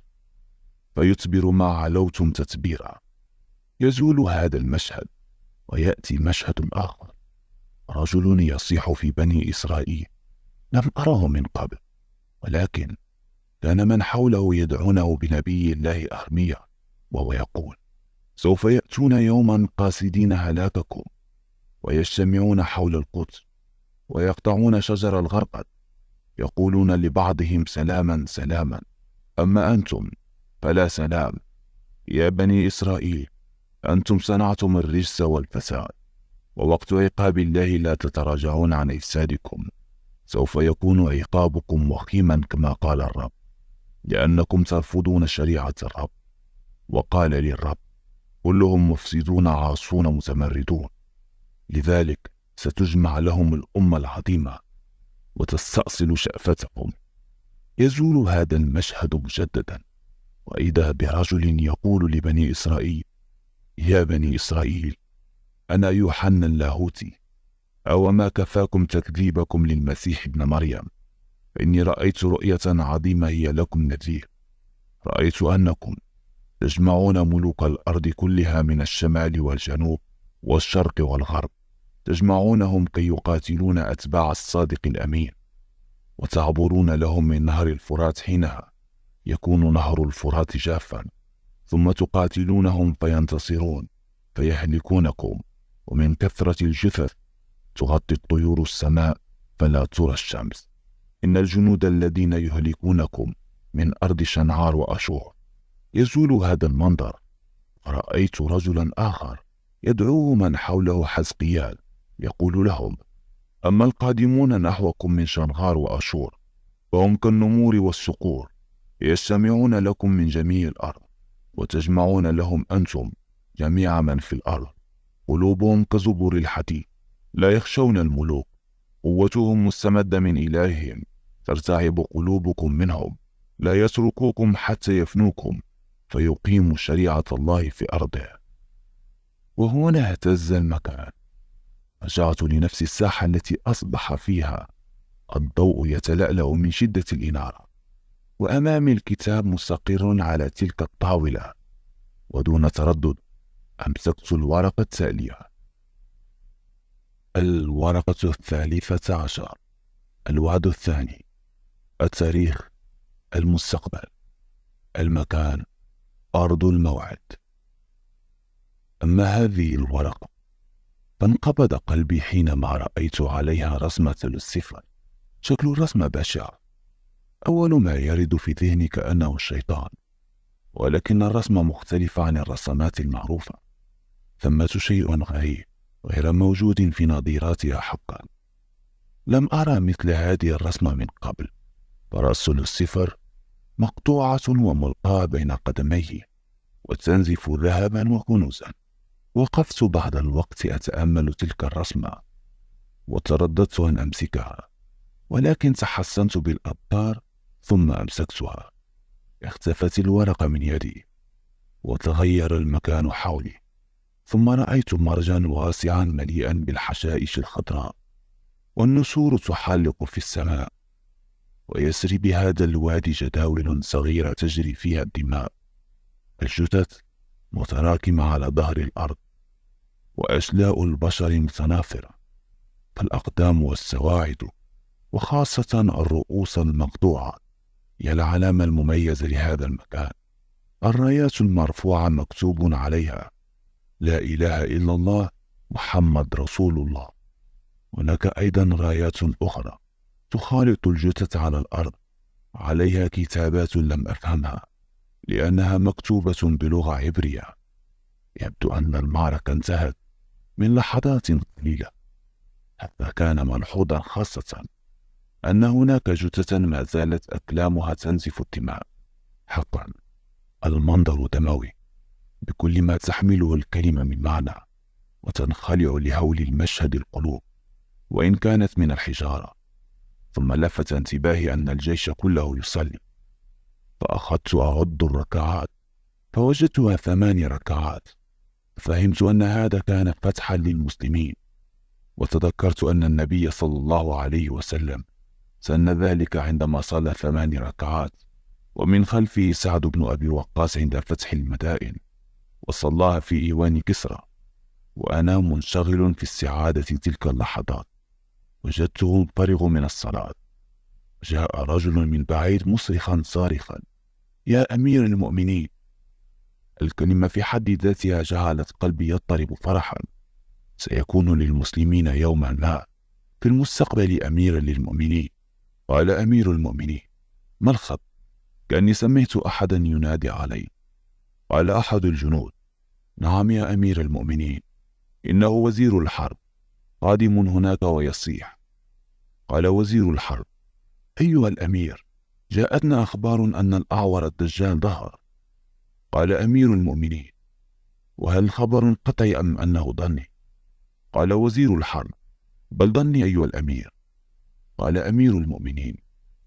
فيتبر ما علوتم تتبيرا. يزول هذا المشهد ويأتي مشهد آخر، رجل يصيح في بني إسرائيل، لم أره من قبل، ولكن كان من حوله يدعونه بنبي الله أرميا، وهو يقول: سوف يأتون يوما قاصدين هلاككم، ويجتمعون حول القدس، ويقطعون شجر الغرقد، يقولون لبعضهم سلاما سلاما، أما أنتم فلا سلام. يا بني إسرائيل، أنتم صنعتم الرجس والفساد، ووقت عقاب الله لا تتراجعون عن إفسادكم. سوف يكون عقابكم وخيما كما قال الرب، لأنكم ترفضون شريعة الرب. وقال للرب: كلهم مفسدون عاصون متمردون، لذلك ستجمع لهم الأمة العظيمة وتستأصل شأفتهم. يزول هذا المشهد مجددا، وإذا برجل يقول لبني إسرائيل: يا بني إسرائيل، أنا يوحنا اللاهوتي، أو ما كفاكم تكذيبكم للمسيح ابن مريم؟ إني رأيت رؤية عظيمة هي لكم نذير. رأيت أنكم تجمعون ملوك الأرض كلها من الشمال والجنوب والشرق والغرب، تجمعونهم كي يقاتلون أتباع الصادق الأمين، وتعبرون لهم من نهر الفرات. حينها يكون نهر الفرات جافا، ثم تقاتلونهم فينتصرون فيهلكونكم، ومن كثرة الجثث تغطي الطيور السماء فلا ترى الشمس. إن الجنود الذين يهلكونكم من أرض شنعار وأشور. يزول هذا المنظر، رأيت رجلا آخر يدعوه من حوله حزقيال، يقول لهم: أما القادمون نحوكم من شنعار وأشور فهم كالنمور والصقور، يستمعون لكم من جميع الأرض، وتجمعون لهم أنتم جميع من في الأرض. قلوبهم كزبر الحديد، لا يخشون الملوك، قوتهم مستمدة من إلههم، ترتعب قلوبكم منهم، لا يتركوكم حتى يفنوكم، فيقيموا شريعة الله في أرضه. وهنا اهتز المكان. رجعت لنفس الساحة التي أصبح فيها الضوء يتلألأ من شدة الإنارة، وأمامي الكتاب مستقر على تلك الطاولة، ودون تردد أمسكت الورقة التالية. الورقة 13، الوعد الثاني، التاريخ، المستقبل، المكان، أرض الموعد. أما هذه الورقة فانقبض قلبي حينما رأيت عليها رسمة لوسيفر. شكل الرسمة بشع. أول ما يرد في ذهني كأنه الشيطان، ولكن الرسمة مختلفة عن الرسمات المعروفة. ثمة شيء غريب غير موجود في نظيراتها حقا. لم أرى مثل هذه الرسمة من قبل. فرأس لوسيفر مقطوعة وملقاة بين قدميه، وتنزف ذهبا وكنوزا. وقفت بعد الوقت أتأمل تلك الرسمة، وترددت أن أمسكها، ولكن تحسنت بالأبطار ثم أمسكتها. اختفت الورقة من يدي، وتغير المكان حولي. ثم رأيت مرجا واسعا مليئا بالحشائش الخضراء، والنسور تحلق في السماء، ويسري بهذا الوادي جداول صغيرة تجري فيها الدماء. الجثث متراكمة على ظهر الأرض، وأشلاء البشر متناثرة، فالأقدام والسواعد، وخاصة الرؤوس المقطوعة، هي العلامة المميزة لهذا المكان. الرايات المرفوعة مكتوب عليها: لا إله إلا الله، محمد رسول الله. هناك أيضا رايات أخرى تخالط الجثث على الأرض، عليها كتابات لم أفهمها لأنها مكتوبة بلغة عبرية. يبدو أن المعركة انتهت من لحظات قليلة. هذا كان ملحوظا، خاصة أن هناك جثثا ما زالت أكلامها تنزف الدماء. حقا المنظر دموي بكل ما تحمله الكلمة من معنى، وتنخلع لهول المشهد القلوب وإن كانت من الحجارة. ثم لفت انتباهي أن الجيش كله يصلي، فأخذت أعد الركعات فوجدتها 8 ركعات. فهمت أن هذا كان فتحا للمسلمين، وتذكرت أن النبي صلى الله عليه وسلم سن ذلك عندما صلى 8 ركعات، ومن خلفه سعد بن أبي وقاص عند فتح المدائن، وصلاها في إيوان كسرى. وأنا منشغل في استعادة تلك اللحظات وجدته منفرغ من الصلاة. جاء رجل من بعيد مصرخا صارخا: يا أمير المؤمنين! الكلمة في حد ذاتها جعلت قلبي يضطرب فرحا. سيكون للمسلمين يوما ما في المستقبل أميرا للمؤمنين. قال أمير المؤمنين: ما الخط؟ كأني سمعت أحدا ينادي علي. قال أحد الجنود: نعم يا أمير المؤمنين، إنه وزير الحرب قادم هناك ويصيح. قال وزير الحرب: أيها الأمير، جاءتنا أخبار أن الأعور الدجال ظهر. قال أمير المؤمنين: وهل خبر قطعي أم أنه ظني؟ قال وزير الحرب: بل ظني أيها الأمير. قال أمير المؤمنين: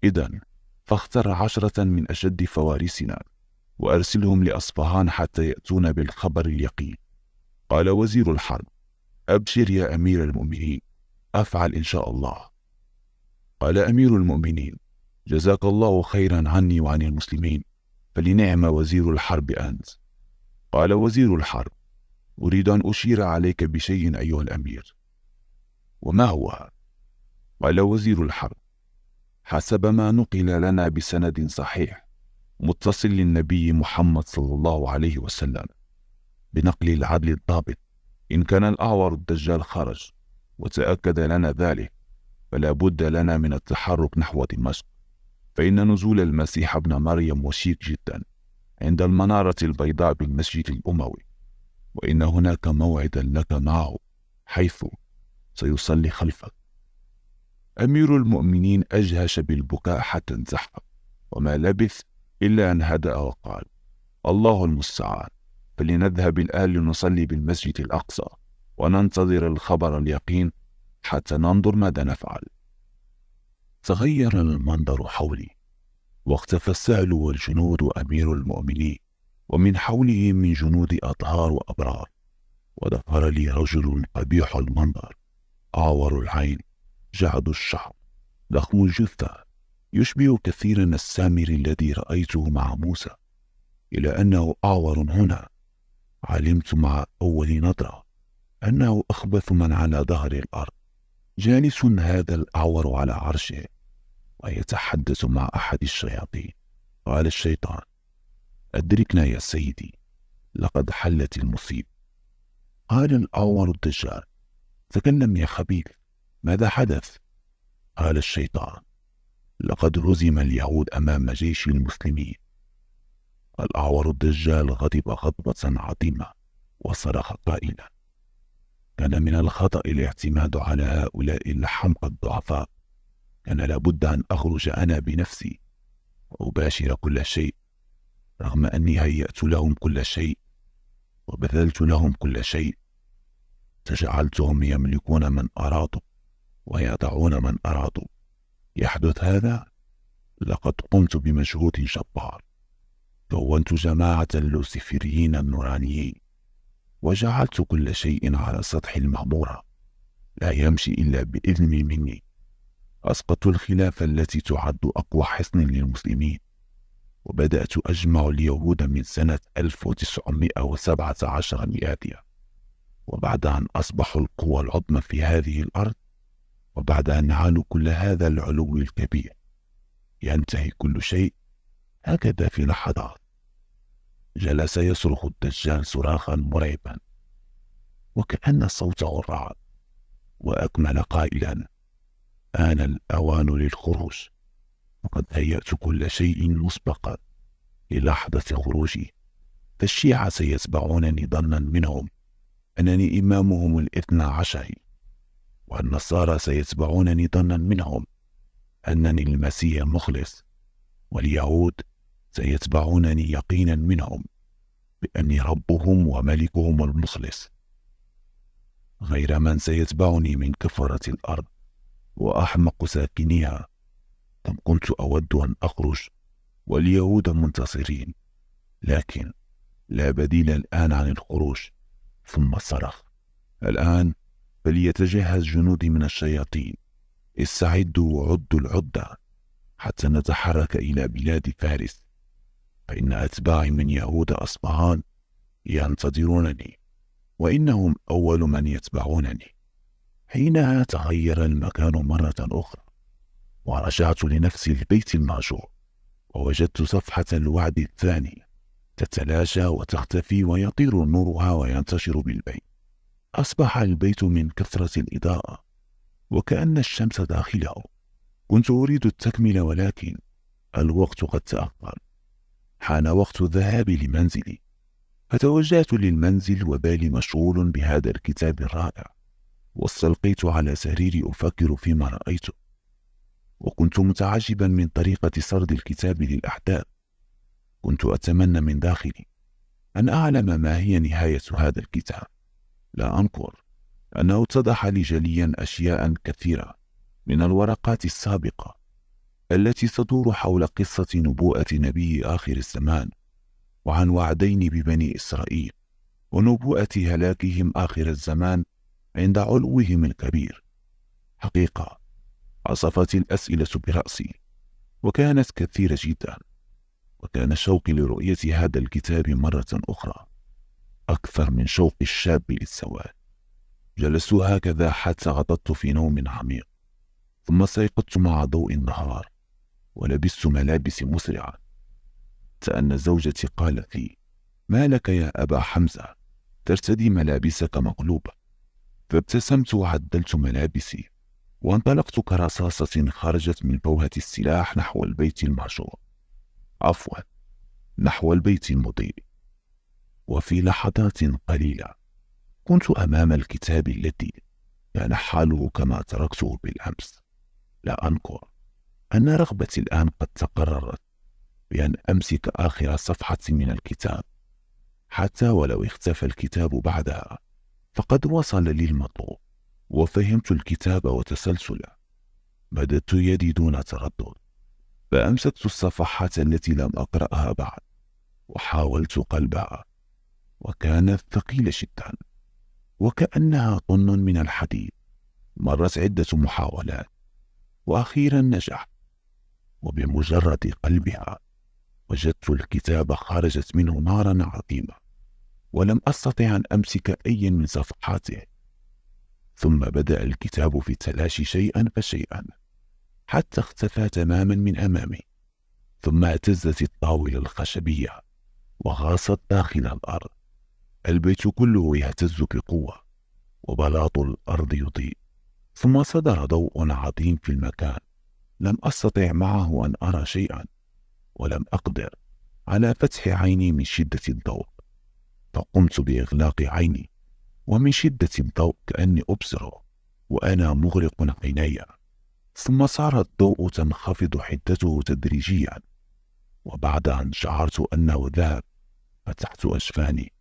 إذن فاختر 10 من أشد فوارسنا وأرسلهم لأصفهان حتى يأتون بالخبر اليقين. قال وزير الحرب: أبشر يا أمير المؤمنين، أفعل إن شاء الله. قال أمير المؤمنين: جزاك الله خيرا عني وعن المسلمين، فلنعم وزير الحرب أنت. قال وزير الحرب: أريد أن أشير عليك بشيء أيها الأمير. وما هو؟ قال وزير الحرب: حسب ما نقل لنا بسند صحيح متصل للنبي محمد صلى الله عليه وسلم بنقل العدل الضابط، إن كان الأعور الدجال خرج وتأكد لنا ذلك، فلا بد لنا من التحرك نحو دمشق، فإن نزول المسيح ابن مريم وشيك جدا عند المنارة البيضاء بالمسجد الأموي، وإن هناك موعدا لك معه حيث سيصلي خلفك. أمير المؤمنين أجهش بالبكاء حتى انسحب، وما لبث إلا أن هدأ وقال: الله المستعان، فلنذهب الآن لنصلي بالمسجد الأقصى وننتظر الخبر اليقين حتى ننظر ماذا نفعل. تغير المنظر حولي، واختفى السهل والجنود وأمير المؤمنين، ومن حوله من جنود أطهار وأبرار، وظهر لي رجل قبيح المنظر، أعور العين، جعد الشعر، ضخم الجثة، يشبه كثيرا السامر الذي رأيته مع موسى، إلى أنه أعور هنا. علمت مع أول نظرة أنه أخبث من على ظهر الأرض، جالس هذا الأعور على عرشه ويتحدث مع أحد الشياطين. قال الشيطان: أدركنا يا سيدي، لقد حلت المصيبة. قال الأعور الدجال: تكلم يا خبيث، ماذا حدث؟ قال الشيطان: لقد هزم اليهود أمام جيش المسلمين. الأعور الدجال غضب غضبة عظيمة وصرخ قائلا: كان من الخطأ الاعتماد على هؤلاء الحمقى الضعفاء، كان لابد أن أخرج أنا بنفسي وأباشر كل شيء، رغم أني هيأت لهم كل شيء وبذلت لهم كل شيء، فجعلتهم يملكون من أرادوا ويضعون من أرادوا. يحدث هذا؟ لقد قمت بمجهود جبار، كونت جماعة اللوسيفريين النورانيين، وجعلت كل شيء على سطح المعمورة لا يمشي إلا بإذن مني. أسقطت الخلافة التي تعد أقوى حصن للمسلمين، وبدأت أجمع اليهود من سنة 1917 ميلادية، وبعد أن أصبحوا القوى العظمى في هذه الأرض، وبعد أن نالوا كل هذا العلو الكبير، ينتهي كل شيء هكذا في لحظات. جلس يصرخ الدجال صراخا مرعبا وكأن صوته الرعد، وأكمل قائلا: آن الأوان للخروج، وقد هيأت كل شيء مسبقا للحظة خروجي، فالشيعة سيتبعونني ظنا منهم أنني إمامهم ال12، والنصارى سيتبعونني ظنا منهم أنني المسيح المخلص، واليهود سيتبعونني يقينا منهم بأني ربهم وملكهم المخلص، غير من سيتبعني من كفرة الأرض وأحمق ساكنيها. كم كنت أود أن أخرج واليهود منتصرين، لكن لا بديل الآن عن الخروج. ثم صرخ: الآن فليتجهز جنودي من الشياطين، استعدوا وعدوا العدة حتى نتحرك إلى بلاد فارس، فإن أتباعي من يهود أصفهان ينتظرونني، وإنهم أول من يتبعونني. حينها تغير المكان مرة أخرى، ورجعت لنفسي البيت المهجور، ووجدت صفحة الوعد الثاني تتلاشى وتختفي ويطير نورها وينتشر بالبيت. أصبح البيت من كثرة الإضاءة وكأن الشمس داخله. كنت أريد التكملة، ولكن الوقت قد تأخر، حان وقت الذهاب لمنزلي، فتوجهت للمنزل وبالي مشغول بهذا الكتاب الرائع، واستلقيت على سريري أفكر فيما رأيته، وكنت متعجبا من طريقة سرد الكتاب للأحداث. كنت أتمنى من داخلي أن أعلم ما هي نهاية هذا الكتاب. لا أنكر أنه اتضح لي جليا أشياء كثيرة من الورقات السابقة التي تدور حول قصة نبوءة نبي آخر الزمان، وعن وعدين ببني إسرائيل، ونبوءة هلاكهم آخر الزمان عند علوهم الكبير. حقيقة عصفت الأسئلة برأسي، وكانت كثيرة جدا، وكان شوقي لرؤية هذا الكتاب مرة أخرى أكثر من شوق الشاب للسواد. جلست هكذا حتى غطست في نوم عميق، ثم استيقظت مع ضوء النهار، ولبست ملابسي مسرعا، حتى أن زوجتي قالت لي: ما لك يا أبا حمزة، ترتدي ملابسك مقلوبة؟ فابتسمت وعدلت ملابسي، وانطلقت كرصاصة خرجت من فوهة السلاح نحو البيت المهجور، عفوا، نحو البيت المضيء. وفي لحظات قليلة كنت أمام الكتاب الذي كان حاله كما تركته بالأمس. لا أنكر أن رغبتي الآن قد تقررت بأن أمسك آخر صفحة من الكتاب، حتى ولو اختفى الكتاب بعدها فقد وصل لي المطلوب، وفهمت الكتاب وتسلسله. مددت يدي دون تردد، فأمسكت الصفحات التي لم أقرأها بعد، وحاولت قلبها، وكانت ثقيلة جدا وكأنها طن من الحديد. مرت عدة محاولات، وأخيرا نجحت، وبمجرد قلبها وجدت الكتاب خرجت منه نارا عظيمة، ولم أستطع أن أمسك أي من صفحاته. ثم بدأ الكتاب في التلاشي شيئا فشيئا حتى اختفى تماما من أمامي. ثم اهتزت الطاولة الخشبية وغاصت داخل الأرض. البيت كله يهتز بقوة، وبلاط الأرض يضيء. ثم صدر ضوء عظيم في المكان، لم أستطع معه أن أرى شيئا، ولم أقدر على فتح عيني من شدة الضوء، فقمت بإغلاق عيني، ومن شدة الضوء كأني أبصره وأنا مغلق عيني. ثم صار الضوء تنخفض حدته تدريجيا، وبعد أن شعرت أنه ذهب فتحت أجفاني،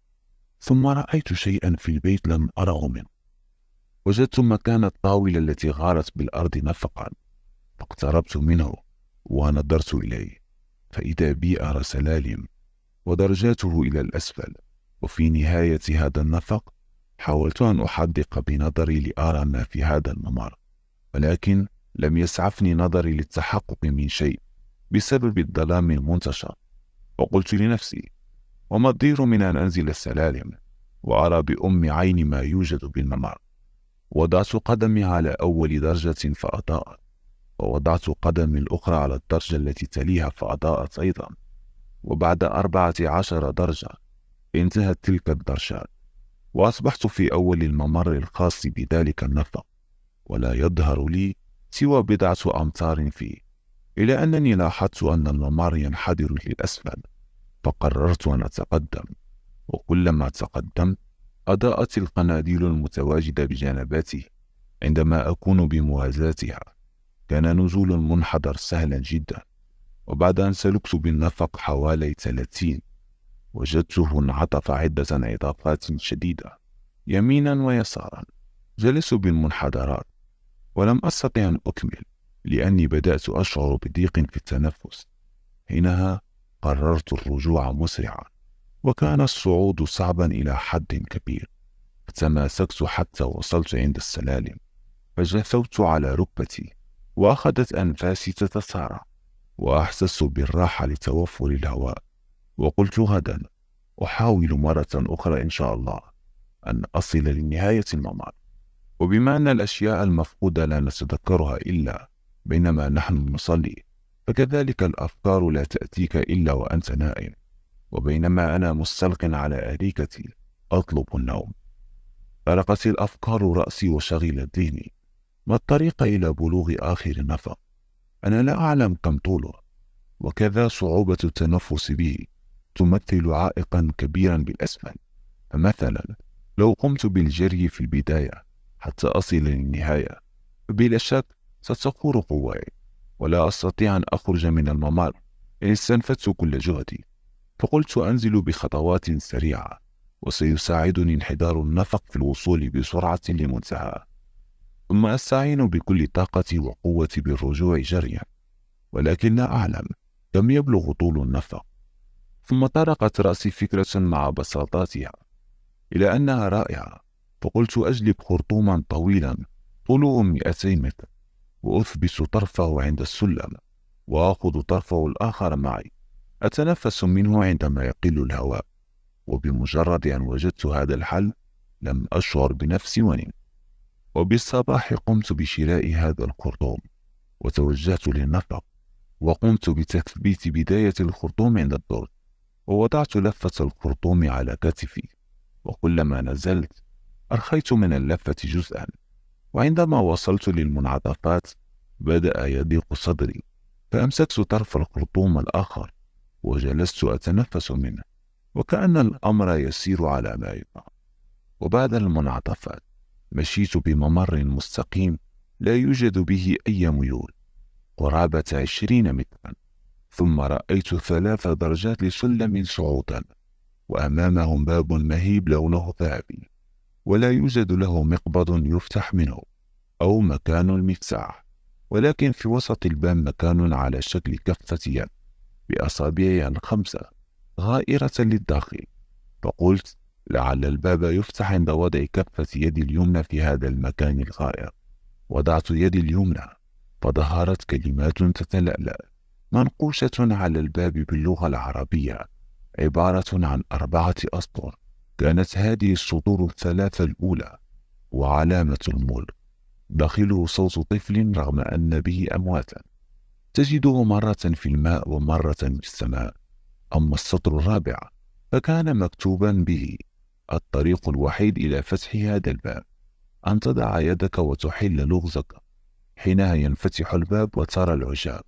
ثم رأيت شيئا في البيت لم أره منه. وجدت مكان الطاولة التي غارت بالأرض نفقا، فاقتربت منه ونظرت إليه، فإذا بي أرى سلالم ودرجاته إلى الأسفل. وفي نهاية هذا النفق حاولت أن أحدق بنظري لأرى ما في هذا الممر، ولكن لم يسعفني نظري للتحقق من شيء بسبب الظلام المنتشر. وقلت لنفسي: وما الضير من أن أنزل السلالم وأرى بأم عيني ما يوجد بالممر؟ وضعت قدمي على أول درجة فأضاءت، ووضعت قدمي الأخرى على الدرجة التي تليها فأضاءت أيضا، وبعد 14 درجة انتهت تلك الدرجات، وأصبحت في أول الممر الخاص بذلك النفق، ولا يظهر لي سوى بضعة أمتار فيه، إلى أنني لاحظت أن الممر ينحدر للأسفل، فقررت أن أتقدم. وكلما تقدمت أضاءت القناديل المتواجدة بجانباته. عندما أكون بموازاتها كان نزول المنحدر سهلا جدا، وبعد أن سلكت بالنفق حوالي 30 وجدته انعطف عدة انعطافات شديدة يمينا ويسارا. جلست بالمنحدرات ولم أستطع أن أكمل، لأني بدأت أشعر بضيق في التنفس. حينها قررت الرجوع مسرعا، وكان الصعود صعبا إلى حد كبير. تماسكت حتى وصلت عند السلالم، فجثوت على ركبتي، وأخذت أنفاسي تتسارع، وأحسست بالراحة لتوفر الهواء. وقلت: غدا أحاول مرة أخرى إن شاء الله أن أصل لنهاية الممر. وبما أن الأشياء المفقودة لا نتذكرها إلا بينما نحن نصلي، فكذلك الأفكار لا تأتيك إلا وأنت نائم. وبينما أنا مستلق على أريكتي أطلب النوم، أرقت الأفكار رأسي وشغلت ذهني. ما الطريق إلى بلوغ آخر النفق؟ أنا لا أعلم كم طوله، وكذا صعوبة التنفس به، تمثل عائقا كبيرا بالأسفل. فمثلا لو قمت بالجري في البداية حتى أصل للنهاية، فبلا شك ستخور قواي ولا أستطيع أن أخرج من الممر إن استنفذت كل جهدي. فقلت أنزل بخطوات سريعة، وسيساعدني انحدار النفق في الوصول بسرعة لمنتهى، ثم أستعين بكل طاقتي وقوتي بالرجوع جريا، ولكن لا أعلم كم يبلغ طول النفق. ثم طرقت رأسي فكرة مع بساطتها إلى أنها رائعة، فقلت أجلب خرطوما طويلا طوله 200 متر، وأثبت طرفه عند السلم، وأخذ طرفه الآخر معي، أتنفس منه عندما يقل الهواء. وبمجرد أن وجدت هذا الحل لم أشعر بنفسي ونمت. وبالصباح قمت بشراء هذا الخرطوم، وتوجهت للنفق، وقمت بتثبيت بداية الخرطوم عند الدرج، ووضعت لفة الخرطوم على كتفي، وكلما نزلت أرخيت من اللفة جزءا، وعندما وصلت للمنعطفات بدأ يضيق صدري، فأمسكت طرف الخرطوم الآخر وجلست أتنفس منه، وكأن الأمر يسير على ما يرام. وبعد المنعطفات مشيت بممر مستقيم لا يوجد به أي ميول قرابة 20 مترا، ثم رأيت 3 درجات لسلم صعودا، وأمامهم باب مهيب لونه ذهبي، ولا يوجد له مقبض يفتح منه أو مكان المفتاح، ولكن في وسط الباب مكان على شكل كفة يد بأصابعها ال5 غائرة للداخل. فقلت لعل الباب يفتح عند وضع كفة يدي اليمنى في هذا المكان الغائر. وضعت يدي اليمنى، فظهرت كلمات تتلألأ منقوشة على الباب باللغة العربية، عبارة عن 4 أسطر. كانت هذه السطور ال3 الأولى وعلامة الملك، داخله صوت طفل رغم أن به أمواتا، تجده مرة في الماء ومرة في السماء. أما السطر الرابع فكان مكتوبا به: الطريق الوحيد إلى فتح هذا الباب أن تضع يدك وتحل لغزك، حينها ينفتح الباب وترى العجاب.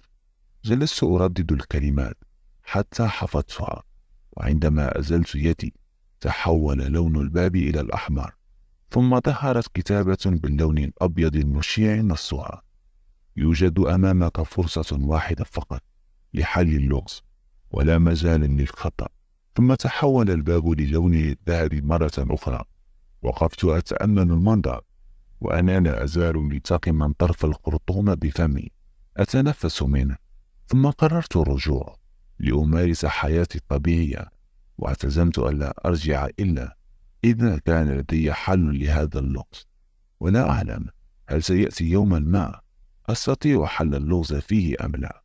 جلست أردد الكلمات حتى حفظتها، وعندما أزلت يدي تحول لون الباب إلى الأحمر، ثم ظهرت كتابة باللون الأبيض المشيع نصها: يوجد أمامك فرصة واحدة فقط لحل اللغز ولا مجال للخطأ. ثم تحول الباب للون الذهبي مرة أخرى. وقفت أتأمل المنظر وأنا لا أزال ملتقما طرف الخرطوم بفمي أتنفس منه. ثم قررت الرجوع لأمارس حياتي الطبيعية، واعتزمت ألا أرجع إلا إذا كان لدي حل لهذا اللغز، ولا أعلم هل سيأتي يوما ما أستطيع حل اللغز فيه أم لا.